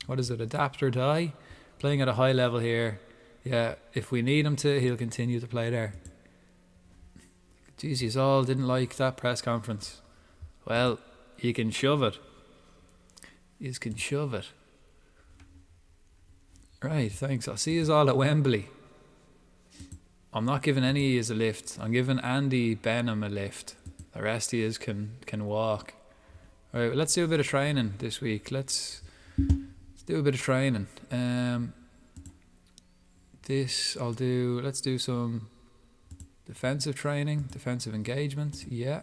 What is it? Adapt or die? Playing at a high level here. Yeah, if we need him to, he'll continue to play there. Jeez, you all didn't like that press conference. Well, you can shove it. You can shove it. Right, thanks. I'll see you all at Wembley. I'm not giving any of you a lift. I'm giving Andy Benham a lift. The rest of you can walk. All right, well, let's do a bit of training this week. Let's do a bit of training. Let's do some defensive training, defensive engagement. Yeah.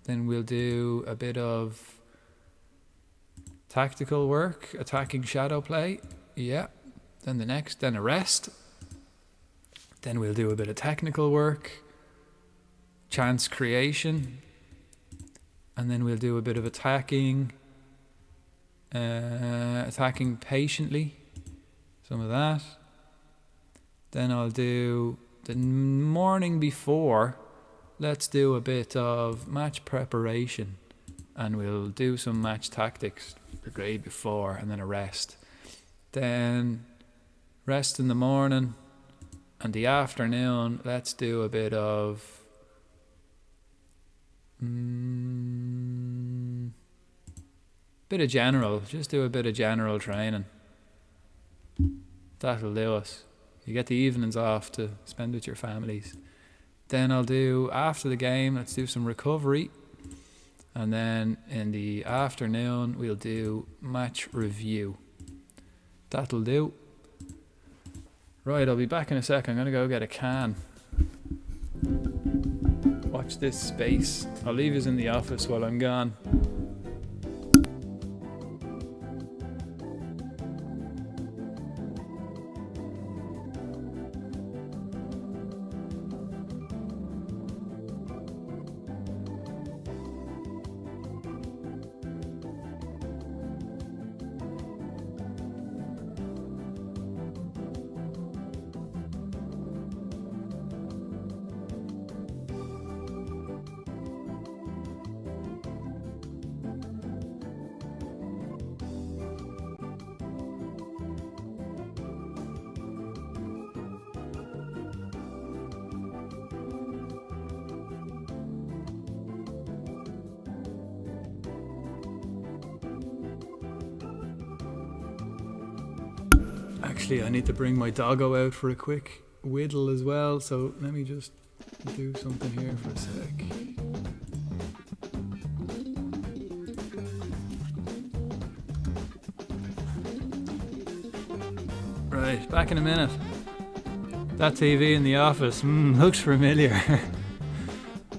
Then we'll do a bit of tactical work, attacking shadow play. Yeah. Then a rest. Then we'll do a bit of technical work, chance creation, and then we'll do a bit of attacking patiently, some of that. Then I'll do the morning before, let's do a bit of match preparation, and we'll do some match tactics the day before, and then a rest. Then rest in the morning, and the afternoon, let's do a bit of general. Just do a bit of general training. That'll do us. You get the evenings off to spend with your families. Then I'll do, after the game, let's do some recovery. And then in the afternoon, we'll do match review. That'll do. Right, I'll be back in a sec. I'm going to go get a can. Watch this space. I'll leave you in the office while I'm gone. Actually, I need to bring my doggo out for a quick whittle as well, so let me just do something here for a sec. Right, back in a minute. That TV in the office, looks familiar.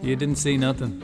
You didn't see nothing.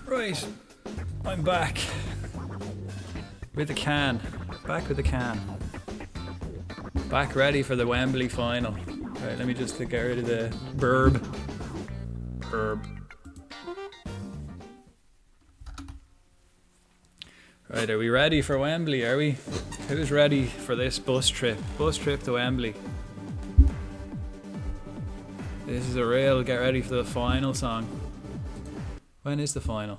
Right, I'm back with the can. Back with the can. Back ready for the Wembley final. Right, let me just get rid of the burb. Right, are we ready for Wembley, are we? Who's ready for this bus trip? Bus trip to Wembley. This is a real get ready for the final song. When is the final?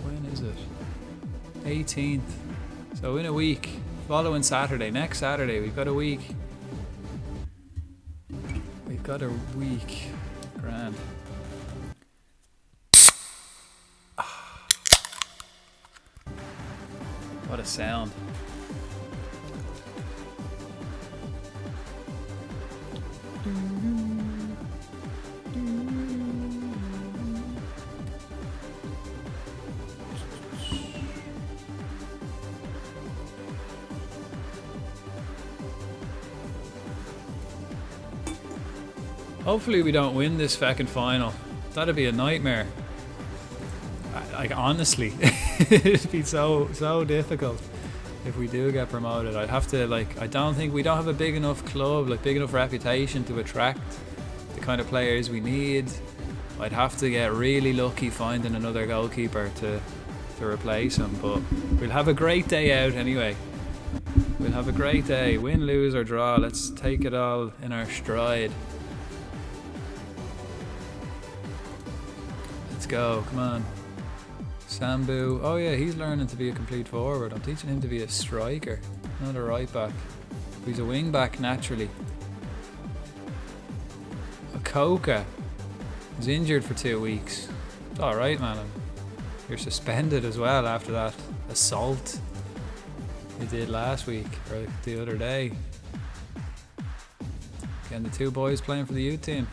When is it? 18th. So in a week. Following Saturday. Next Saturday. We've got a week. We've got a week. Grand. What a sound. Hopefully we don't win this fucking final. That'd be a nightmare. Like honestly, it'd be so difficult if we do get promoted. I'd have to I don't think we don't have a big enough club, big enough reputation to attract the kind of players we need. I'd have to get really lucky finding another goalkeeper to replace him. But we'll have a great day out anyway. We'll have a great day. Win, lose or draw. Let's take it all in our stride. Let's go, come on. Sambu, oh yeah, he's learning to be a complete forward. I'm teaching him to be a striker, not a right back. He's a wing back naturally. Akoka is injured for 2 weeks. It's alright, man. You're suspended as well after that assault you did last week, or the other day. Again, the 2 boys playing for the youth team.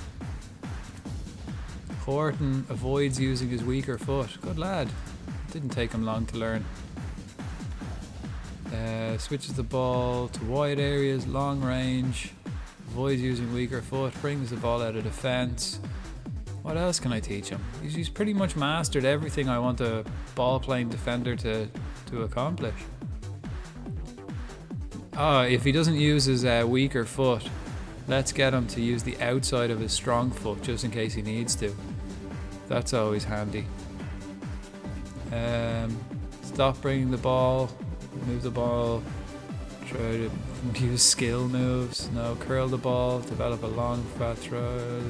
Horton avoids using his weaker foot. Good lad. Didn't take him long to learn. Switches the ball to wide areas, long range. Avoids using weaker foot. Brings the ball out of defence. What else can I teach him? He's pretty much mastered everything I want a ball-playing defender to accomplish. Oh, if he doesn't use his weaker foot, let's get him to use the outside of his strong foot just in case he needs to. That's always handy. Stop bringing the ball. Move the ball. Try to use skill moves. No, curl the ball. Develop a long fat throw.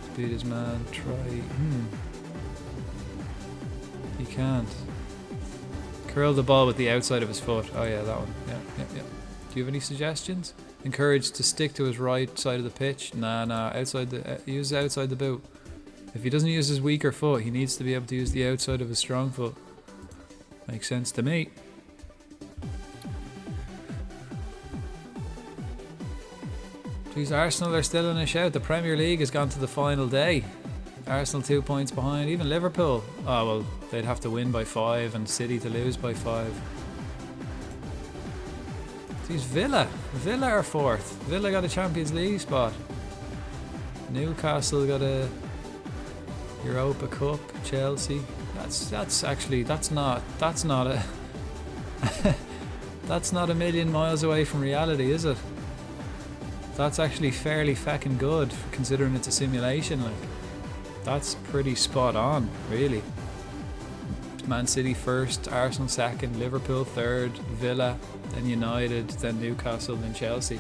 Speed his man. Try. He can't. Curl the ball with the outside of his foot. Oh yeah, that one. Yeah. Do you have any suggestions? Encouraged to stick to his right side of the pitch. Nah. Use outside the boot. If he doesn't use his weaker foot, he needs to be able to use the outside of his strong foot. Makes sense to me. Geez, Arsenal are still in a shout. The Premier League has gone to the final day. Arsenal 2 points behind. Even Liverpool. Oh well, they'd have to win by 5 and City to lose by 5. Geez, Villa are 4th. Villa got a Champions League spot. Newcastle got a Europa Cup. Chelsea. That's not a that's not a million miles away from reality, is it? That's actually fairly fucking good considering it's a simulation. That's pretty spot on, really. Man City 1st, Arsenal 2nd, Liverpool 3rd, Villa, then United, then Newcastle, then Chelsea.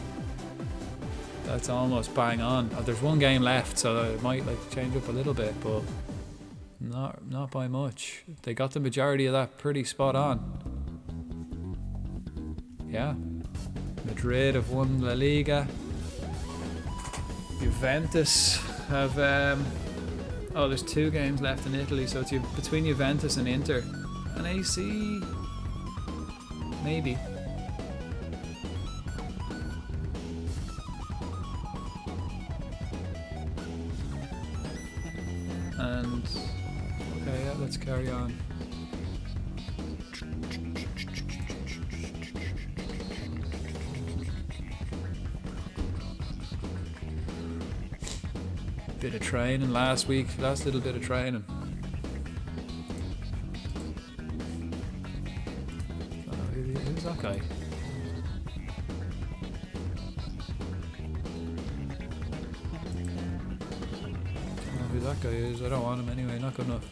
That's almost bang on. There's 1 game left, so it might change up a little bit, but not by much. They got the majority of that pretty spot on. Yeah. Madrid have won La Liga. Juventus have there's 2 games left in Italy, so it's between Juventus and Inter. And AC maybe. And okay, yeah, let's carry on. Bit of training last week, last little bit of training. Who's that guy? Don't know who that guy is. I don't want him anyway, not good enough.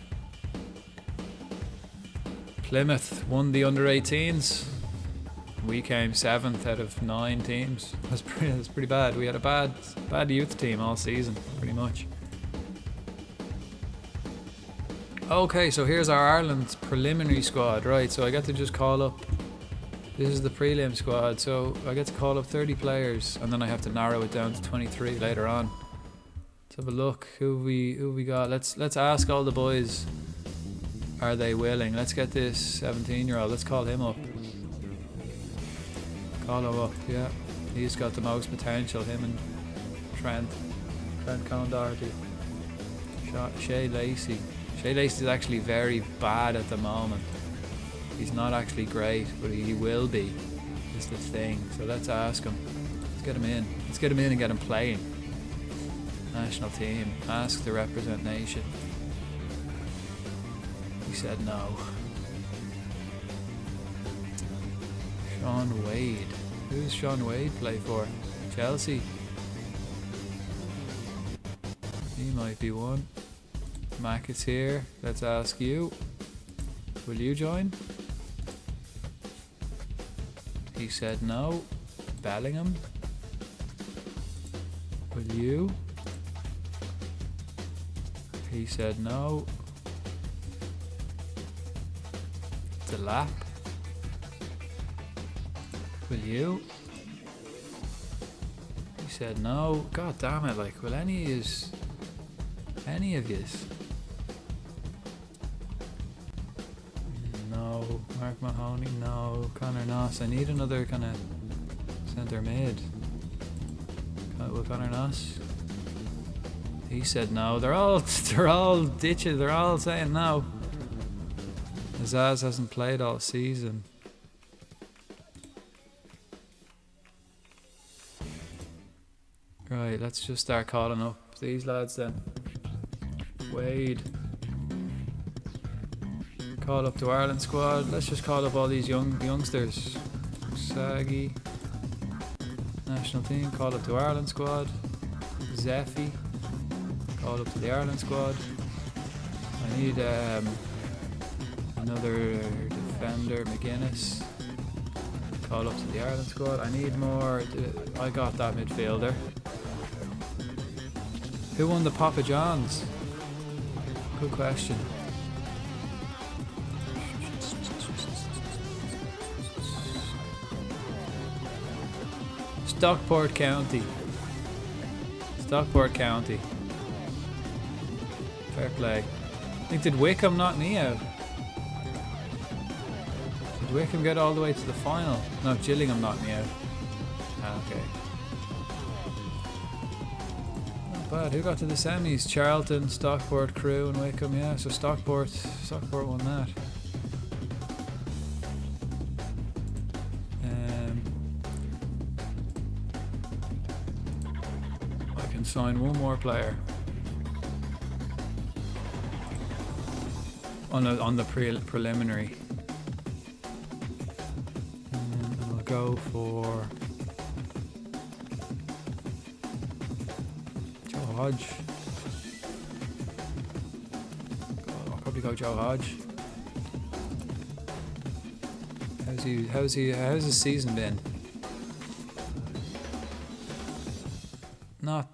Plymouth won the under-18s. We came 7th out of 9 teams. That's pretty bad. We had a bad youth team all season, pretty much. Okay, so here's our Ireland's preliminary squad, right? So I get to just call up. This is the prelim squad, so I get to call up 30 players, and then I have to narrow it down to 23 later on. Let's have a look. Who we got? Let's ask all the boys. Are they willing? Let's get this 17-year-old. Let's call him up. Call him up, yeah. He's got the most potential, him and Trent Cohn Doherty. Shay Lacey. Shay Lacey is actually very bad at the moment. He's not actually great, but he will be, is the thing. So let's ask him. Let's get him in. Let's get him in and get him playing. National team. Ask to represent nation. He said no. Sean Wade. Who's Sean Wade play for? Chelsea. He might be one. Mac is here. Let's ask you. Will you join? He said no. Bellingham. Will you? He said no. Delap. Will you? He said no. God damn it, like, will any of yous? No. Mark Mahoney, no. Connor Noss. I need another kind of centre mid. Will Connor Noss? He said no. They're all ditching. They're all saying no. Azaz hasn't played all season. Right, let's just start calling up these lads then. Wade. Call up to Ireland squad. Let's just call up all these youngsters. Saggy. National team. Call up to Ireland squad. Zeffy. Call up to the Ireland squad. I need another defender. McGuinness. Call up to the Ireland squad. I need more. I got that midfielder. Who won the Papa John's? Good question. Stockport County. Stockport County. Fair play. I think, did Wickham knock me out? Did Wickham get all the way to the final? No, Gillingham knocked me out. Ah, okay. Not bad. Who got to the semis? Charlton, Stockport, Crewe and Wickham. Yeah, so Stockport won that. I can sign one more player on the preliminary. And I'll go for Joe Hodge. I'll probably go Joe Hodge. How's his season been?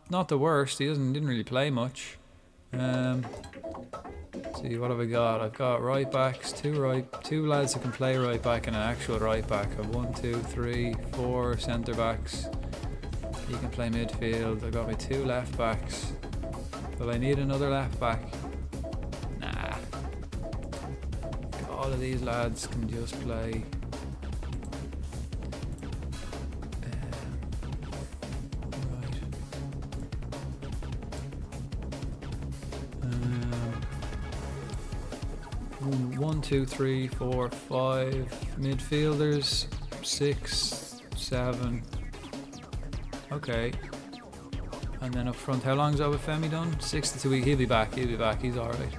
Not the worst. He didn't really play much. See, what have I got? I've got right backs, two lads who can play right back and an actual right back. I have 1, 2, 3, 4 centre backs. He can play midfield. I got my 2 left backs. Will I need another left back? Nah. All of these lads can just play. One, 2, 3, 4, 5 midfielders, 6, 7. Okay. And then up front, how long's Obafemi done? 62 weeks. He'll be back. He's alright.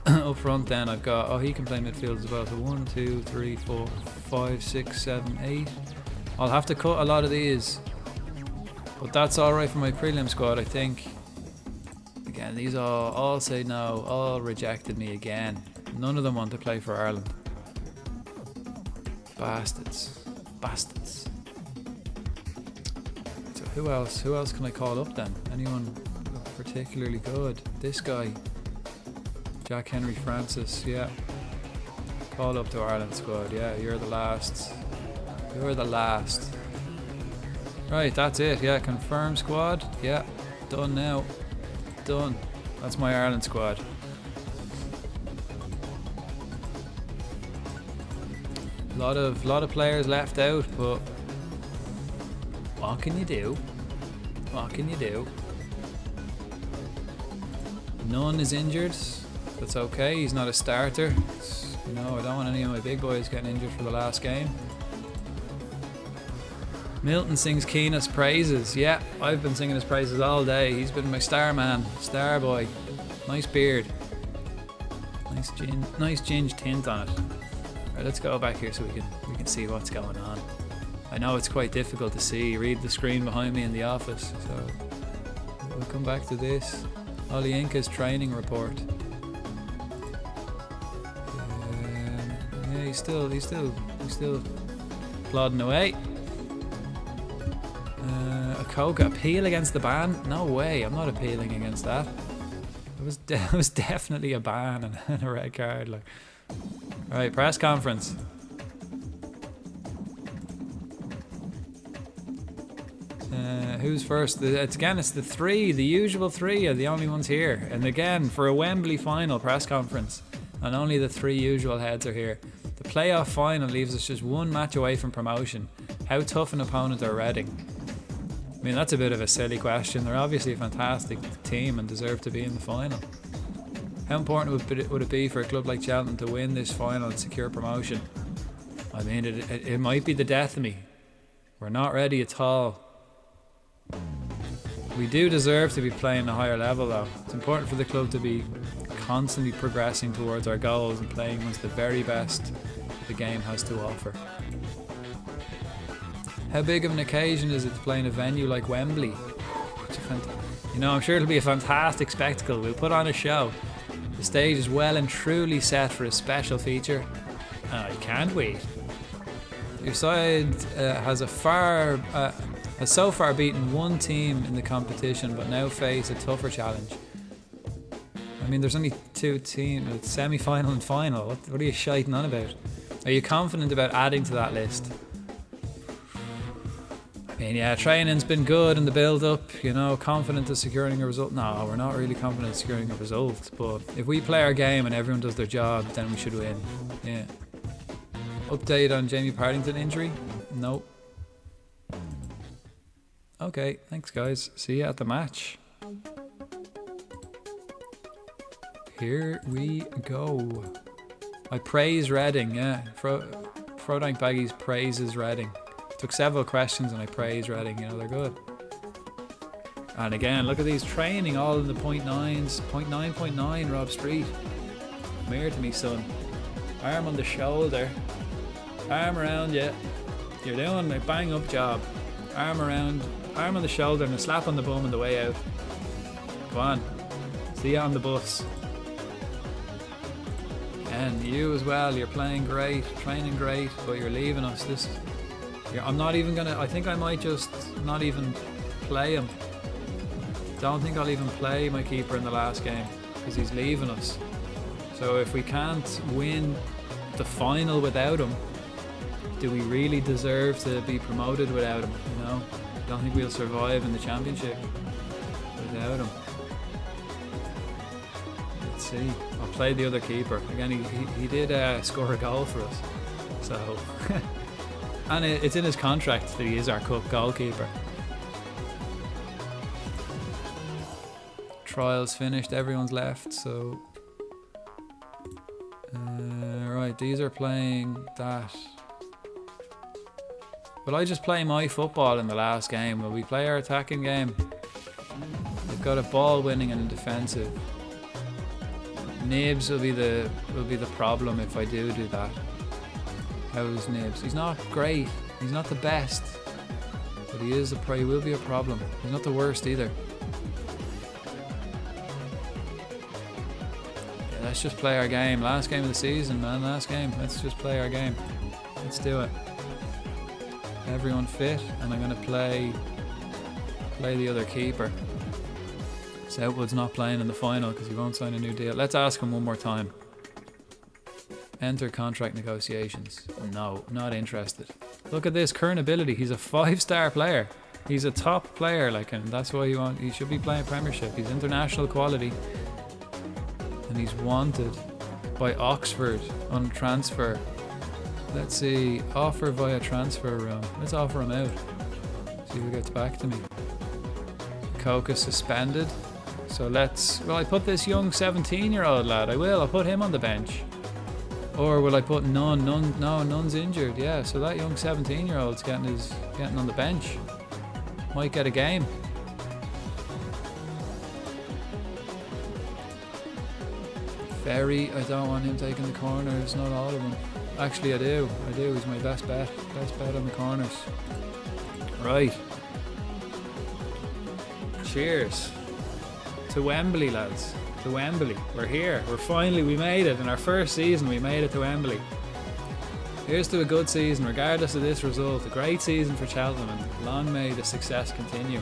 Up front then I've got, oh, he can play midfield as well. So 1, 2, 3, 4, 5, 6, 7, 8. I'll have to cut a lot of these. But that's alright for my prelim squad, I think. Again, these all say no. All rejected me again. None of them want to play for Ireland. Bastards. So who else can I call up then? Anyone particularly good? This guy. Jack Henry Francis, yeah. Call up to Ireland squad, yeah, you're the last. Right, that's it, yeah, confirm squad, yeah, done now. Done. That's my Ireland squad. A lot of players left out, but what can you do? None is injured. That's okay, he's not a starter. You know, I don't want any of my big boys getting injured for the last game. Milton sings Keena's praises. Yeah, I've been singing his praises all day. He's been my star man, star boy. Nice beard. Nice ginge tint on it. Right, let's go back here so we can see what's going on. I know it's quite difficult to see. Read the screen behind me in the office. So we'll come back to this. Olienka's training report. Yeah, he's still plodding away. A Coca appeal against the ban? No way, I'm not appealing against that. It was definitely a ban and a red card. Like, right, press conference. Who's first? It's the three. The usual three are the only ones here. And again, for a Wembley final press conference, and only the three usual heads are here. The playoff final leaves us just one match away from promotion. How tough an opponent are Reading? I mean, that's a bit of a silly question. They're obviously a fantastic team and deserve to be in the final. How important would it be for a club like Cheltenham to win this final and secure promotion? I mean, it might be the death of me. We're not ready at all. We do deserve to be playing a higher level though. It's important for the club to be constantly progressing towards our goals and playing against the very best the game has to offer. How big of an occasion is it to play in a venue like Wembley? You know, I'm sure it'll be a fantastic spectacle. We'll put on a show. The stage is well and truly set for a special feature. I can't wait. Your side has so far beaten one team in the competition, but now face a tougher challenge. I mean, there's only two teams, semi-final and final. What are you shiting on about? Are you confident about adding to that list? I mean, yeah, training's been good in the build-up, you know, confident of securing a result. No, we're not really confident of securing a result, but if we play our game and everyone does their job, then we should win. Yeah. Update on Jamie Partington injury? Nope. Okay, thanks guys. See you at the match. Here we go. I praise Reading, yeah. Frodank Baggies praises Reading. Took several questions and I praise Reading, you know, they're good. And again, look at these training all in the 0.9s. 0.9.9 Rob Street. Come here to me, son. Arm on the shoulder. Arm around you. You're doing a bang up job. Arm on the shoulder and a slap on the bum on the way out. Come on. See you on the bus. And you as well, you're playing great, training great, but you're leaving us. I'm not even gonna, I think I might just not even play him. Don't think I'll even play my keeper in the last game because he's leaving us. So if we can't win the final without him, do we really deserve to be promoted without him? You know, I don't think we'll survive in the championship without him. Let's see. I'll play the other keeper again. He did score a goal for us, so and it's in his contract that he is our goalkeeper. Trials finished. Everyone's left. So right, these are playing that. Will I just play my football in the last game? Will we play our attacking game? got a ball winning and a defensive. Nibs will be the problem if I do that. How's Nibs? He's not great. He's not the best, but he will be a problem. He's not the worst either. Yeah, let's just play our game. Last game of the season, man. Last game. Let's just play our game. Let's do it. Everyone fit, and I'm gonna play the other keeper. Southwood's not playing in the final because he won't sign a new deal. Let's ask him one more time. Enter contract negotiations. No, not interested. Look at this current ability. He's a 5-star player. He's a top player, like, and that's why he should be playing Premiership. He's international quality, and he's wanted by Oxford on transfer. Let's see, offer via transfer room. Let's offer him out. See who gets back to me. Coca suspended. So will I put this young 17-year-old lad? I'll put him on the bench. Or will I put none? No, none's injured. Yeah, so that young 17-year-old's getting on the bench. Might get a game. Ferry, I don't want him taking the corners, not all of them. Actually, I do. He's my best bet. Best bet on the corners. Right. Cheers. To Wembley, lads. To Wembley. We're here. We made it. In our first season, we made it to Wembley. Here's to a good season, regardless of this result. A great season for Cheltenham, and long may the success continue.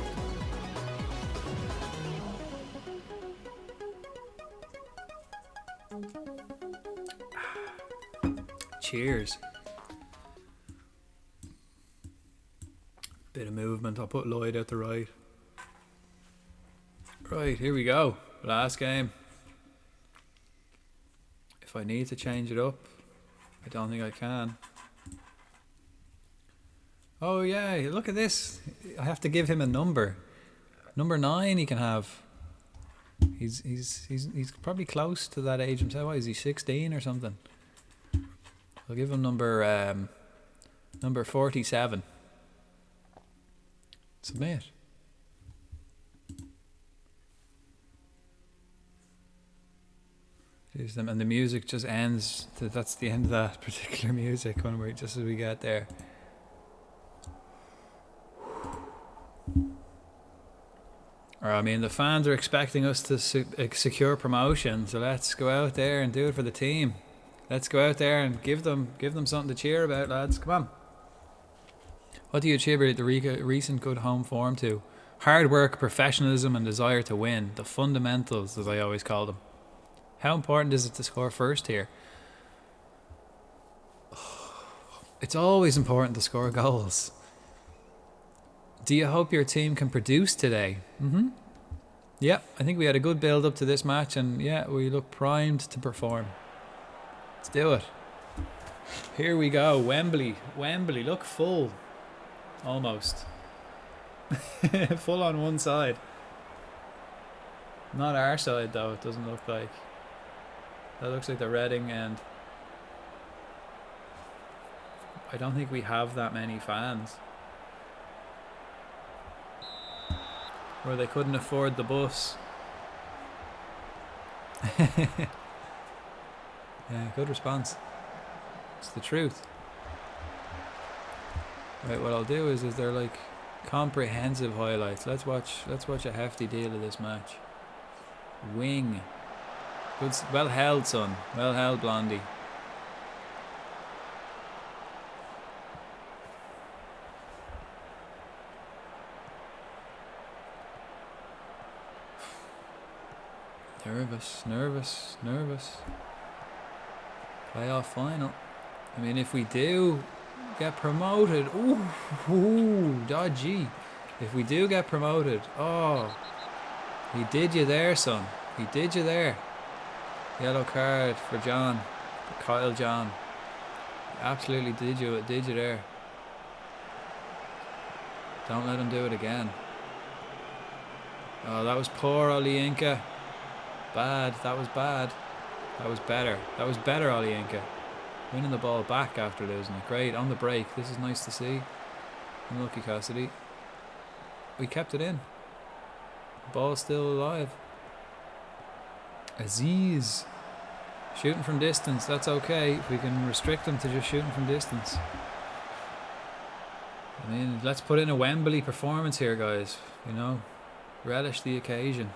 Cheers. Bit of movement. I'll put Lloyd out the right. Right, here we go. Last game. If I need to change it up, I don't think I can. Oh yeah, look at this. I have to give him a number. Number 9 he can have. He's probably close to that age himself. What is he, 16 or something? I'll give him number 47. Submit. And the music just ends. That's the end of that particular music just as we get there. Or I mean, the fans are expecting us to secure promotion, so let's go out there and do it for the team. Let's go out there and give them something to cheer about, lads. Come on. What do you attribute the recent good home form to? Hard work, professionalism, and desire to win. The fundamentals, as I always call them. How important is it to score first here? It's always important to score goals. Do you hope your team can produce today? Yeah, I think we had a good build up to this match, and yeah, we look primed to perform. Let's do it. Here we go. Wembley, look full. Almost. Full on one side. Not our side though, it doesn't look like. That looks like the Reading end. I don't think we have that many fans. Or they couldn't afford the bus. Yeah, good response. It's the truth. Right, what I'll do is they're like comprehensive highlights. Let's watch a hefty deal of this match. Wing. Good, well held, son. Well held, Blondie. Nervous. Playoff final. I mean, if we do get promoted, ooh, dodgy. If we do get promoted, oh, he did you there, son. He did you there. Yellow card for John, for Kyle John. He absolutely did you there. Don't let him do it again. Oh, that was poor Olienka. Bad. That was bad. That was better. That was better, Olienka. Winning the ball back after losing it. Great. On the break. This is nice to see. Unlucky Cassidy. We kept it in. Ball's still alive. Aziz. Shooting from distance, that's okay. If we can restrict them to just shooting from distance. I mean, let's put in a Wembley performance here, guys. You know, relish the occasion.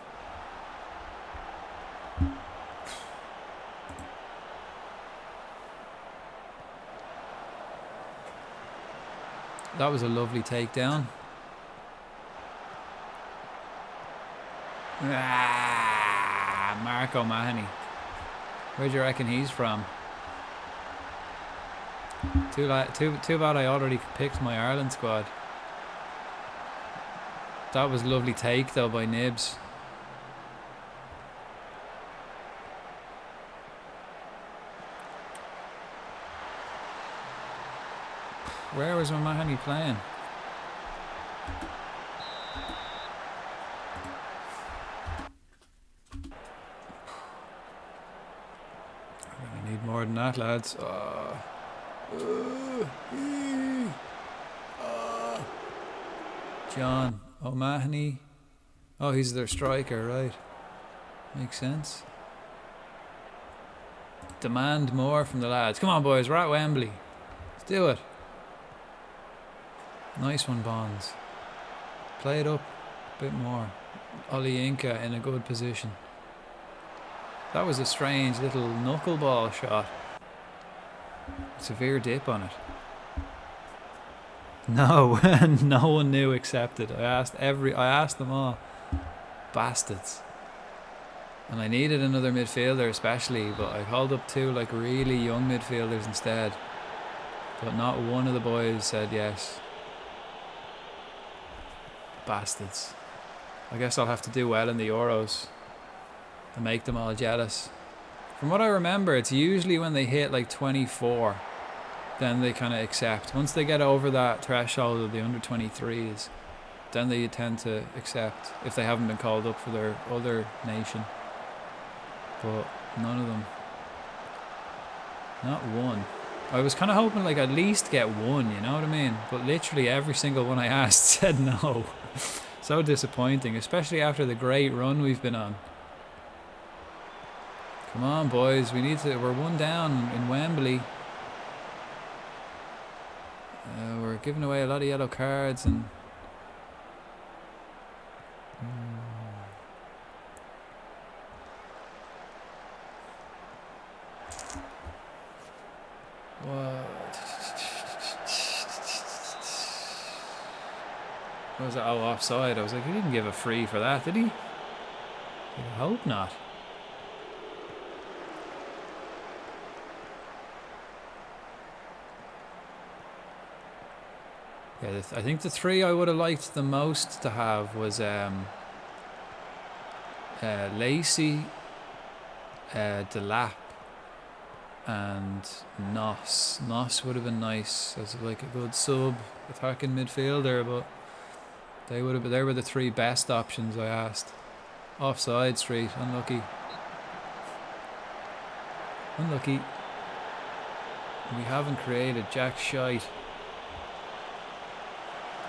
That was a lovely takedown. Ah, Mark O'Mahony. Where do you reckon he's from? Too bad I already picked my Ireland squad. That was a lovely take though by Nibs. Where was O'Mahony playing? I need more than that, lads. John O'Mahony. Oh, he's their striker, right. Makes sense. Demand more from the lads. Come on, boys, we're at Wembley. Let's do it. Nice one, Bonds. Play it up a bit more. Olayinka in a good position. That was a strange little knuckleball shot. Severe dip on it. No, no one knew except it. I asked them all. Bastards. And I needed another midfielder especially, but I called up two like really young midfielders instead. But not one of the boys said yes. Bastards. I guess I'll have to do well in the Euros and make them all jealous. From what I remember, it's usually when they hit like 24, then they kind of accept. Once they get over that threshold of the under-23s, then they tend to accept if they haven't been called up for their other nation. But none of them. Not one. I was kind of hoping like at least get one, you know what I mean? But literally every single one I asked said no. So disappointing, especially after the great run we've been on. Come on, boys, we're one down in Wembley. We're giving away a lot of yellow cards and what was that? Oh, offside. I was like, he didn't give a free for that, did he? I hope not. Yeah, I think the three I would have liked the most to have was Lacey, Delap, and Noss. Noss would have been nice as like a good sub attacking midfielder, but they were the three best options I asked. Offside, Street, unlucky. Unlucky. We haven't created jack shite.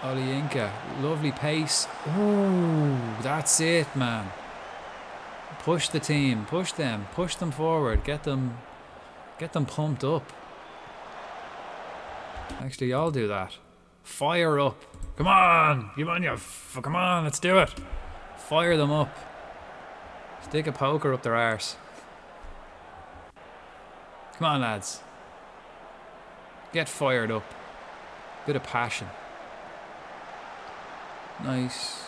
Olayinka, lovely pace. Ooh, that's it, man. Push the team, push them forward, get them pumped up. Actually, I'll do that. Fire up. Come on, come on, let's do it. Fire them up. Stick a poker up their arse. Come on, lads. Get fired up. Bit of passion. Nice.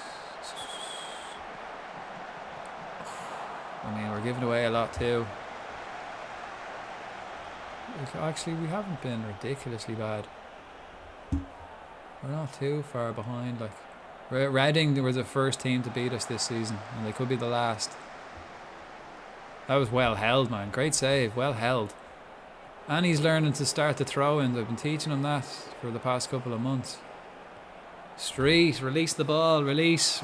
I mean, we're giving away a lot too. Actually, we haven't been ridiculously bad. We're not too far behind. Like, Reading were the first team to beat us this season, and they could be the last. That was well held, man. Great save, well held. And he's learning to start the throw-ins. I've been teaching him that for the past couple of months. Street, release the ball, release.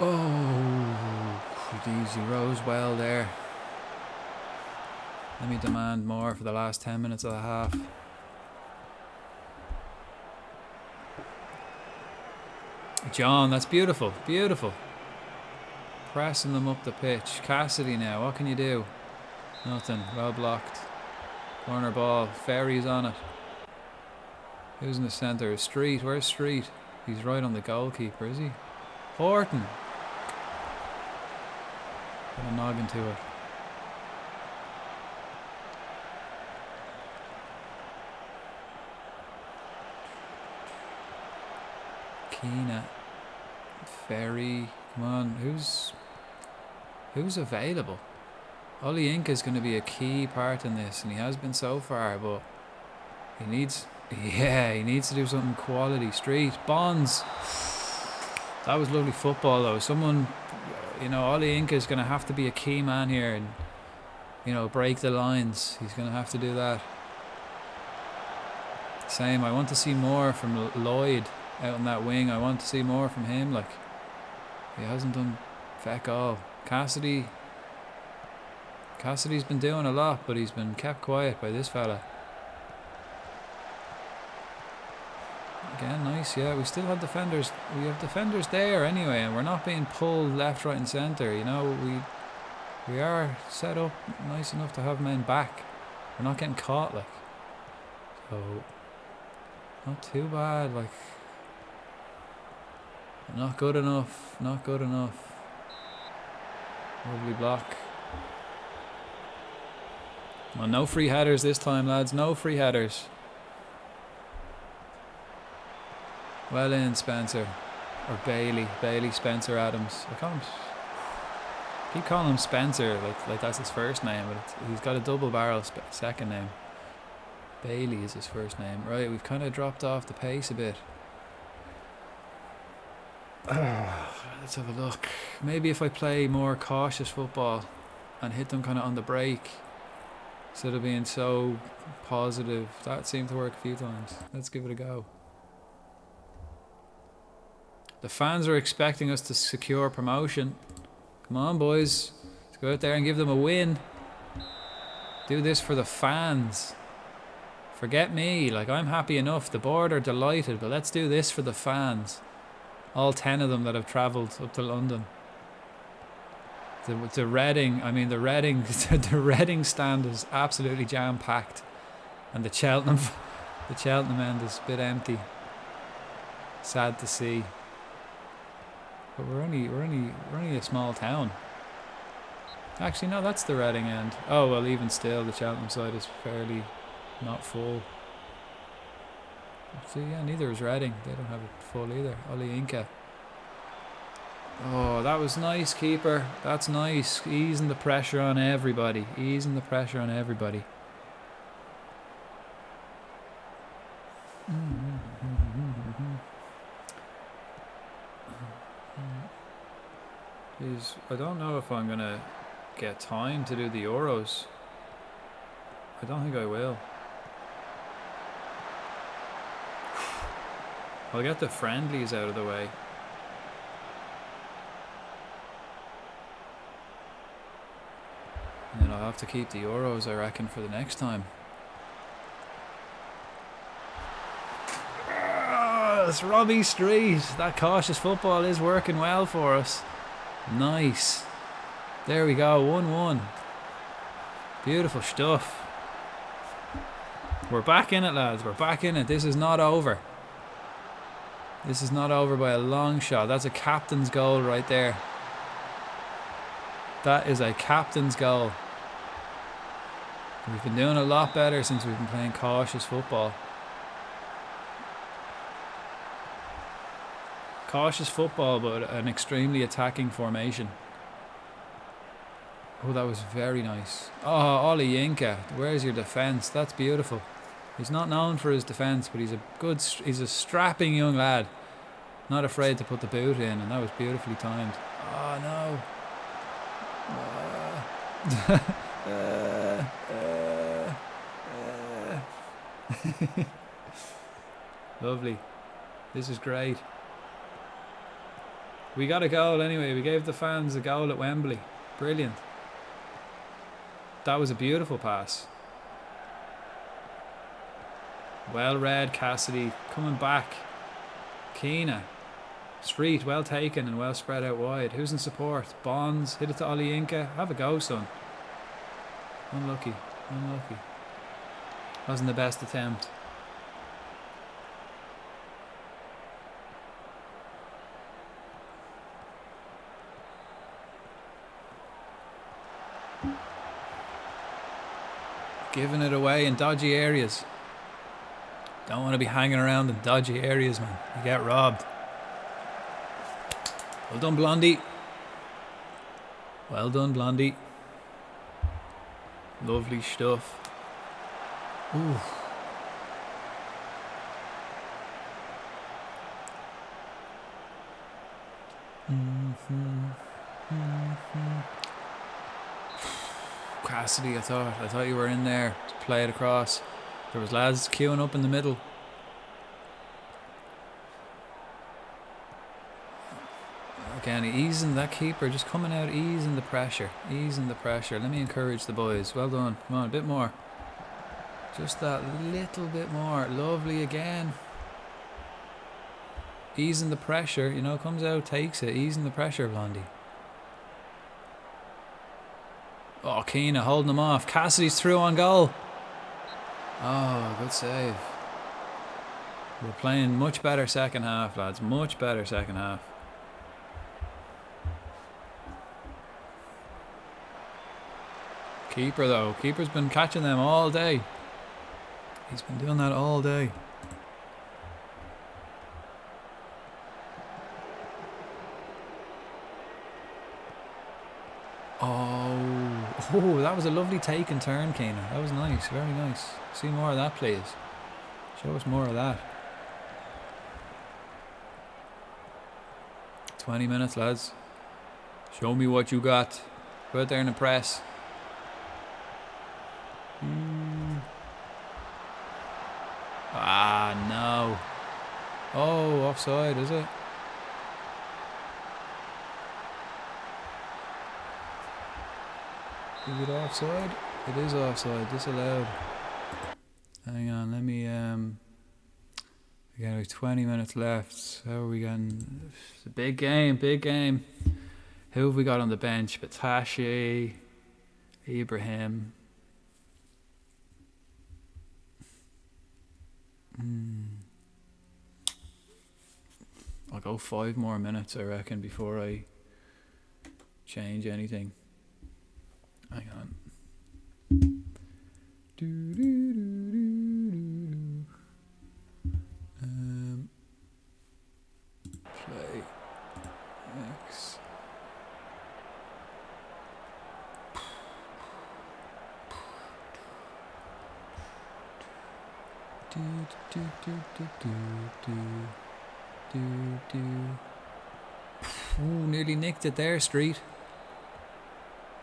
Oh, easy rose well there. Let me demand more for the last 10 minutes of the half. John, that's beautiful, beautiful. Pressing them up the pitch. Cassidy now, what can you do? Nothing, well blocked. Corner ball, Ferry's on it. Who's in the centre? Street, where's Street? He's right on the goalkeeper, is he? Horton. Put a noggin to it. Keena. Ferry. Come on, who's available? Oli Inca's going to be a key part in this, and he has been so far, but he needs to do something quality. Street, Bonds. That was lovely football though. Someone, Oli Inca's going to have to be a key man here and, break the lines. He's going to have to do that. Same, I want to see more from Lloyd out on that wing. I want to see more from him. Like, he hasn't done feck all. Cassidy's been doing a lot, but he's been kept quiet by this fella. Again, nice, yeah. We still have defenders. We have defenders there anyway, and we're not being pulled left, right, and centre. We are set up nice enough to have men back. We're not getting caught, like. So, not too bad, like. Not good enough. Not good enough. Lovely block. Well, no free headers this time, lads. No free headers. Well in, Spencer. Or Bailey. Bailey Spencer Adams. Keep calling him Spencer like that's his first name, but he's got a double barrel second name. Bailey is his first name. Right, we've kind of dropped off the pace a bit. Let's have a look. Maybe if I play more cautious football and hit them kind of on the break instead of being so positive. That seemed to work a few times. Let's give it a go. The fans are expecting us to secure promotion. Come on, boys. Let's go out there and give them a win. Do this for the fans. Forget me. Like, I'm happy enough. The board are delighted, but let's do this for the fans. All 10 of them that have travelled up to London. The Reading, the Reading stand is absolutely jam-packed, and the Cheltenham end is a bit empty. Sad to see. But we're only a small town. Actually, no, that's the Reading end. Oh well, even still, the Cheltenham side is fairly not full. So yeah, neither is Reading. They don't have it full either. Oli Inca. Oh, that was nice, keeper. That's nice. Easing the pressure on everybody. Easing the pressure on everybody. Jeez, I don't know if I'm going to get time to do the Euros. I don't think I will. I'll get the friendlies out of the way. And then I'll have to keep the Euros, I reckon, for the next time. It's Robbie Street. That cautious football is working well for us. Nice. There we go, 1-1. Beautiful stuff. We're back in it, lads. We're back in it. This is not over. This is not over by a long shot. That's a captain's goal right there. That is a captain's goal. We've been doing a lot better since we've been playing cautious football. Cautious football, but an extremely attacking formation. Oh, that was very nice. Oh, Oli Inca, where's your defence? That's beautiful. He's not known for his defence, but he's a strapping young lad. Not afraid to put the boot in, and that was beautifully timed. Oh no. Lovely. This is great. We got a goal anyway. We gave the fans a goal at Wembley. Brilliant. That was a beautiful pass. Well read, Cassidy. Coming back. Keena. Street, well taken and well spread out wide. Who's in support? Bonds. Hit it to Olayinka. Have a go, son. Unlucky. Unlucky. Wasn't the best attempt. Giving it away in dodgy areas. Don't want to be hanging around in dodgy areas, man. You get robbed. Well done, Blondie. Well done, Blondie. Lovely stuff. Ooh. Cassidy, I thought you were in there to play it across. There was lads queuing up in the middle. Again, easing that keeper, just coming out, easing the pressure. Easing the pressure. Let me encourage the boys. Well done. Come on, a bit more. Just that little bit more. Lovely again. Easing the pressure. You know, comes out, takes it. Easing the pressure, Blondie. Oh, Keena holding him off. Cassidy's through on goal. Oh, good save. We're playing much better second half, lads. Much better second half. Keeper, though. Keeper's been catching them all day. He's been doing that all day. Oh, that was a lovely take and turn, Keena. That was nice, very nice. See more of that, please. Show us more of that. 20 minutes, lads. Show me what you got. Go out there and impress. Ah, no. Oh, offside, is it? Is it offside? It is offside, disallowed. Hang on, let me again, we've 20 minutes left. How are we getting? It's a big game, big game. Who have we got on the bench? Batashi, Ibrahim. I'll go 5 more minutes, I reckon, before I change anything. Hang on. Play X. Ooh, nearly nicked it there, Street.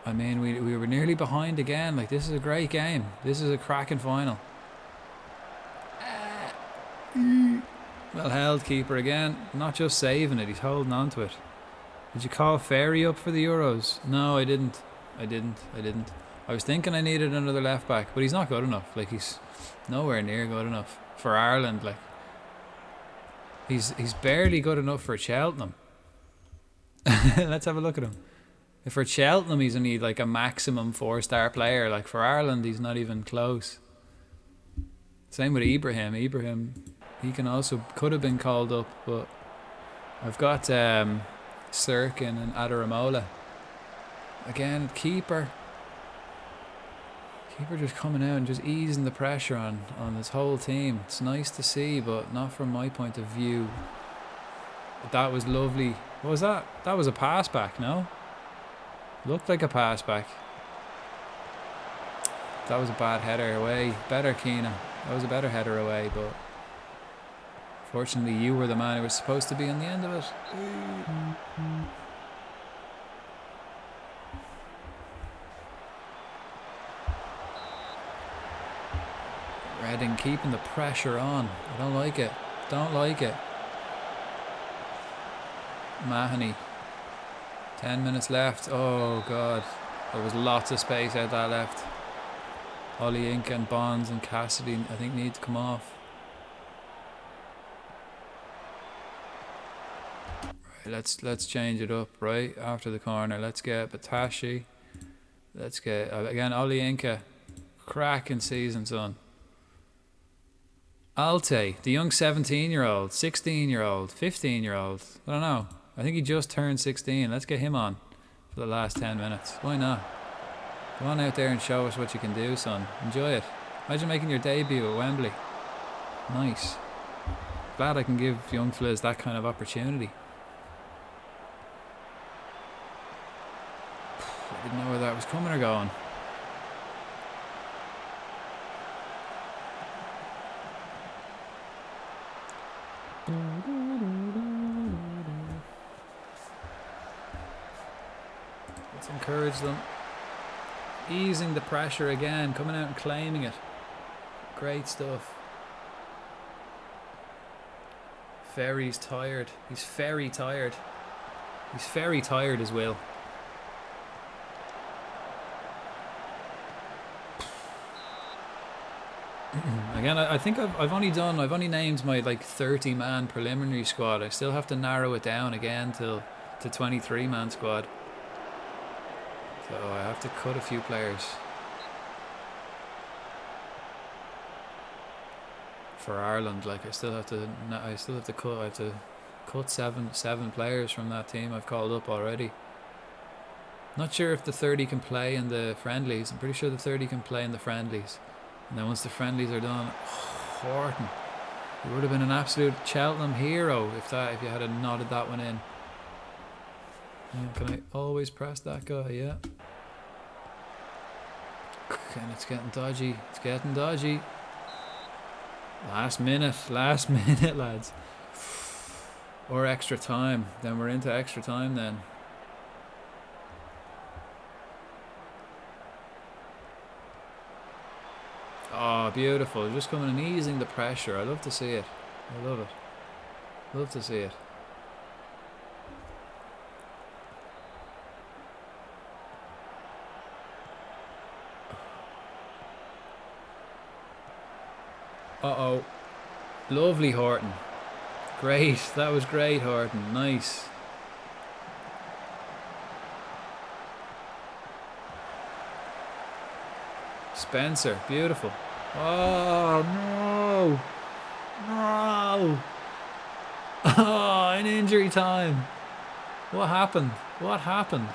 I mean, we were nearly behind again. Like, this is a great game. This is a cracking final. Well held, keeper again. Not just saving it, he's holding on to it. Did you call Ferry up for the Euros? No, I didn't. I was thinking I needed another left back, but he's not good enough. Like, he's nowhere near good enough for Ireland. Like, he's barely good enough for Cheltenham. Let's have a look at him. If for Cheltenham he's only like a maximum 4-star player, like for Ireland he's not even close. Same with Ibrahim. He could have been called up, but I've got Sirkin and Adaramola. Again, keeper just coming out and just easing the pressure on this whole team. It's nice to see, but not from my point of view. But that was lovely. What was that? That was a pass back, no? Looked like a pass back. That was a bad header away. Better, Keena. That was a better header away, but fortunately you were the man who was supposed to be on the end of it. Reading keeping the pressure on. I don't like it. Don't like it. Mahoney. 10 minutes left. Oh, God. There was lots of space out that left. Ollie Inca and Bonds and Cassidy, I think, need to come off. Right, let's change it up, right? After the corner. Let's get Batashi. Let's get, again, Ollie Inca. Cracking season, son. Alte, the young 17-year-old, 16-year-old, 15-year-old. I don't know. I think he just turned 16. Let's get him on for the last 10 minutes. Why not? Go on out there and show us what you can do, son. Enjoy it. Imagine making your debut at Wembley. Nice. Glad I can give young Fliz that kind of opportunity. I didn't know where that was coming or going. Let's encourage them. Easing the pressure again, coming out and claiming it. Great stuff. Ferry's tired. He's very tired. He's very tired as well. Again, I think I've only named my like 30-man preliminary squad. I still have to narrow it down again to 23-man squad. So I have to cut a few players for Ireland. Like I still have to cut seven players from that team I've called up already. Not sure if the 30 can play in the friendlies. I'm pretty sure the 30 can play in the friendlies. And then once the friendlies are done, Horton, he would have been an absolute Cheltenham hero if you had nodded that one in. Yeah, can I always press that guy? Yeah. And it's getting dodgy. It's getting dodgy. Last minute, lads. Or extra time. Then we're into extra time then. Oh, beautiful. Just coming and easing the pressure. I love to see it. I love it. Love to see it. Uh-oh. Lovely, Horton. Great. That was great, Horton. Nice. Spencer. Beautiful. Oh, no. No. Oh, in injury time. What happened? What happened?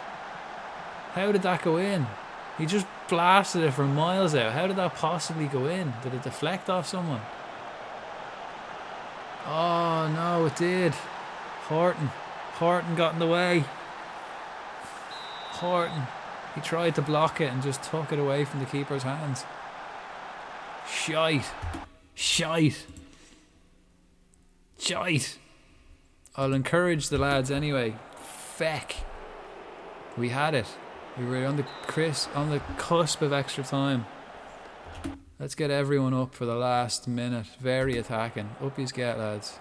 How did that go in? He just blasted it from miles out. How did that possibly go in? Did it deflect off someone? Oh, no, it did. Horton got in the way. Horton. He tried to block it and just took it away from the keeper's hands. Shite. Shite. Shite. I'll encourage the lads anyway. Feck. We had it. We were on the cusp of extra time. Let's get everyone up for the last minute. Very attacking. Up you get, lads.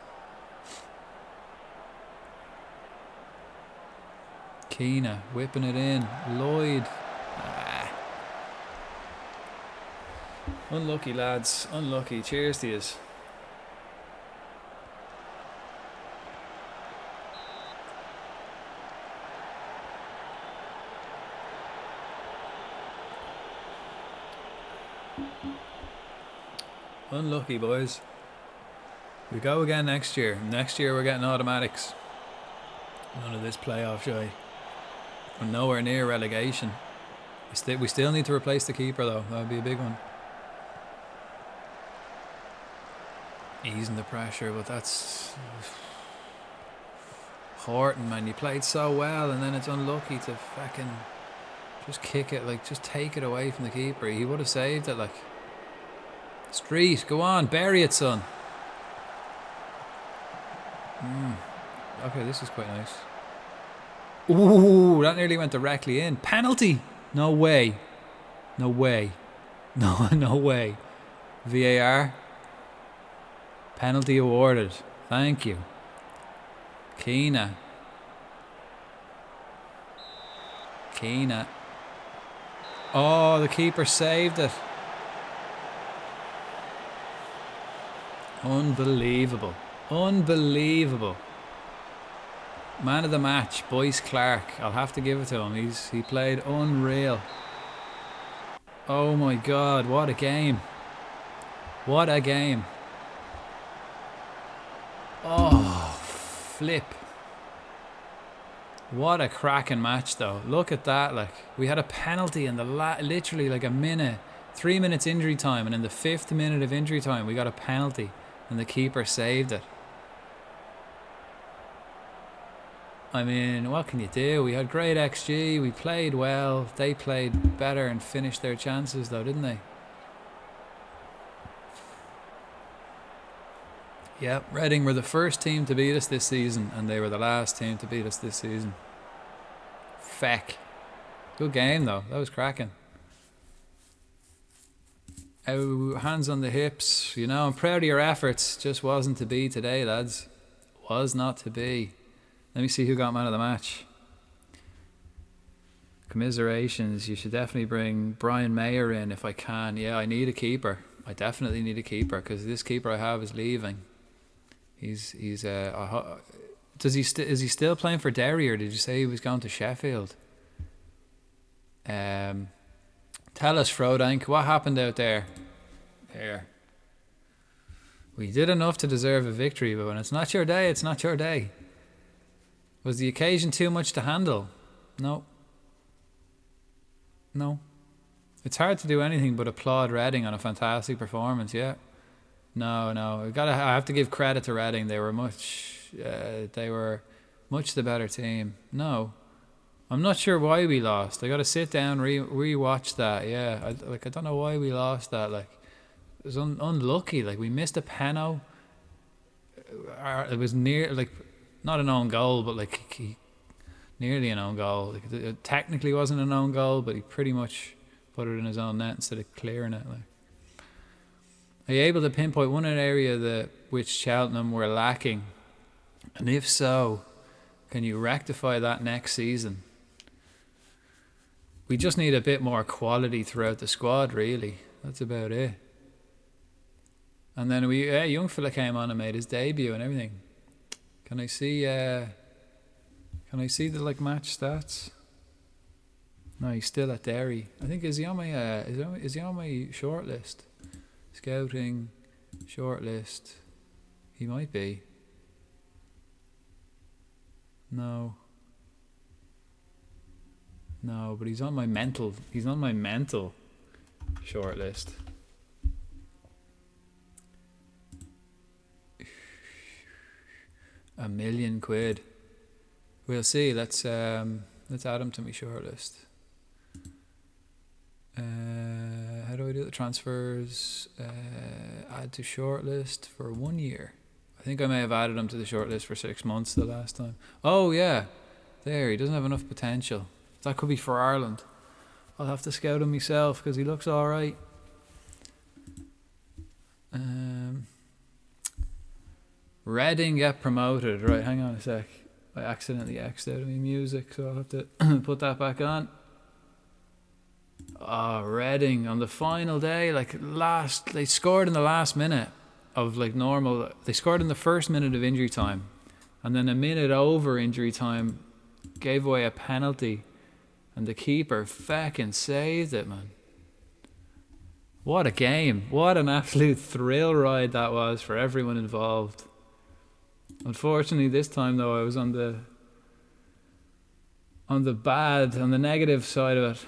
Keena whipping it in. Lloyd. Ah. Unlucky, lads. Unlucky. Cheers to yous. Unlucky, boys. We go again next year. Next year we're getting automatics. None of this playoff shy. We're nowhere near relegation. We still need to replace the keeper though. That would be a big one. Easing the pressure, but that's... Horton, man, you played so well and then it's unlucky to fucking just kick it, like just take it away from the keeper. He would have saved it, like. Street, go on, bury it, son. Okay, this is quite nice. Ooh, that nearly went directly in. Penalty! No way. No way. No, no way. VAR. Penalty awarded. Thank you. Keena. Keane. Oh, the keeper saved it. Unbelievable. Unbelievable. Man of the match, Boyce Clark. I'll have to give it to him. He played unreal. Oh my God, what a game. What a game. Oh, flip. What a cracking match though. Look at that, like we had a penalty in the literally like a minute, 3 minutes injury time, and in the 5th minute of injury time we got a penalty and the keeper saved it. I mean, what can you do? We had great XG, we played well, they played better and finished their chances though, didn't they? Yep, Reading were the first team to beat us this season and they were the last team to beat us this season. Feck. Good game though, that was cracking. Oh, hands on the hips, you know, I'm proud of your efforts. Just wasn't to be today, lads. Was not to be. Let me see who got man of the match. Commiserations. You should definitely bring Brian Mayer in if I can. Yeah, I need a keeper. I definitely need a keeper because this keeper I have is leaving. Is he still playing for Derry, or did you say he was going to Sheffield? Tell us, Frodank, what happened out there? Here. We did enough to deserve a victory, but when it's not your day, it's not your day. Was the occasion too much to handle? No. No. It's hard to do anything but applaud Reading on a fantastic performance, yeah. No. I have to give credit to Reading. They were much the better team. No. I'm not sure why we lost. I got to sit down, re-watch that, yeah. I don't know why we lost that. Like, it was unlucky. Like, we missed a penalty. It was near, like, not an own goal, but like nearly an own goal. Like, it technically wasn't an own goal, but he pretty much put it in his own net instead of clearing it. Like, are you able to pinpoint one area which Cheltenham were lacking? And if so, can you rectify that next season? We just need a bit more quality throughout the squad, really. That's about it. And then young fella came on and made his debut and everything. Can I see the like match stats? No, he's still at Derry. I think is he on my short list? Scouting short list. He might be. No, but he's on my mental short list. £1 million. We'll see. Let's add him to my short list. How do I do the transfers? Add to short list for 1 year. I think I may have added him to the short list for 6 months the last time. Oh yeah, there. He doesn't have enough potential. That could be for Ireland. I'll have to scout him myself because he looks all right. Reading get promoted. Right, hang on a sec. I accidentally X'd out of my music, so I'll have to put that back on. Oh, Reading on the final day, they scored in the last minute of normal. They scored in the first minute of injury time, and then a minute over injury time gave away a penalty, and the keeper fucking saved it, man. What a game. What an absolute thrill ride that was for everyone involved. Unfortunately, this time though, I was on the negative side of it.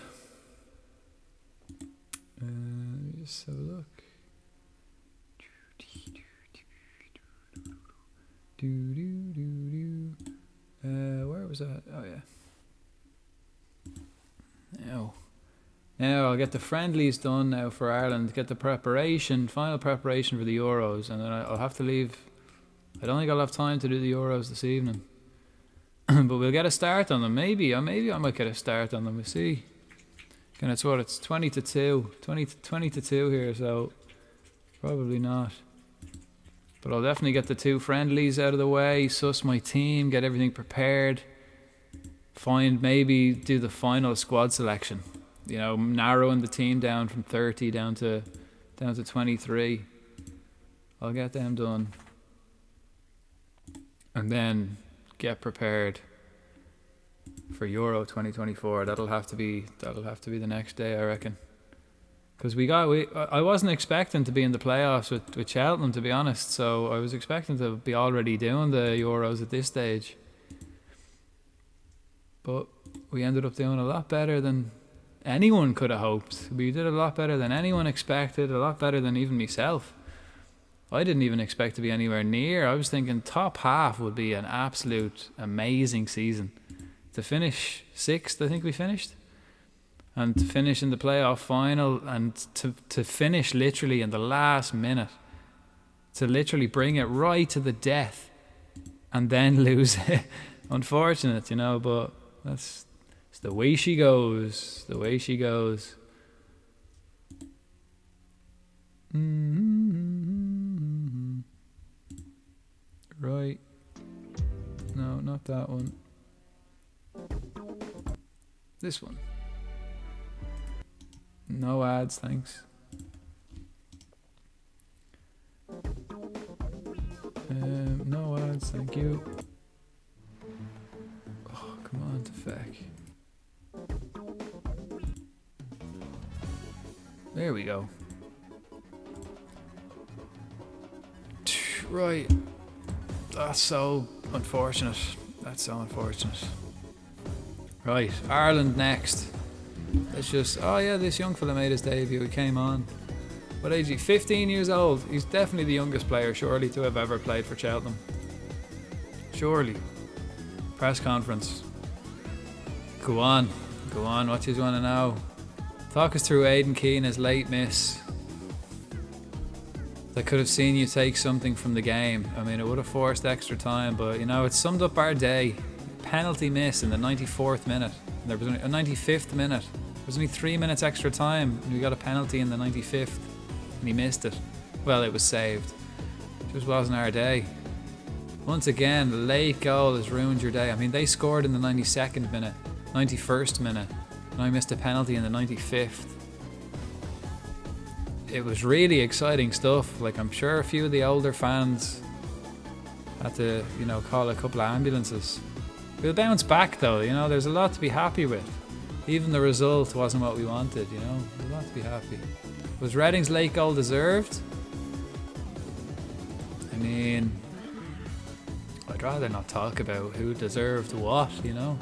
Just have a look. Where was that? Oh yeah. Now I'll get the friendlies done now for Ireland. Get the final preparation for the Euros, and then I'll have to leave. I don't think I'll have time to do the Euros this evening. But we'll get a start on them. Maybe I might get a start on them. We'll see. And it's 20 to 2 here, so probably not. But I'll definitely get the 2 friendlies out of the way, suss my team, get everything prepared. maybe do the final squad selection. You know, narrowing the team down from 30 down to 23. I'll get them done, and then get prepared for Euro 2024. That'll have to be the next day, I reckon. Because I wasn't expecting to be in the playoffs with Cheltenham, to be honest. So I was expecting to be already doing the Euros at this stage. But we ended up doing a lot better than anyone could have hoped. We did a lot better than anyone expected, a lot better than even myself. I didn't even expect to be anywhere near. I was thinking top half would be an absolute amazing season. To finish 6th, I think we finished. And to finish in the playoff final, and to finish literally in the last minute. To literally bring it right to the death and then lose it. Unfortunate, you know, but that's the way she goes. The way she goes. Right. No, not that one. This one. No ads, thanks. No ads, thank you. Oh, come on, Tefek. There we go. Right. That's so unfortunate. That's so unfortunate. Right, Ireland next. Let's just... Oh yeah, this young fella made his debut. He came on. What age is he? 15 years old. He's definitely the youngest player, surely, to have ever played for Cheltenham. Surely. Press conference. Go on. Go on, what you want to know? Talk us through Aidan Keane's late miss. They could have seen you take something from the game. I mean, it would have forced extra time, but, you know, it summed up our day. Penalty miss in the 94th minute. There was only a 95th minute. There was only 3 minutes extra time, and we got a penalty in the 95th, and he missed it. Well, it was saved. It just wasn't our day. Once again, the late goal has ruined your day. I mean, they scored in the 92nd minute, 91st minute, and I missed a penalty in the 95th. It was really exciting stuff. Like, I'm sure a few of the older fans had to, you know, call a couple of ambulances. We'll bounce back though, you know, there's a lot to be happy with. Even the result wasn't what we wanted, you know, there's a lot to be happy. Was Reading's late goal deserved? I mean, I'd rather not talk about who deserved what, you know.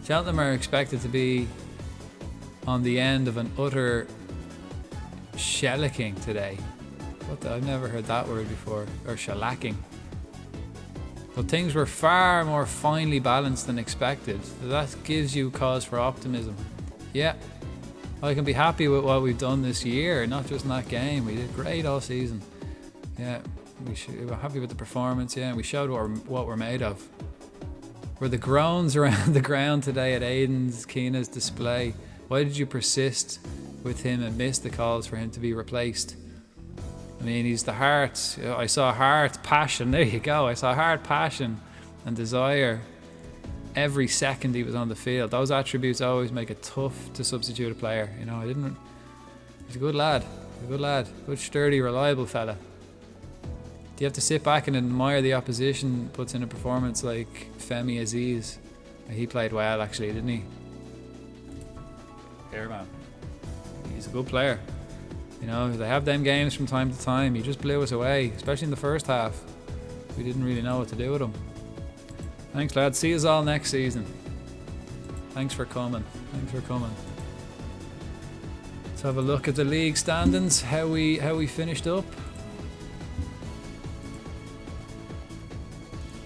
Cheltenham are expected to be on the end of an utter shellacking today. I've never heard that word before, or shellacking. But things were far more finely balanced than expected. That gives you cause for optimism. Yeah, I can be happy with what we've done this year, not just in that game. We did great all season. Yeah, we're happy with the performance, yeah, and we showed what we're made of. Were the groans around the ground today at Aidan Keane's display? Why did you persist with him and miss the calls for him to be replaced? I mean, he's the heart. I saw heart, passion. There you go. I saw heart, passion, and desire every second he was on the field. Those attributes always make it tough to substitute a player. You know, he's a good lad. Good, sturdy, reliable fella. Do you have to sit back and admire the opposition puts in a performance like Femi Aziz? He played well, actually, didn't he? Here, man. He's a good player. You know, they have them games from time to time. He just blew us away, especially in the first half. We didn't really know what to do with him. Thanks, lads. See us all next season. Thanks for coming. Let's have a look at the league standings. How we finished up.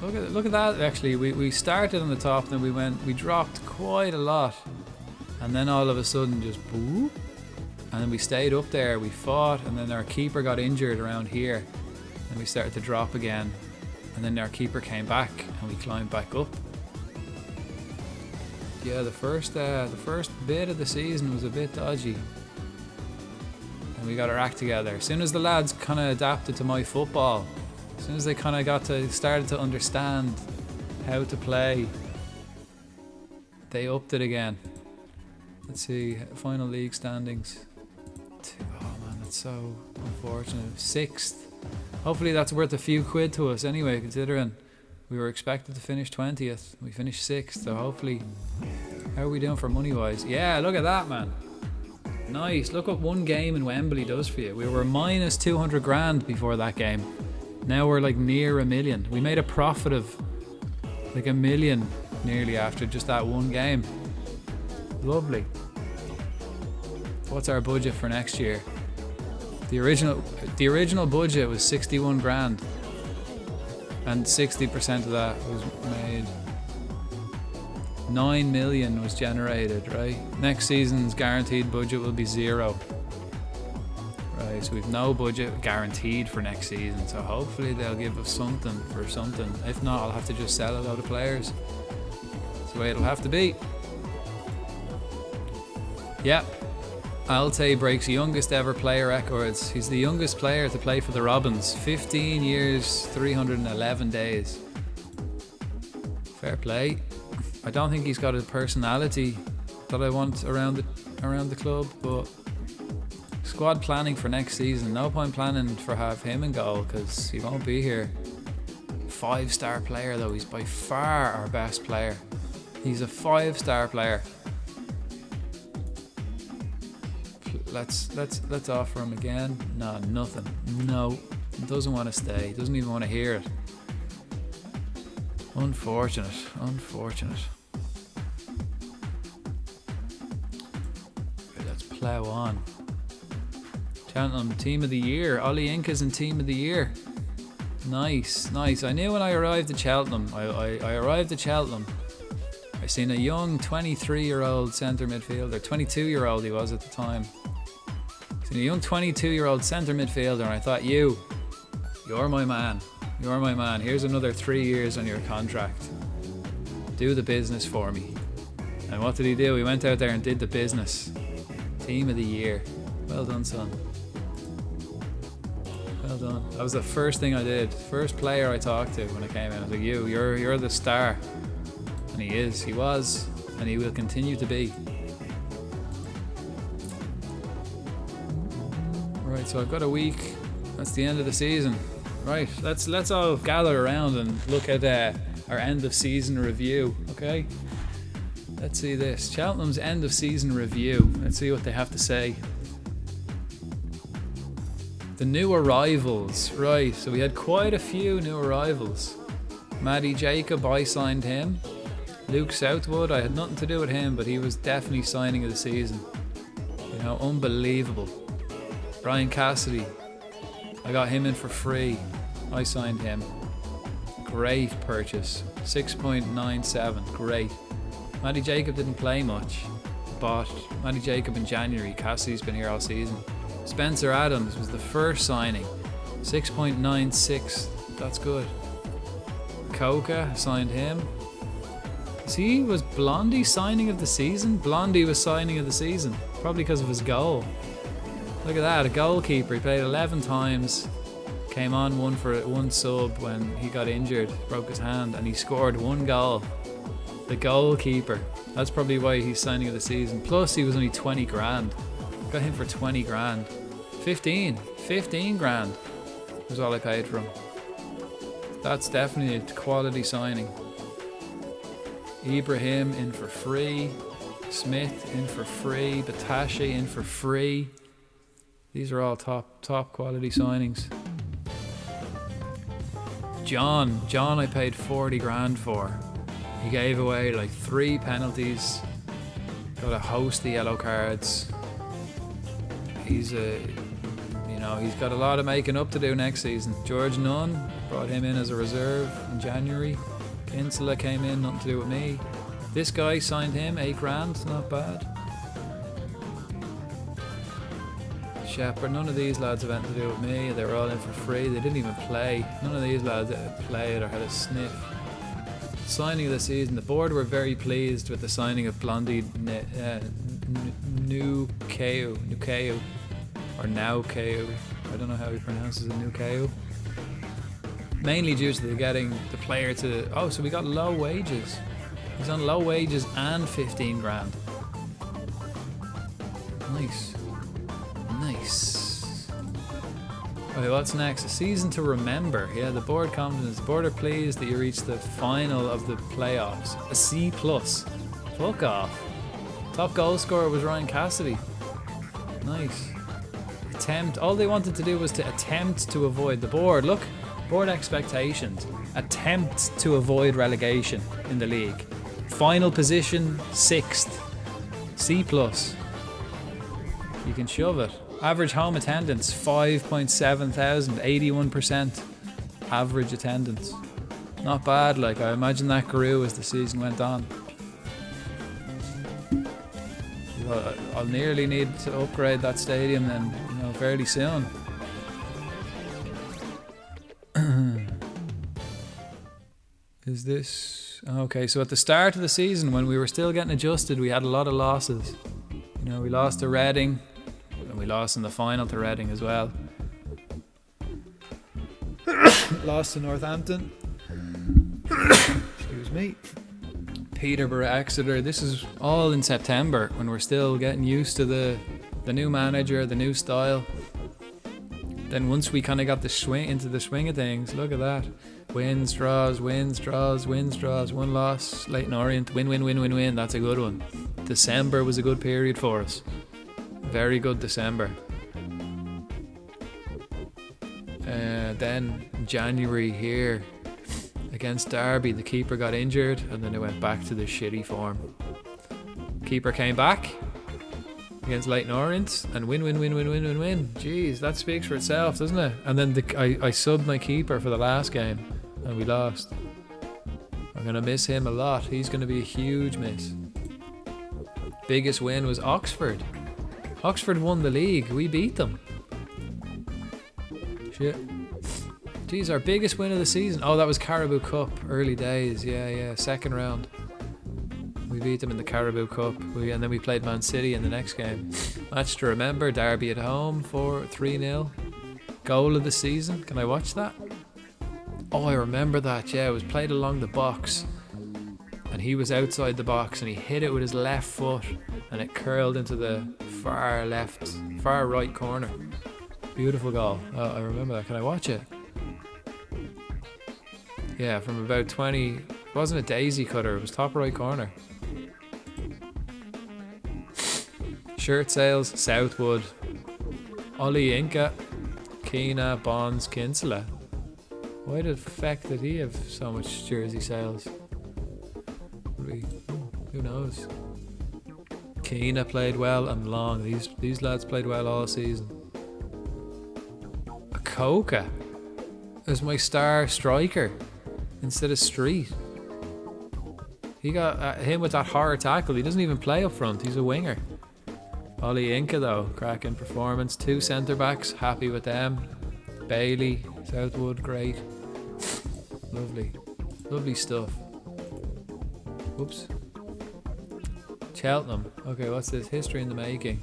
Look at that. Actually, we started on the top, then we dropped quite a lot, and then all of a sudden just boop. And then we stayed up there, we fought, and then our keeper got injured around here. And we started to drop again. And then our keeper came back and we climbed back up. Yeah, the first bit of the season was a bit dodgy. And we got our act together. As soon as the lads kind of adapted to my football, as soon as they kind of started to understand how to play, they upped it again. Let's see, final league standings. Oh man, that's so unfortunate. 6th. Hopefully that's worth a few quid to us anyway, considering we were expected to finish 20th. We finished 6th, so hopefully... How are we doing for money-wise? Yeah, look at that, man. Nice. Look what one game in Wembley does for you. We were minus 200 grand before that game. Now we're like near $1 million. We made a profit of like $1 million nearly after just that one game. Lovely. What's our budget for next year? The original budget was 61 grand. And 60% of that was made. 9 million was generated, right? Next season's guaranteed budget will be 0. Right, so we've no budget guaranteed for next season, so hopefully they'll give us something for something. If not, I'll have to just sell a load of players. That's the way it'll have to be. Yep. Alte breaks youngest ever player records. He's the youngest player to play for the Robins. 15 years, 311 days. Fair play. I don't think he's got a personality that I want around the club, but squad planning for next season. No point planning for have him in goal because he won't be here. 5-star player though. He's by far our best player. He's a 5-star player. Let's offer him again. No, nothing. No, doesn't want to stay. Doesn't even want to hear it. Unfortunate. Okay, let's plough on. Cheltenham Team of the Year. Ollie Inca's in Team of the Year. Nice. I knew when I arrived at Cheltenham. I arrived at Cheltenham. I seen a young 23-year-old centre midfielder. 22-year-old he was at the time. Seen a young 22-year-old centre midfielder, and I thought, you're my man. You're my man. Here's another 3 years on your contract. Do the business for me. And what did he do? He went out there and did the business. Team of the Year. Well done, son. Well done. That was the first thing I did. First player I talked to when I came in. I was like, you're the star. And he is. He was. And he will continue to be. Right, so I've got a week. That's the end of the season. Right, let's all gather around and look at our end of season review, okay? Let's see this. Cheltenham's end of season review. Let's see what they have to say. The new arrivals. Right, so we had quite a few new arrivals. Matty Jacob, I signed him. Luke Southwood, I had nothing to do with him, but he was definitely signing of the season. You know, unbelievable. Brian Cassidy, I got him in for free. I signed him. Great purchase. 6.97. Great. Matty Jacob didn't play much. Bought Matty Jacob in January. Cassidy's been here all season. Spencer Adams was the first signing. 6.96. That's good. Coca, signed him. See, was Blondie signing of the season? Blondie was signing of the season. Probably because of his goal. Look at that, a goalkeeper. He played 11 times. Came on one sub when he got injured, broke his hand, and he scored 1 goal. The goalkeeper. That's probably why he's signing of the season. Plus, he was only 20 grand. Got him for 20 grand. 15 grand was all I paid for him. That's definitely a quality signing. Ibrahim in for free. Smith in for free. Batashi in for free. These are all top quality signings. John I paid 40 grand for. He gave away like 3 penalties. Got a host of yellow cards. He's got a lot of making up to do next season. George Nunn, brought him in as a reserve in January. Kinsella came in, nothing to do with me. This guy signed him, 8 grand, not bad. Shepherd, none of these lads have anything to do with me. They were all in for free. They didn't even play. None of these lads played or had a sniff. Signing of the season. The board were very pleased with the signing of Blondie Nukeu. Or Naukeu. I don't know how he pronounces it, Nukeu. Mainly due to getting the player to... Oh, so we got low wages. He's on low wages and 15 grand. Nice. Nice. Okay, what's next? A season to remember. Yeah, the board confidence. The board are pleased that you reached the final of the playoffs. A C+. Fuck off. Top goal scorer was Ryan Cassidy. Nice. Attempt. All they wanted to do was to attempt to avoid the board. Look, board expectations. Attempt to avoid relegation in the league. Final position, 6th. C+. You can shove it. Average home attendance, 5.7 thousand, 81% average attendance. Not bad, like I imagine that grew as the season went on. I'll nearly need to upgrade that stadium then, you know, fairly soon. Is this... Okay, so at the start of the season, when we were still getting adjusted, we had a lot of losses. You know, we lost to Reading, and we lost in the final to Reading as well. Lost to Northampton. Excuse me. Peterborough, Exeter. This is all in September, when we're still getting used to the new manager, the new style. Then once we kind of got into the swing of things, look at that. Wins, draws, wins, draws, wins, draws. One loss, Leyton Orient. Win, win, win, win, win. That's a good one. December was a good period for us. Very good December. Then January here against Derby, the keeper got injured and then it went back to the shitty form. Keeper came back against Leyton Orient and win, win, win, win, win, win, win. Jeez, that speaks for itself, doesn't it? And then I subbed my keeper for the last game and we lost. I'm going to miss him a lot. He's going to be a huge miss. Biggest win was Oxford. Oxford won the league. We beat them. Shit. Jeez, our biggest win of the season. Oh, that was Caribou Cup. Early days. Yeah. Second round. We beat them in the Caribou Cup. And then we played Man City in the next game. Match to remember. Derby at home. 3-0. Goal of the season. Can I watch that? Oh, I remember that. Yeah, it was played along the box. And he was outside the box and he hit it with his left foot. And it curled into the far right corner. Beautiful goal. Oh, I remember that. Can I watch it? Yeah, from about 20. It wasn't a daisy cutter, it was top right corner. Shirt sales, Southwood, Ollie Inca, Keena, Bonds, Kinsella. Why the feck did he have so much jersey sales? Who knows? Keena played well and long. These lads played well all season. Coca as my star striker instead of Street. He got him with that horror tackle. He doesn't even play up front. He's a winger. Ollie Inca though, cracking performance. 2 centre backs, happy with them. Bailey, Southwood, great. Lovely stuff. Whoops. Cheltenham. Okay, what's this? History in the making.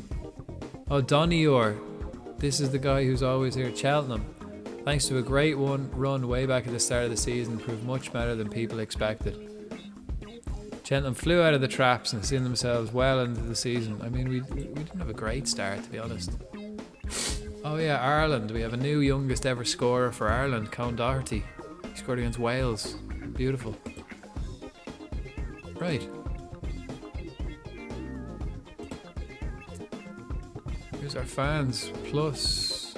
Oh, Donior. This is the guy who's always here. Cheltenham, thanks to a great run way back at the start of the season, proved much better than people expected. Cheltenham flew out of the traps and seen themselves well into the season. I mean, we didn't have a great start, to be honest. Oh yeah, Ireland. We have a new youngest ever scorer for Ireland, Conn Doherty. He scored against Wales. Beautiful. Right. Here's our fans, plus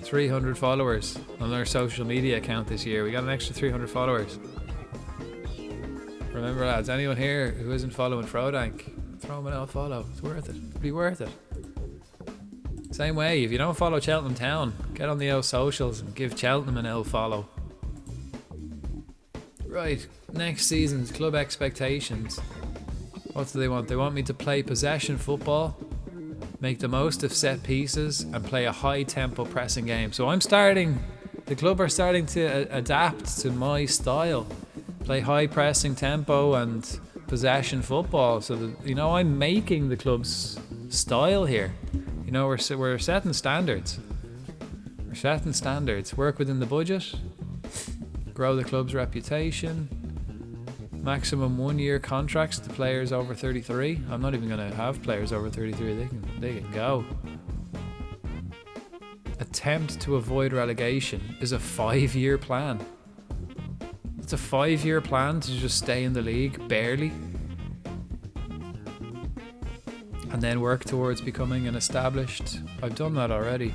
300 followers on our social media account this year. We got an extra 300 followers. Remember lads, anyone here who isn't following Frodank, throw him an follow. It's worth it. It'd be worth it. Same way, if you don't follow Cheltenham Town, get on the socials and give Cheltenham an follow. Right, next season's club expectations. What do they want? They want me to play possession football, make the most of set pieces and play a high tempo pressing game. So the club are starting to adapt to my style. Play high pressing tempo and possession football. So that, you know, I'm making the club's style here. You know, we're setting standards. We're setting standards. Work within the budget. Grow the club's reputation. Maximum 1 year contracts to players over 33. I'm not even going to have players over 33. They can go. Attempt to avoid relegation is a 5-year plan. It's a 5-year plan to just stay in the league, barely. And then work towards becoming an established... I've done that already.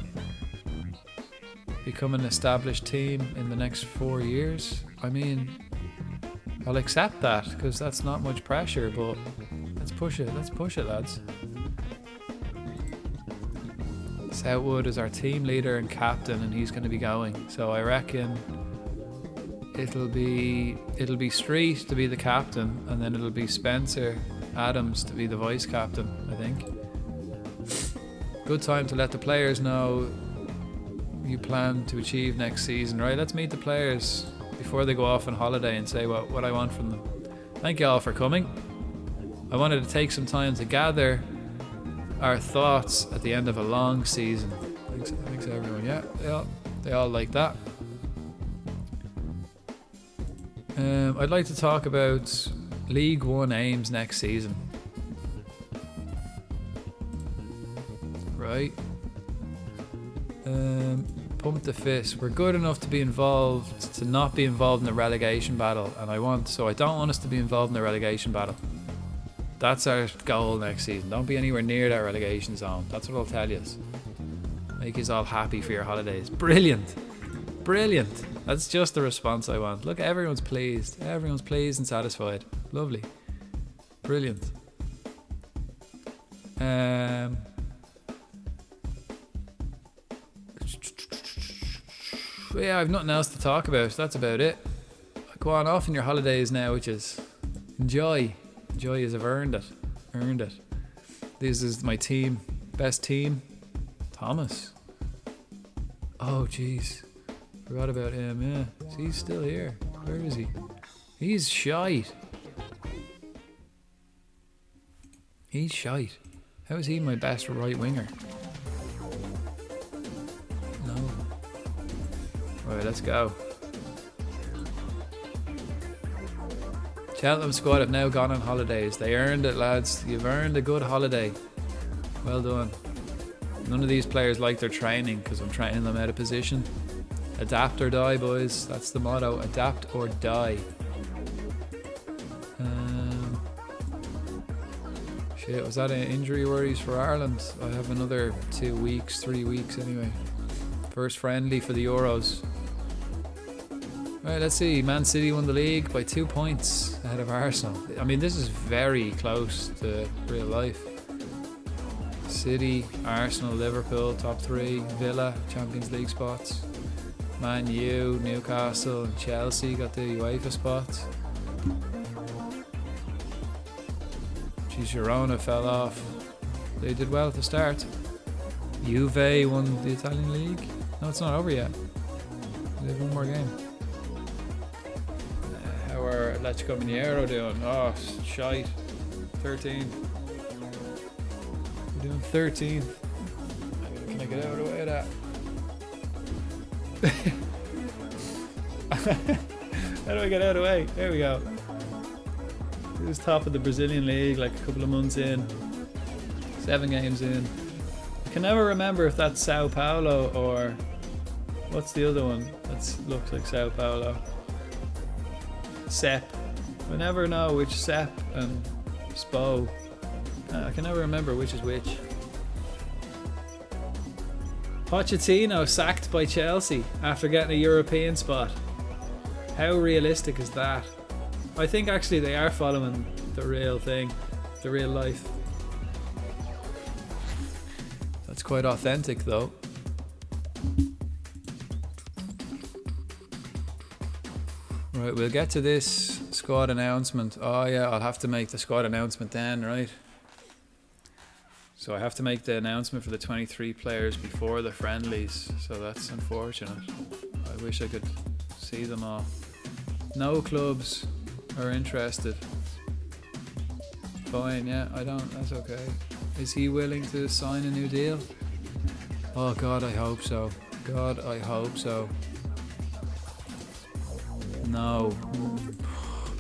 Become an established team in the next 4 years. I mean, I'll accept that because that's not much pressure, but let's push it. Let's push it, lads. Southwood is our team leader and captain, and he's going to be going. So I reckon it'll be Street to be the captain, and then it'll be Spencer Adams to be the vice captain, I think. Good time to let the players know you plan to achieve next season. Right, let's meet the players before they go off on holiday and say what I want from them. Thank you all for coming. I wanted to take some time to gather our thoughts at the end of a long season. Thanks everyone. Yeah, they all like that. I'd like to talk about League One aims next season. Right. Pump the fist. We're good enough to be involved, to not be involved in the relegation battle, and I don't want us to be involved in the relegation battle. That's our goal next season. Don't be anywhere near that relegation zone. That's what I'll tell you. Make you all happy for your holidays. Brilliant. Brilliant. That's just the response I want. Look, everyone's pleased. Everyone's pleased and satisfied. Lovely. Brilliant. Yeah, I've nothing else to talk about. That's about it. Go on off in your holidays now, which is enjoy. Enjoy as I've earned it. Earned it. This is my team. Best team. Thomas. Oh, jeez. Forgot about him, yeah. He's still here. Where is he? He's shite. He's shite. How is he my best right winger? No. Right, let's go. Cheltenham squad have now gone on holidays. They earned it, lads. You've earned a good holiday. Well done. None of these players like their training because I'm training them out of position. Adapt or die, boys. That's the motto. Adapt or die. Shit, was that injury worries for Ireland? I have another 2 weeks, 3 weeks anyway. First friendly for the Euros. Right, let's see. Man City won the league by 2 points ahead of Arsenal. I mean, this is very close to real life. City, Arsenal, Liverpool, top 3. Villa, Champions League spots. Man U, Newcastle, and Chelsea got the UEFA spots. Girona fell off. They did well at the start. Juve won the Italian league. No, it's not over yet. They have one more game. How are Atletico Mineiro doing? Oh, shite. 13. We're doing 13th. Can I get out of the way of that? How do I get out of the way? There we go. He was top of the Brazilian league like a couple of months in. 7 games in. I can never remember if that's Sao Paulo or what's the other one that looks like Sao Paulo. Sep. I never know which Sep and Spo. I can never remember which is which. Pochettino sacked by Chelsea after getting a European spot. How realistic is that? I think actually they are following the real thing, the real life. That's quite authentic though. Right, we'll get to this squad announcement. Oh yeah, I'll have to make the squad announcement then, right? So I have to make the announcement for the 23 players before the friendlies, so that's unfortunate. I wish I could see them all. No clubs are interested. Fine, yeah, I don't, that's okay. Is he willing to sign a new deal? Oh God, I hope so. God, I hope so. No.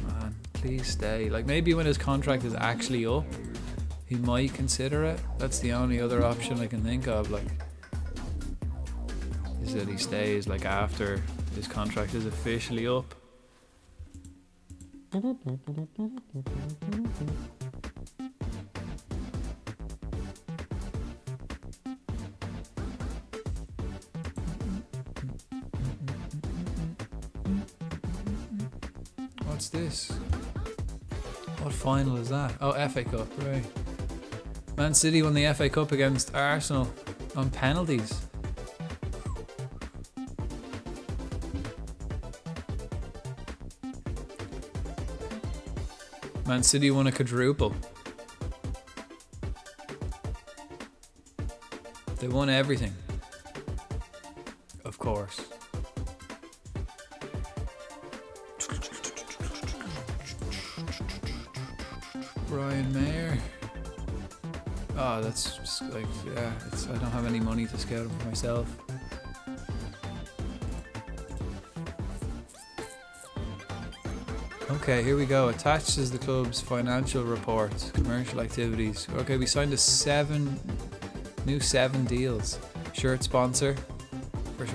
Man, Please stay. Like, maybe when his contract is actually up, he might consider it. That's the only other option I can think of, like, is that he stays, like, after his contract is officially up. What's this? What final is that? Oh, FA Cup, right. Man City won the FA Cup against Arsenal on penalties. Man City won a quadruple. They won everything. Of course. Brian Mayer. Oh, that's just like, yeah, I don't have any money to scout him for myself. Okay, here we go. Attached is the club's financial reports, commercial activities. Okay, we signed new seven deals. Shirt sponsor,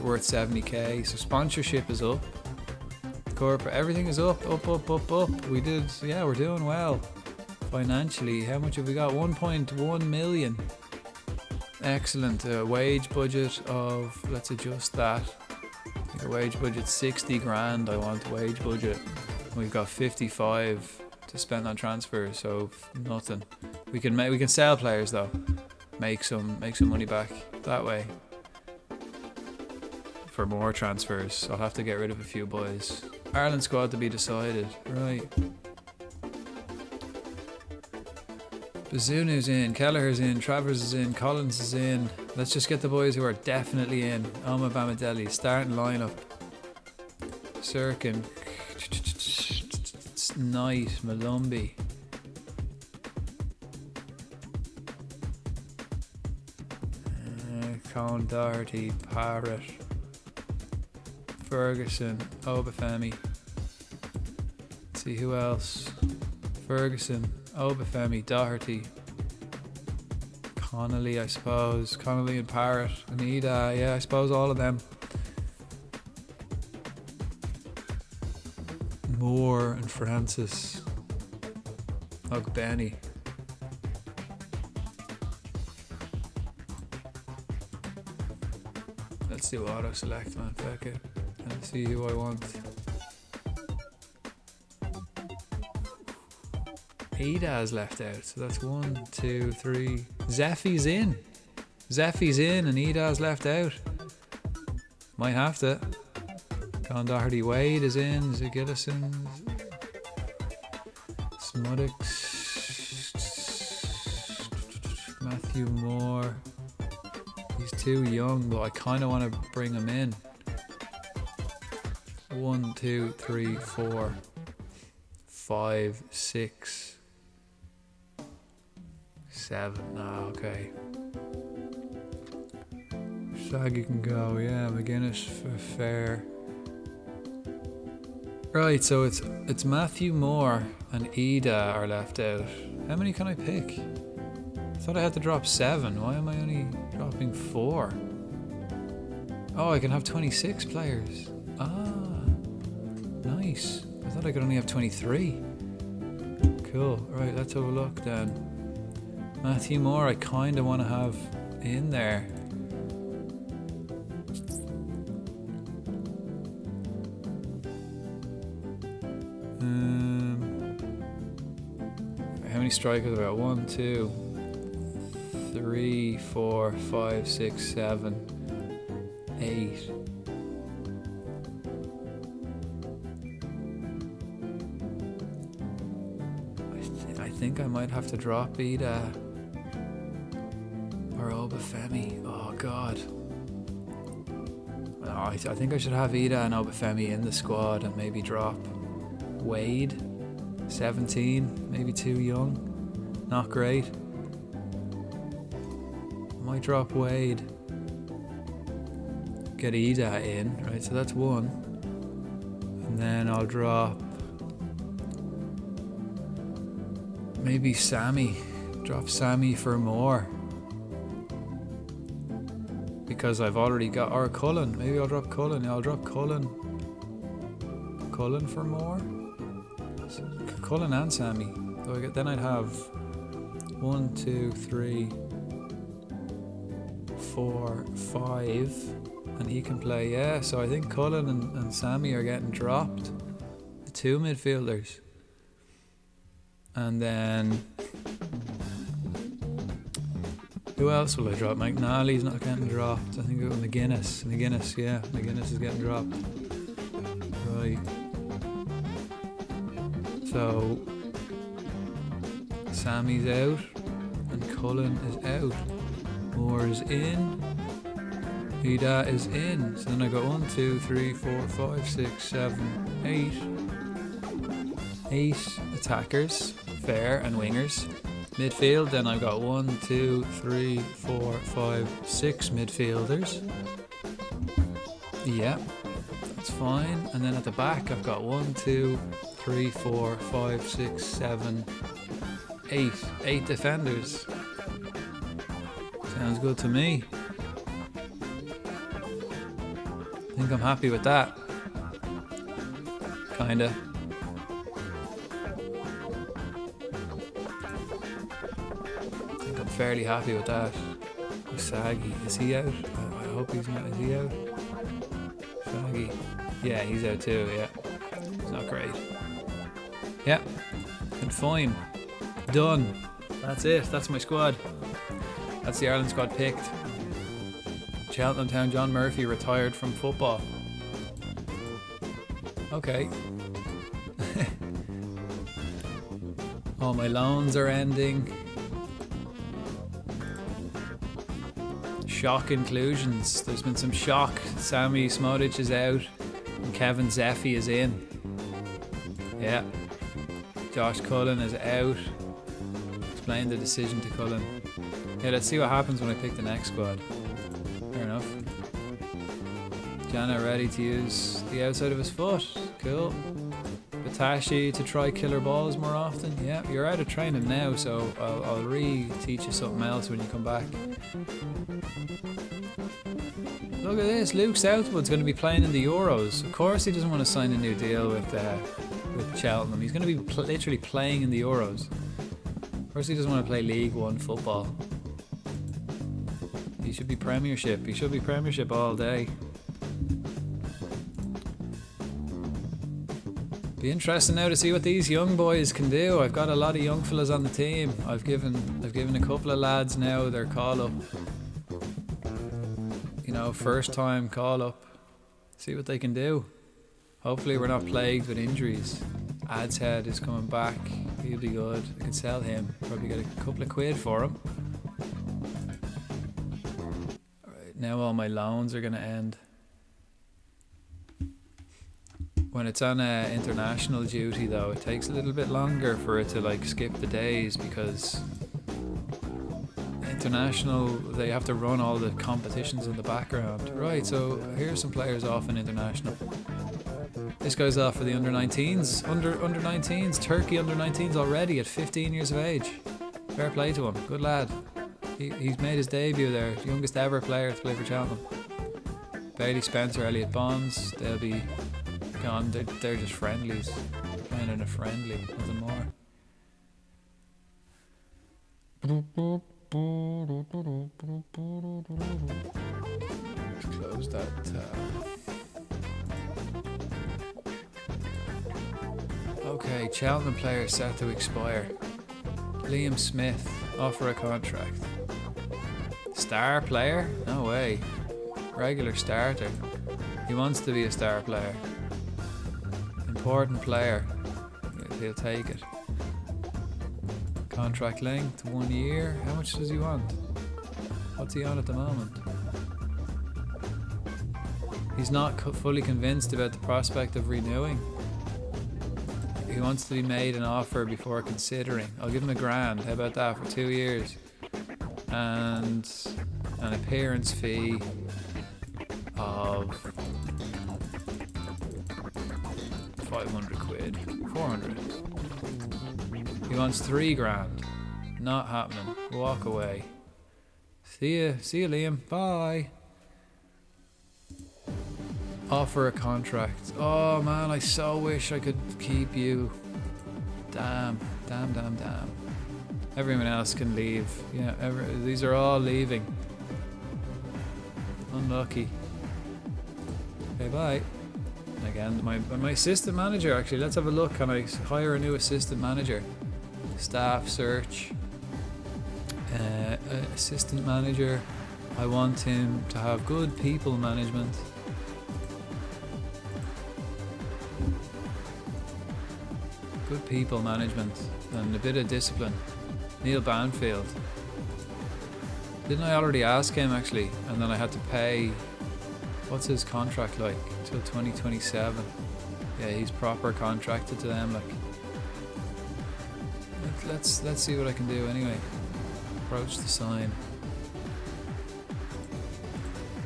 worth 70k. So sponsorship is up. Corporate, everything is up. We did, yeah, we're doing well. Financially, how much have we got? 1.1 million. Excellent. Wage budget of, let's adjust that. A wage budget 60 grand. I want wage budget. We've got 55 to spend on transfers, so nothing. We can sell players though. Make some money back that way. For more transfers, I'll have to get rid of a few boys. Ireland squad to be decided, right? Bazunu's in, Kelleher's in, Travers is in, Collins is in. Let's just get the boys who are definitely in. Oma Bamadeli, starting lineup. Sirkin, Knight, Malumbi. Cohn, Doherty, Parrott, Ferguson, Obafemi. Let's see who else. Ferguson, Obafemi, Doherty, Connolly, I suppose. Connolly and Parrott, Anita, yeah, I suppose all of them. Moore and Francis. Ogbenny. Let's do auto select, man, fuck it. And see who I want. Ida's left out, so that's 1, 2, 3. Zeffy's in. Zeffy's in and Ida's left out. Might have to. Con Doherty, Wade is in. Zagillison. Smuddix. Matthew Moore. He's too young, but I kind of want to bring him in. 1, 2, 3, 4, 5, 6, 7. Ah, okay. Shaggy can go, yeah. McGuinness, fair. Right, so it's Matthew Moore and Ida are left out. How many can I pick? I thought I had to drop 7. Why am I only dropping 4? Oh, I can have 26 players. Ah, nice. I thought I could only have 23. Cool. Right, let's have a look then. Matthew Moore, I kind of want to have in there. How many strikers are there? 1, 2, 3, 4, 5, 6, 7, 8. I think I might have to drop Ida or Obafemi. Oh God. No, I think I should have Ida and Obafemi in the squad and maybe drop Wade. 17, maybe too young. Not great. I might drop Wade. Get Ida in, right? So that's 1. And then I'll drop Maybe Sammy. Drop Sammy for more. Because I've already got... Or Cullen. Maybe I'll drop Cullen. Yeah, I'll drop Cullen. Cullen for more? Cullen and Sammy. Then I'd have 1, 2, 3, 4, 5. And he can play, yeah. So I think Cullen and Sammy are getting dropped. The 2 midfielders. And then... Who else will I drop? McNally's not getting dropped. I think it was McGuinness. Yeah. McGuinness is getting dropped. Right. So... Sammy's out. And Cullen is out. Moore is in. Ida is in. So then I got 1, 2, 3, 4, 5, 6, 7, 8. 8 attackers. Fair. And wingers. Midfield, then I've got 1, 2, 3, 4, 5, 6 midfielders. Yeah, that's fine. And then at the back, I've got 1, 2, 3, 4, 5, 6, 7, 8. 8 defenders. Sounds good to me. I think I'm happy with that. Kinda. Fairly happy with that. Saggy, is he out? I hope he's not. Is he out? Saggy, yeah, he's out too. Yeah, it's not great. Yeah, and fine, done. That's it. That's my squad. That's the Ireland squad picked. Cheltenham Town John Murphy retired from football. Okay. All my loans are ending. Shock inclusions. There's been some shock. Sammy Smodic is out and Kevin Zeffy is in. Yeah. Josh Cullen is out. Explain the decision to Cullen. Yeah, let's see what happens when I pick the next squad. Fair enough. Jana ready to use the outside of his foot. Cool. Batashi to try killer balls more often. Yeah, you're out of training now, so I'll re-teach you something else when you come back. Look at this, Luke Southwood's going to be playing in the Euros. Of course he doesn't want to sign a new deal with Cheltenham. He's going to be literally playing in the Euros. Of course he doesn't want to play League One football. He should be Premiership. He should be Premiership all day. Be interesting now to see what these young boys can do. I've got a lot of young fellas on the team. I've given a couple of lads now their call up. You know, first time call up. See what they can do. Hopefully we're not plagued with injuries. Ad's head is coming back. He'll be good. I can sell him. Probably get a couple of quid for him. Alright, now all my loans are gonna end. When it's on international duty though, it takes a little bit longer for it to like skip the days because international, they have to run all the competitions in the background. Right, so here's some players off in international. This guy's off for the under-19s. Under-19s, Turkey under-19s already at 15 years of age. Fair play to him, good lad. He's made his debut there, youngest ever player to play for Cheltenham. Bailey Spencer, Elliot Bonds, they'll be gone. They're just friendlies. Playing in a friendly, nothing more. Let's close that tab. Okay, Cheltenham player set to expire. Liam Smith, offer a contract. Star player? No way. Regular starter. He wants to be a star player. Important player. He'll take it. Contract length, 1 year. How much does he want? What's he on at the moment? He's not fully convinced about the prospect of renewing. He wants to be made an offer before considering. I'll give him $1,000. How about that for 2 years? And an appearance fee of 500 quid. 400. He wants 3 grand. Not happening. Walk away. See ya, Liam. Bye. Offer a contract. Oh man, I so wish I could keep you. Damn. Everyone else can leave. Yeah, these are all leaving. Unlucky. Okay, bye. And again, my assistant manager, actually, let's have a look. Can I hire a new assistant manager? Staff search. Assistant manager. I want him to have good people management. Good people management and a bit of discipline. Neil Banfield. Didn't I already ask him actually? And then I had to pay. What's his contract like? Till 2027. Yeah, he's proper contracted to them. Like, let's see what I can do anyway. Approach the sign.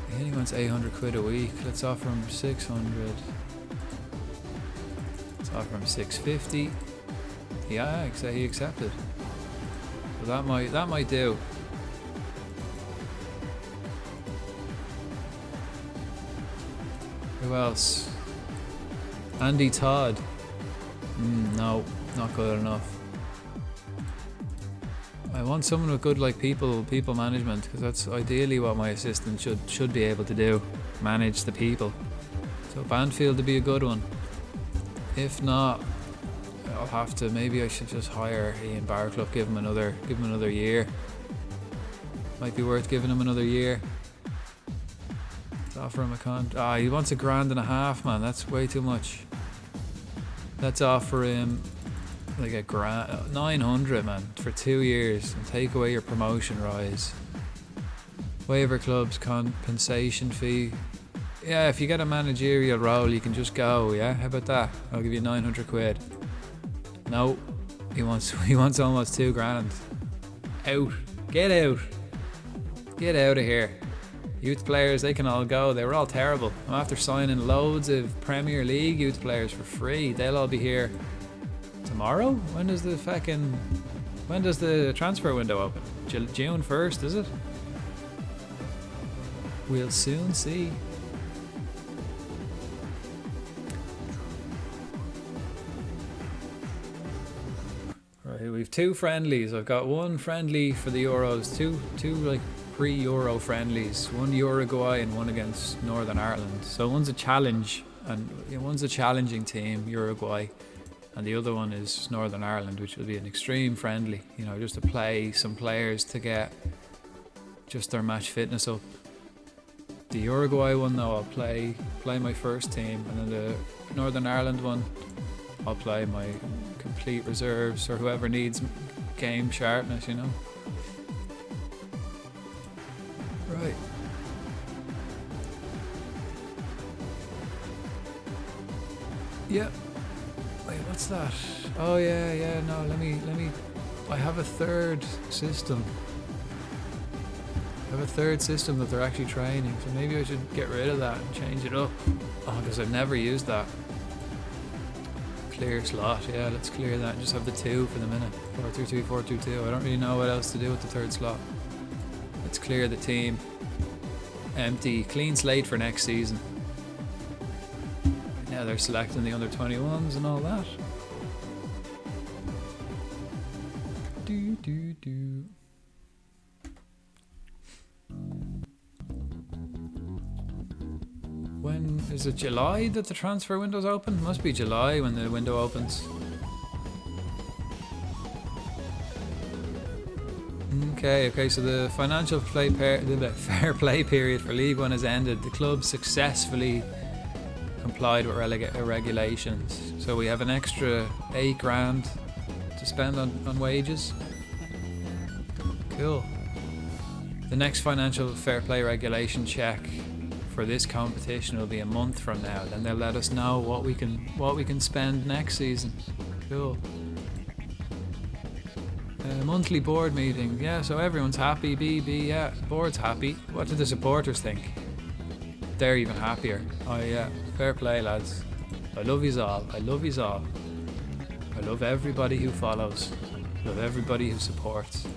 He only wants 800 quid a week. Let's offer him 600. Let's offer him 650. Yeah, he accepted. So that might do. Who else? Andy Todd. No, not good enough. I want someone with good people management, because that's ideally what my assistant should be able to do, manage the people. So Banfield to be a good one. If not, I'll have to. Maybe I should just hire Ian Barclough, give him another year. Might be worth giving him another year. Let's offer him a contract. He wants $1,500, man. That's way too much. Let's offer him like $1,000, 900, man, for 2 years, and take away your promotion rise. Waiver club's compensation fee. Yeah, if you get a managerial role, you can just go. Yeah, how about that? I'll give you 900 quid. No, he wants almost 2 grand. Out. Get out. Get out of here. Youth players, they can all go. They were all terrible. I'm after signing loads of Premier League youth players for free. They'll all be here tomorrow? When does the transfer window open? June 1st, is it? We'll soon see. Right, we've 2 friendlies. I've got 1 friendly for the Euros, two like pre-Euro friendlies. 1 Uruguay and 1 against Northern Ireland. So one's a challenge, and one's a challenging team, Uruguay, and the other one is Northern Ireland, which will be an extreme friendly. You know, just to play some players to get just their match fitness up. The Uruguay one, though, I'll play my first team, and then the Northern Ireland one, I'll play my complete reserves or whoever needs game sharpness, you know. Right. Yeah. Wait, what's that? Oh yeah, no, let me I have a third system. That they're actually training, so maybe I should get rid of that and change it up. Oh, because I've never used that. Clear slot, yeah, let's clear that and just have the 2 for the minute. 4-2-2, 4-2-2. I don't really know what else to do with the third slot. Let's clear the team. Empty, clean slate for next season. Now they're selecting the under 21s and all that. Do. When is it? July that the transfer window's open? Must be July when the window opens. Okay, so the financial fair play period for League One has ended. The club successfully complied with regulations. So we have an extra 8 grand to spend on wages. Cool. The next financial fair play regulation check for this competition will be a month from now. Then they'll let us know what we can spend next season. Cool. Monthly board meeting. Yeah, so everyone's happy. BB, yeah, board's happy. What do the supporters think? They're even happier. Oh yeah, fair play, lads. I love yous all. I love everybody who follows. Love everybody who supports.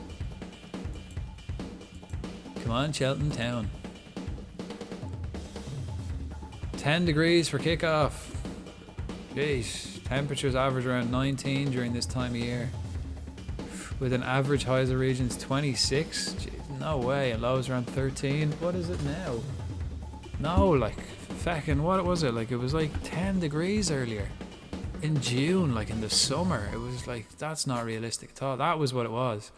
Come on, Cheltenham Town. 10 degrees for kickoff. Jeez, temperatures average around 19 during this time of year, with an average highs of the regions 26. Jeez, no way. And lows around 13. What is it now? No, like fucking what was it? Like it was like 10 degrees earlier in June, like in the summer. It was like, that's not realistic at all. That was what it was.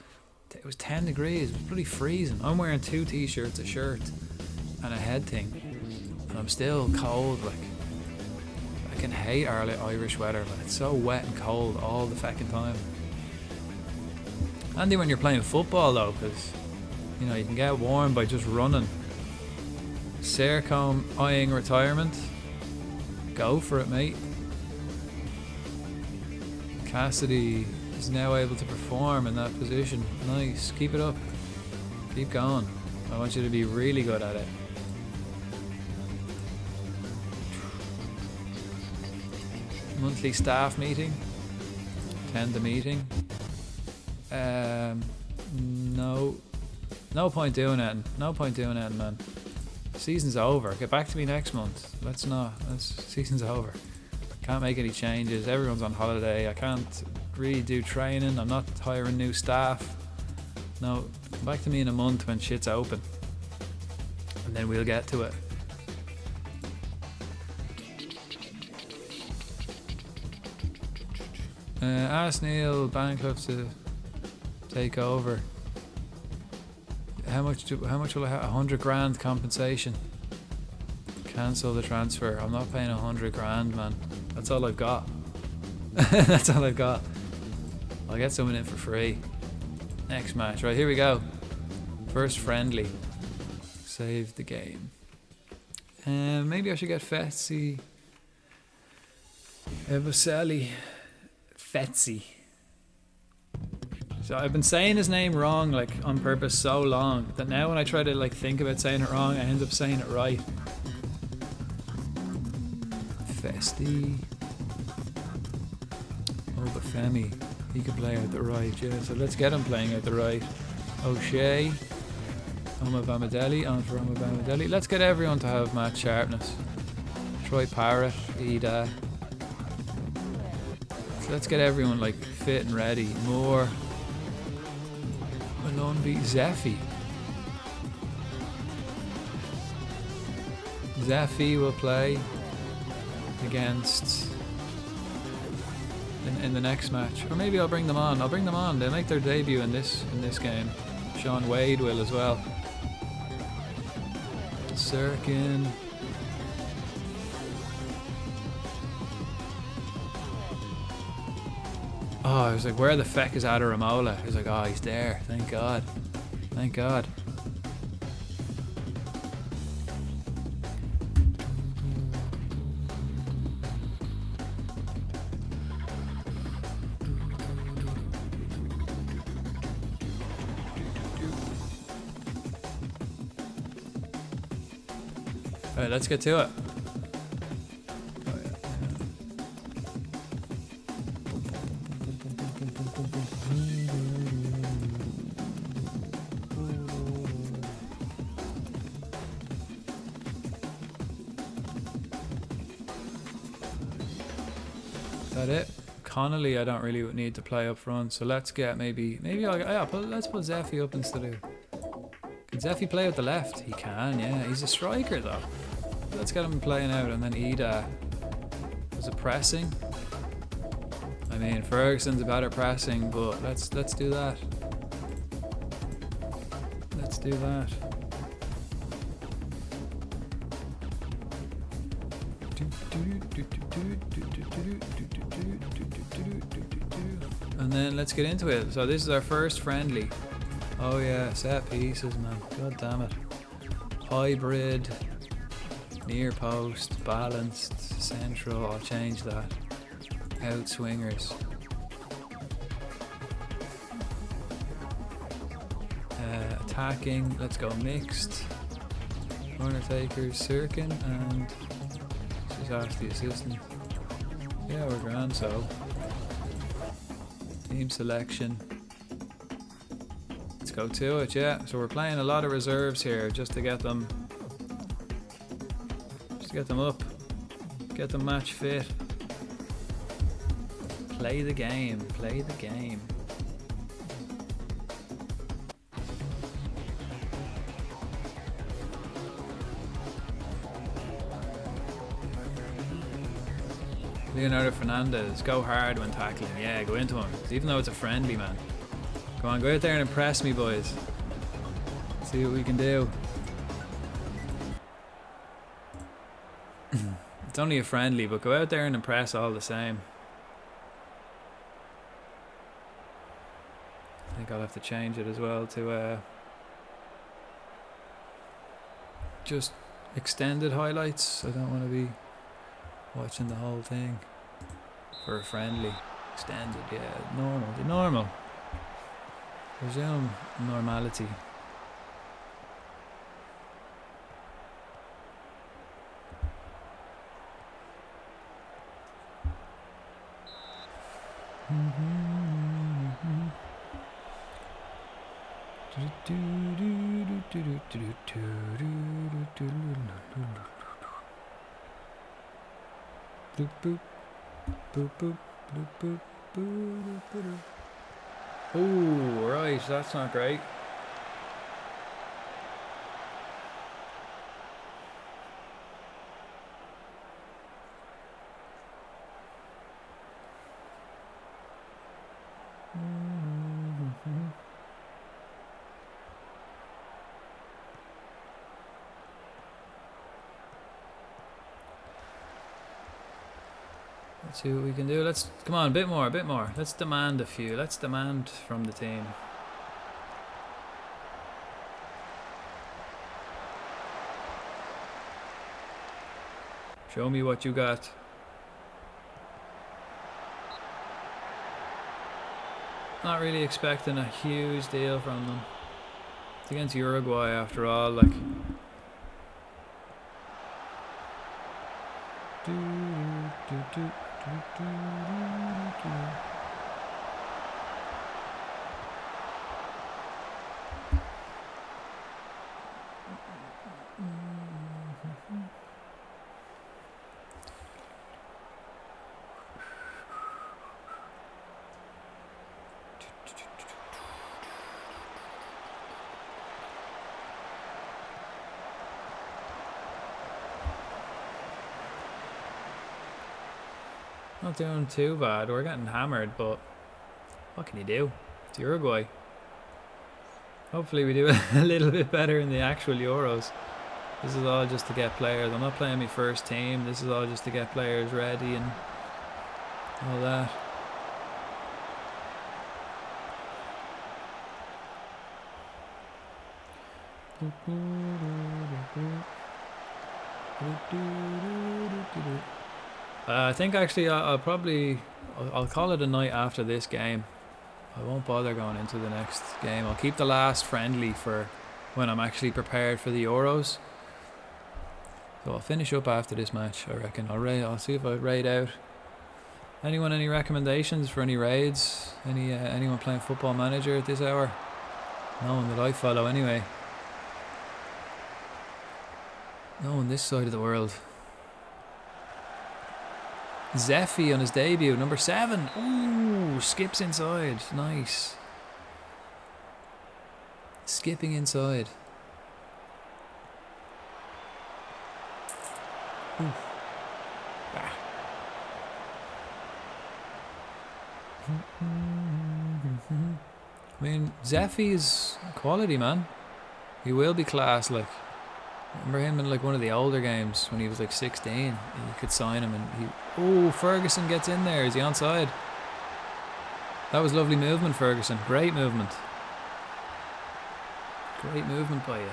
It was 10 degrees. It was bloody freezing. I'm wearing 2 t-shirts, a shirt and a head thing, and I'm still cold. Like, I can hate our Irish weather, man. It's so wet and cold all the fucking time. Handy when you're playing football though, because you know you can get warm by just running. Sercombe eyeing retirement. Go for it, mate. Cassidy is now able to perform in that position. Nice. Keep it up. Keep going. I want you to be really good at it. Monthly staff meeting. Attend the meeting. No point doing it. No point doing it, man. Season's over. Get back to me next month. Season's over. Can't make any changes. Everyone's on holiday. I can't really do training. I'm not hiring new staff. No, come back to me in a month when shit's open, and then we'll get to it. Ask Neil Bancroft to take over. How much will I have? 100 grand compensation. Cancel the transfer. I'm not paying 100 grand, man. That's all I've got. That's all I've got. I'll get someone in for free. Next match. Right, here we go. First friendly. Save the game. Maybe I should get Fetzi. Evaselli. Fetzi. So I've been saying his name wrong, like on purpose, so long that now when I try to like think about saying it wrong, I end up saying it right. Festi. Obafemi. He can play out the right, yeah. So let's get him playing out the right. O'Shea. Omabamadelli. On for Omabamadelli. Let's get everyone to have match sharpness. Troy Parrott. Ida. So let's get everyone like fit and ready. Moore. Malone beat Zeffy. Zeffy will play against in the next match, or maybe I'll bring them on. I'll bring them on. They'll make their debut in this game. Sean Wade will as well. Sirkin. Oh, I was like, where the feck is Adaramola? He was like, oh, he's there. Thank God. Thank God. Alright, let's get to it. That it? Connolly I don't really need to play up front, so let's get let's put Zeffy up instead of... Can Zeffy play at the left? He can, yeah. He's a striker though. Let's get him playing out, and then Ida. Was it pressing? I mean, Ferguson's about at pressing, but let's do that. Let's do that. And then let's get into it. So this is our first friendly. Oh yeah, set pieces, man. God damn it. Hybrid, near post, balanced, central. I'll change that. Out swingers. Attacking. Let's go mixed. Corner takers, Sirkin, and she's asked the assistant. Yeah, we're grand. So team selection. Go to it, yeah. So we're playing a lot of reserves here just to get them up. Get them match fit. Play the game. Play the game. Leonardo Fernandez, go hard when tackling. Yeah, go into him. Even though it's a friendly, man. Go on, go out there and impress me, boys. See what we can do. It's only a friendly, but go out there and impress all the same. I think I'll have to change it as well to just extended highlights. I don't want to be watching the whole thing for a friendly. Extended, yeah. Normal. Resume normality. Boop boop boop boop boop boop boop boop. Oh, right, that's not great. Let's see what we can do. Let's come on, a bit more. Let's demand a few. Let's demand from the team. Show me what you got. Not really expecting a huge deal from them. It's against Uruguay after all, like. Not doing too bad. We're getting hammered, but what can you do? It's Uruguay. Hopefully we do a little bit better in the actual Euros. This is all just to get players. I'm not playing my first team. This is all just to get players ready and all that. I think actually I'll call it a night after this game. I won't bother going into the next game. I'll keep the last friendly for when I'm actually prepared for the Euros. So I'll finish up after this match, I reckon. I'll see if I raid out. Anyone any recommendations for any raids? Anyone playing Football Manager at this hour? No one that I follow anyway. No one this side of the world. Zeffy on his debut, number 7. Ooh, skips inside. Nice. Skipping inside. Ooh. Ah. I mean, Zeffy is quality, man. He will be class, like. I remember him in like one of the older games when he was like 16. You could sign him and he... Oh, Ferguson gets in there. Is he onside? That was lovely movement, Ferguson. Great movement. Great movement by you.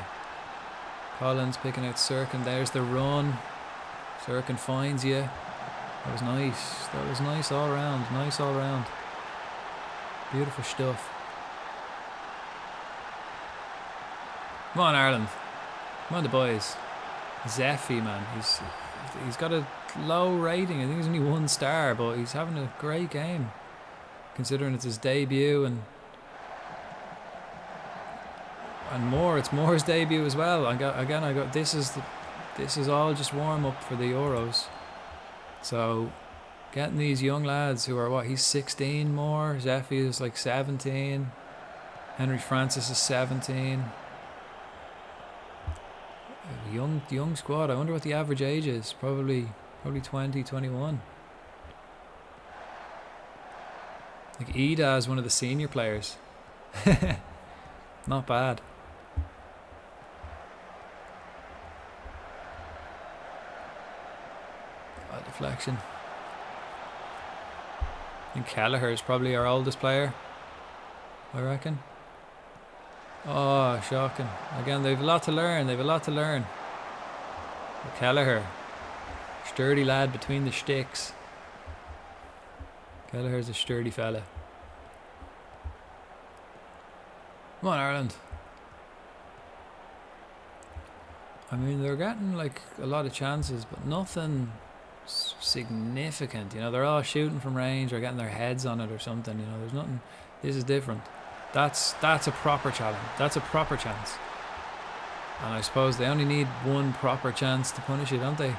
Collins picking out Sirkin. There's the run. Sirkin finds you. That was nice. That was nice all round. Nice all round. Beautiful stuff. Come on, Ireland. Come on, the boys. Zeffy, man. He's got a low rating. I think he's only 1 star, but he's having a great game, considering it's his debut. And and more. It's Moore's debut as well. I got this is all just warm up for the Euros. So getting these young lads who are what, he's 16 more, Zeffy is like 17, Henry Francis is 17. Young squad. I wonder what the average age is. Probably 20, 21. Like Ida is one of the senior players. Not bad. Deflection. I think Kelleher is probably our oldest player, I reckon. Oh, shocking. Again, they've a lot to learn. But Kelleher, sturdy lad between the sticks. Kelleher's a sturdy fella. Come on, Ireland. I mean, they're getting like a lot of chances, but nothing significant. You know, they're all shooting from range or getting their heads on it or something. You know, there's nothing. This is different. That's a proper challenge. That's a proper chance. And I suppose they only need one proper chance to punish it, don't they?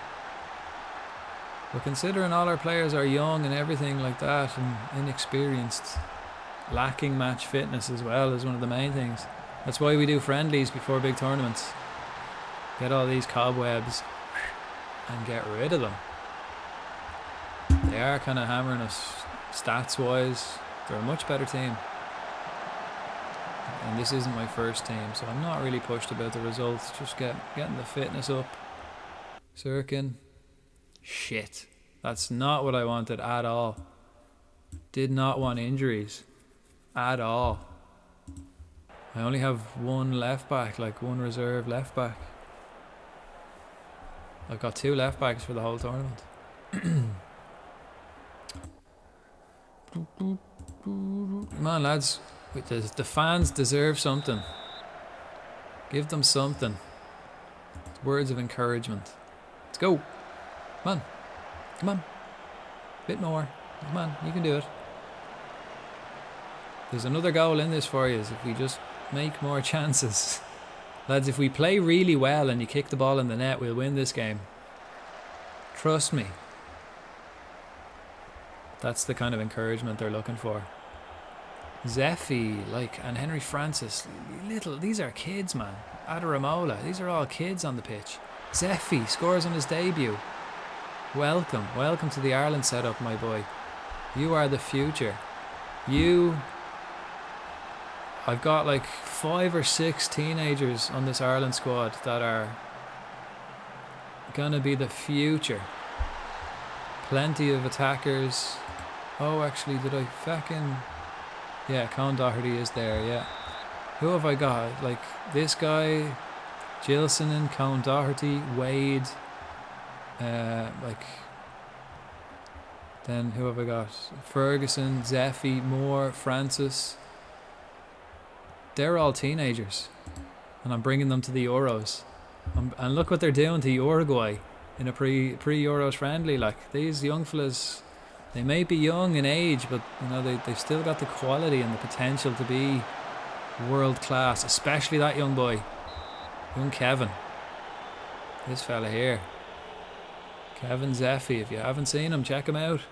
But considering all our players are young and everything like that and inexperienced, lacking match fitness as well is one of the main things. That's why we do friendlies before big tournaments. Get all these cobwebs and get rid of them. They are kind of hammering us stats wise. They're a much better team. And this isn't my first team, so I'm not really pushed about the results. Just getting the fitness up. Sirkin. Shit. That's not what I wanted at all. Did not want injuries. At all. I only have one left back, like one reserve left back. I've got 2 left backs for the whole tournament. Come on, lads. The fans deserve something. Give them something. Words of encouragement. Let's go. Come on. Come on. Bit more. Come on, you can do it. There's another goal in this for you if we just make more chances. Lads, if we play really well and you kick the ball in the net, we'll win this game. Trust me. That's the kind of encouragement they're looking for. Zeffy, and Henry Francis, these are kids, man. Adaramola, these are all kids on the pitch. Zeffy scores on his debut. Welcome to the Ireland setup, my boy. You are the future. I've got like 5 or 6 teenagers on this Ireland squad that are gonna be the future. Plenty of attackers. Oh, actually, did I fucking... Yeah, Colin Doherty is there, yeah. Who have I got? Like, this guy, Gilson and Colin Doherty, Wade, then who have I got? Ferguson, Zeffy, Moore, Francis. They're all teenagers. And I'm bringing them to the Euros. And look what they're doing to Uruguay in a pre-Euros friendly. Like, these young fellas... They may be young in age, but you know they've still got the quality and the potential to be world class. Especially that young boy, young Kevin. This fella here, Kevin Zeffy. If you haven't seen him, check him out.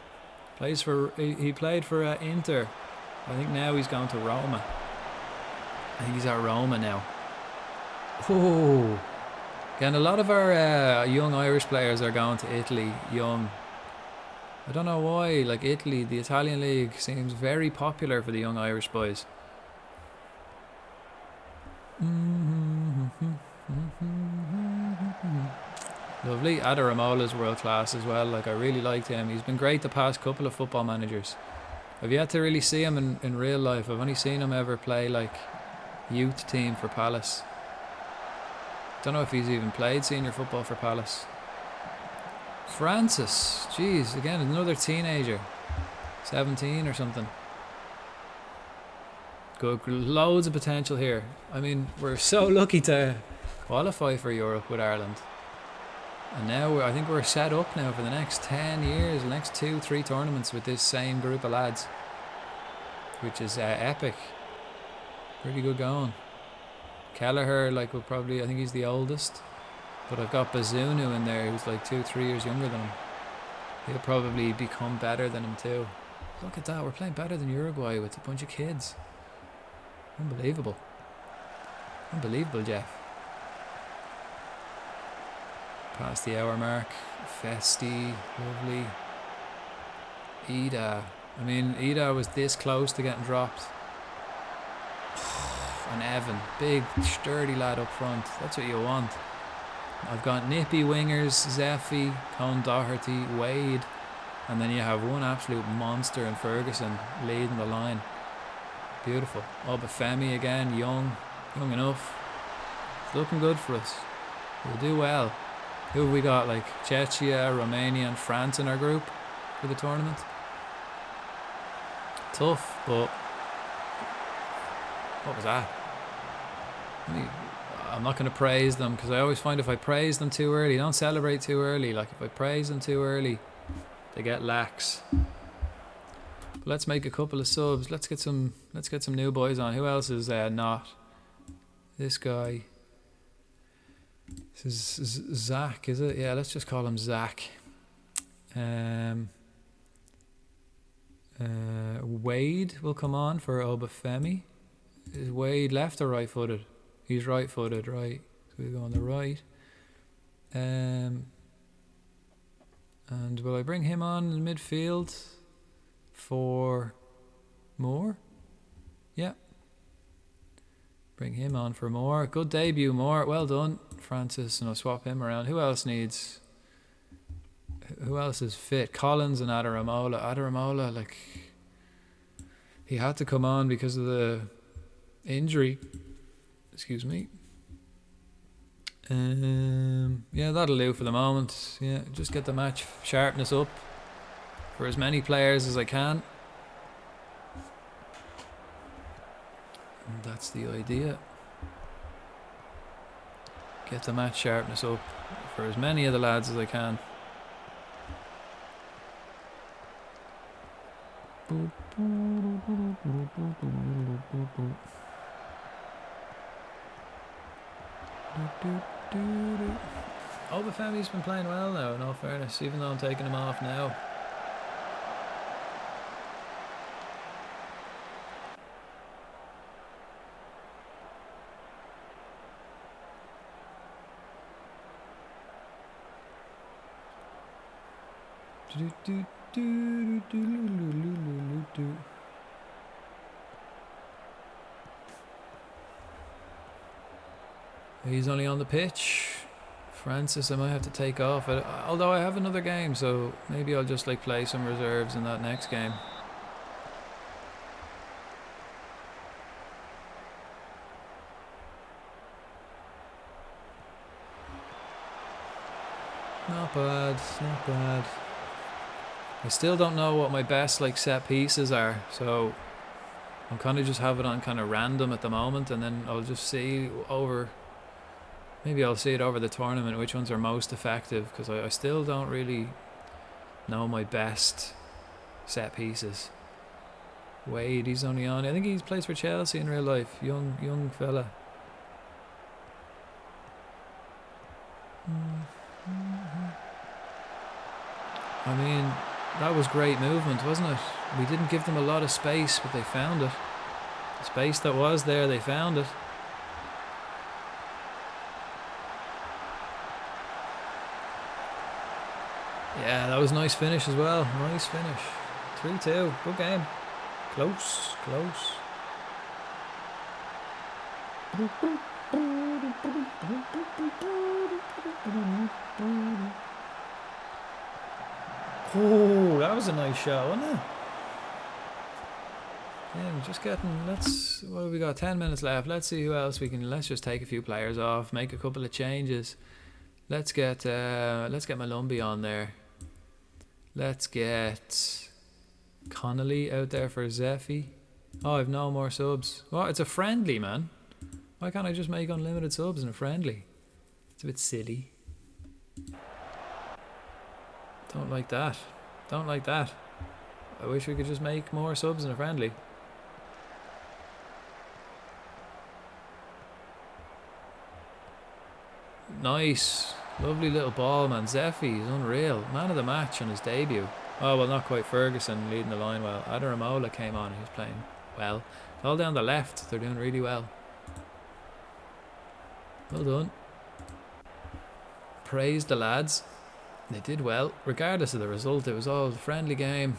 He played for Inter. I think now he's going to Roma. I think he's at Roma now. Oh, again, a lot of our young Irish players are going to Italy young. I don't know why, like Italy, the Italian league seems very popular for the young Irish boys. Lovely. Adaramola's world class as well. Like, I really liked him. He's been great the past couple of football managers. I've yet to really see him in real life. I've only seen him ever play like youth team for Palace. Don't know if he's even played senior football for Palace. Francis, jeez, again another teenager, 17 or something. Good, loads of potential here. I mean, we're so lucky to qualify for Europe with Ireland, and now I think we're set up now for the next 10 years, the next 2-3 tournaments with this same group of lads, which is epic. Pretty good going. Kelleher, like, will probably, I think he's the oldest. But I've got Bazunu in there, who's like 2-3 years younger than him. He'll probably become better than him too. Look at that, we're playing better than Uruguay with a bunch of kids. Unbelievable. Unbelievable, Jeff. Past the hour mark. Festi, lovely. Ida. I mean, Ida was this close to getting dropped. And Evan, big, sturdy lad up front. That's what you want. I've got nippy wingers, Zeffy, Cone Doherty, Wade, and then you have one absolute monster in Ferguson leading the line. Beautiful. Obafemi again, young enough. It's looking good for us. We'll do well. Who have we got? Like Czechia, Romania, and France in our group for the tournament. Tough, but what was that? I'm not going to praise them because I always find if I praise them too early, don't celebrate too early. Like if I praise them too early, they get lax. But let's make a couple of subs. Let's get some new boys on. Who else is not? This guy. This is Zach, is it? Yeah, let's just call him Zach. Wade will come on for Obafemi. Is Wade left or right footed? He's right footed, right. So we go on the right. And will I bring him on in midfield for Moore? Yeah. Bring him on for Moore. Good debut, Moore. Well done, Francis. And I'll swap him around. Who else is fit? Collins and Adaramola. Adaramola, like, he had to come on because of the injury. Excuse me. Yeah, that'll do for the moment. Yeah, just get the match sharpness up for as many players as I can. And that's the idea. Get the match sharpness up for as many of the lads as I can. Obafemi's been playing well now, in all fairness, even though I'm taking him off now. He's only on the pitch. Francis, I might have to take off. Although I have another game, so maybe I'll just like play some reserves in that next game. Not bad, not bad. I still don't know what my best like set pieces are, so I'm kind of just have it on kind of random at the moment, and then I'll just see over. Maybe I'll see it over the tournament which ones are most effective, because I still don't really know my best set pieces. Wade, he's only on. I think he plays for Chelsea in real life. Young fella. I mean, that was great movement, wasn't it? We didn't give them a lot of space, but they found it. The space that was there, they found it. Yeah, that was a nice finish as well. Nice finish. 3-2. Good game. Close. Close. Oh, that was a nice shot, wasn't it? Yeah, we're just getting, what have we got? 10 minutes left. Let's see who else we can, let's just take a few players off, make a couple of changes. Let's get Malumbi on there. Let's get Connolly out there for Zeffy. Oh, I've no more subs. Well, it's a friendly, man. Why can't I just make unlimited subs in a friendly? It's a bit silly. Don't like that. Don't like that. I wish we could just make more subs in a friendly. Nice. Lovely little ball, man. Zeffy is unreal. Man of the match on his debut. Oh, well, not quite Ferguson leading the line well. Adaramola came on. He was playing well. It's all down the left. They're doing really well. Well done. Praise the lads. They did well. Regardless of the result, it was all a friendly game.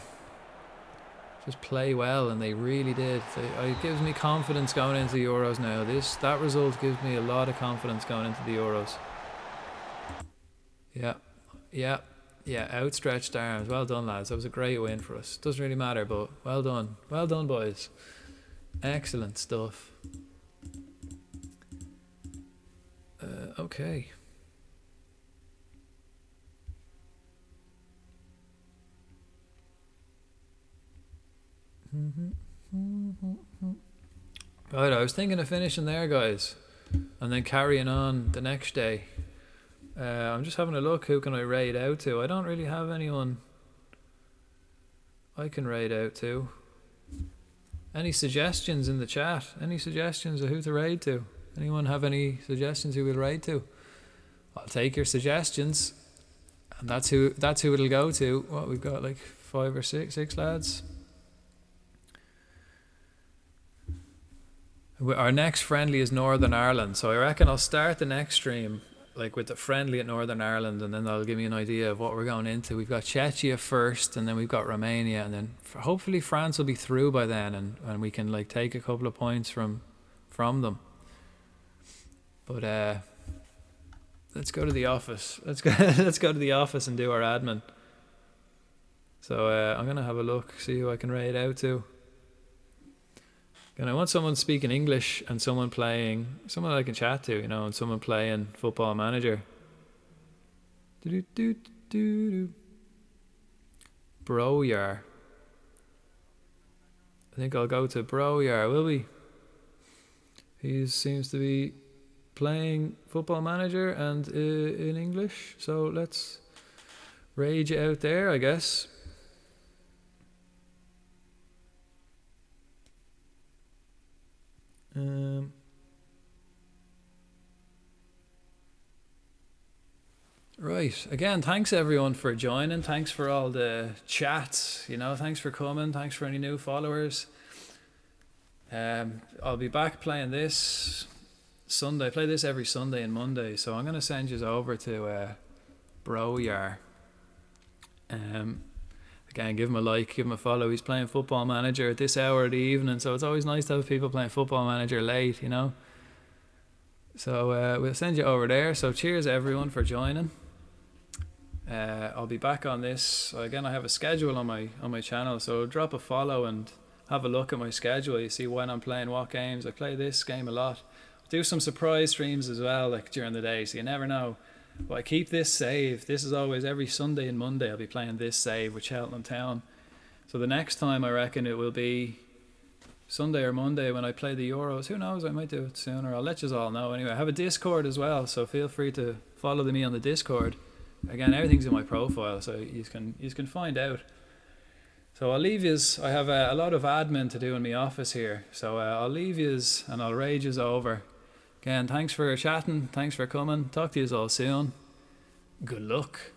Just play well, and they really did. It gives me confidence going into the Euros now. That result gives me a lot of confidence going into the Euros. Yeah. Outstretched arms. Well done, lads. That was a great win for us. Doesn't really matter, but well done. Well done, boys. Excellent stuff. Okay. Right, I was thinking of finishing there, guys, and then carrying on the next day. I'm just having a look. Who can I raid out to? I don't really have anyone I can raid out to. Any suggestions in the chat? Any suggestions of who to raid to? Anyone have any suggestions who we'll raid to? I'll take your suggestions, and that's who it'll go to. What, we've got like 5 or 6 lads. Our next friendly is Northern Ireland, so I reckon I'll start the next stream like with the friendly at Northern Ireland, and then that'll give me an idea of what we're going into. We've got Czechia first, and then we've got Romania, and then hopefully France will be through by then, and we can like take a couple of points from them. But let's go to the office. Let's go to the office and do our admin. So I'm gonna have a look, see who I can raid out to. And I want someone speaking English and someone I can chat to, you know, and someone playing Football Manager. Broyar. I think I'll go to Broyar, will we? He seems to be playing Football Manager and in English, so let's rage it out there, I guess. Right, again, thanks everyone for joining. Thanks for all the chats, you know, thanks for coming, thanks for any new followers. I'll be back playing this Sunday. I play this every Sunday and Monday, so I'm going to send you over to Broyar. Again, give him a like, give him a follow. He's playing Football Manager at this hour of the evening, so it's always nice to have people playing Football Manager late, you know. So we'll send you over there. So cheers everyone for joining. I'll be back on this. Again, I have a schedule on my channel, so drop a follow and have a look at my schedule. You see when I'm playing what games. I play this game a lot. Do some surprise streams as well, like during the day, so you never know. But I keep this save. This is always every Sunday and Monday I'll be playing this save with Cheltenham Town. So the next time I reckon it will be Sunday or Monday when I play the Euros. Who knows, I might do it sooner. I'll let you all know anyway. I have a Discord as well, so feel free to follow me on the Discord. Again, everything's in my profile, so you can find out. So I'll leave yous. I have a lot of admin to do in my office here, so I'll leave yous and I'll rage yous over. Again, thanks for chatting, thanks for coming. Talk to yous all soon. Good luck.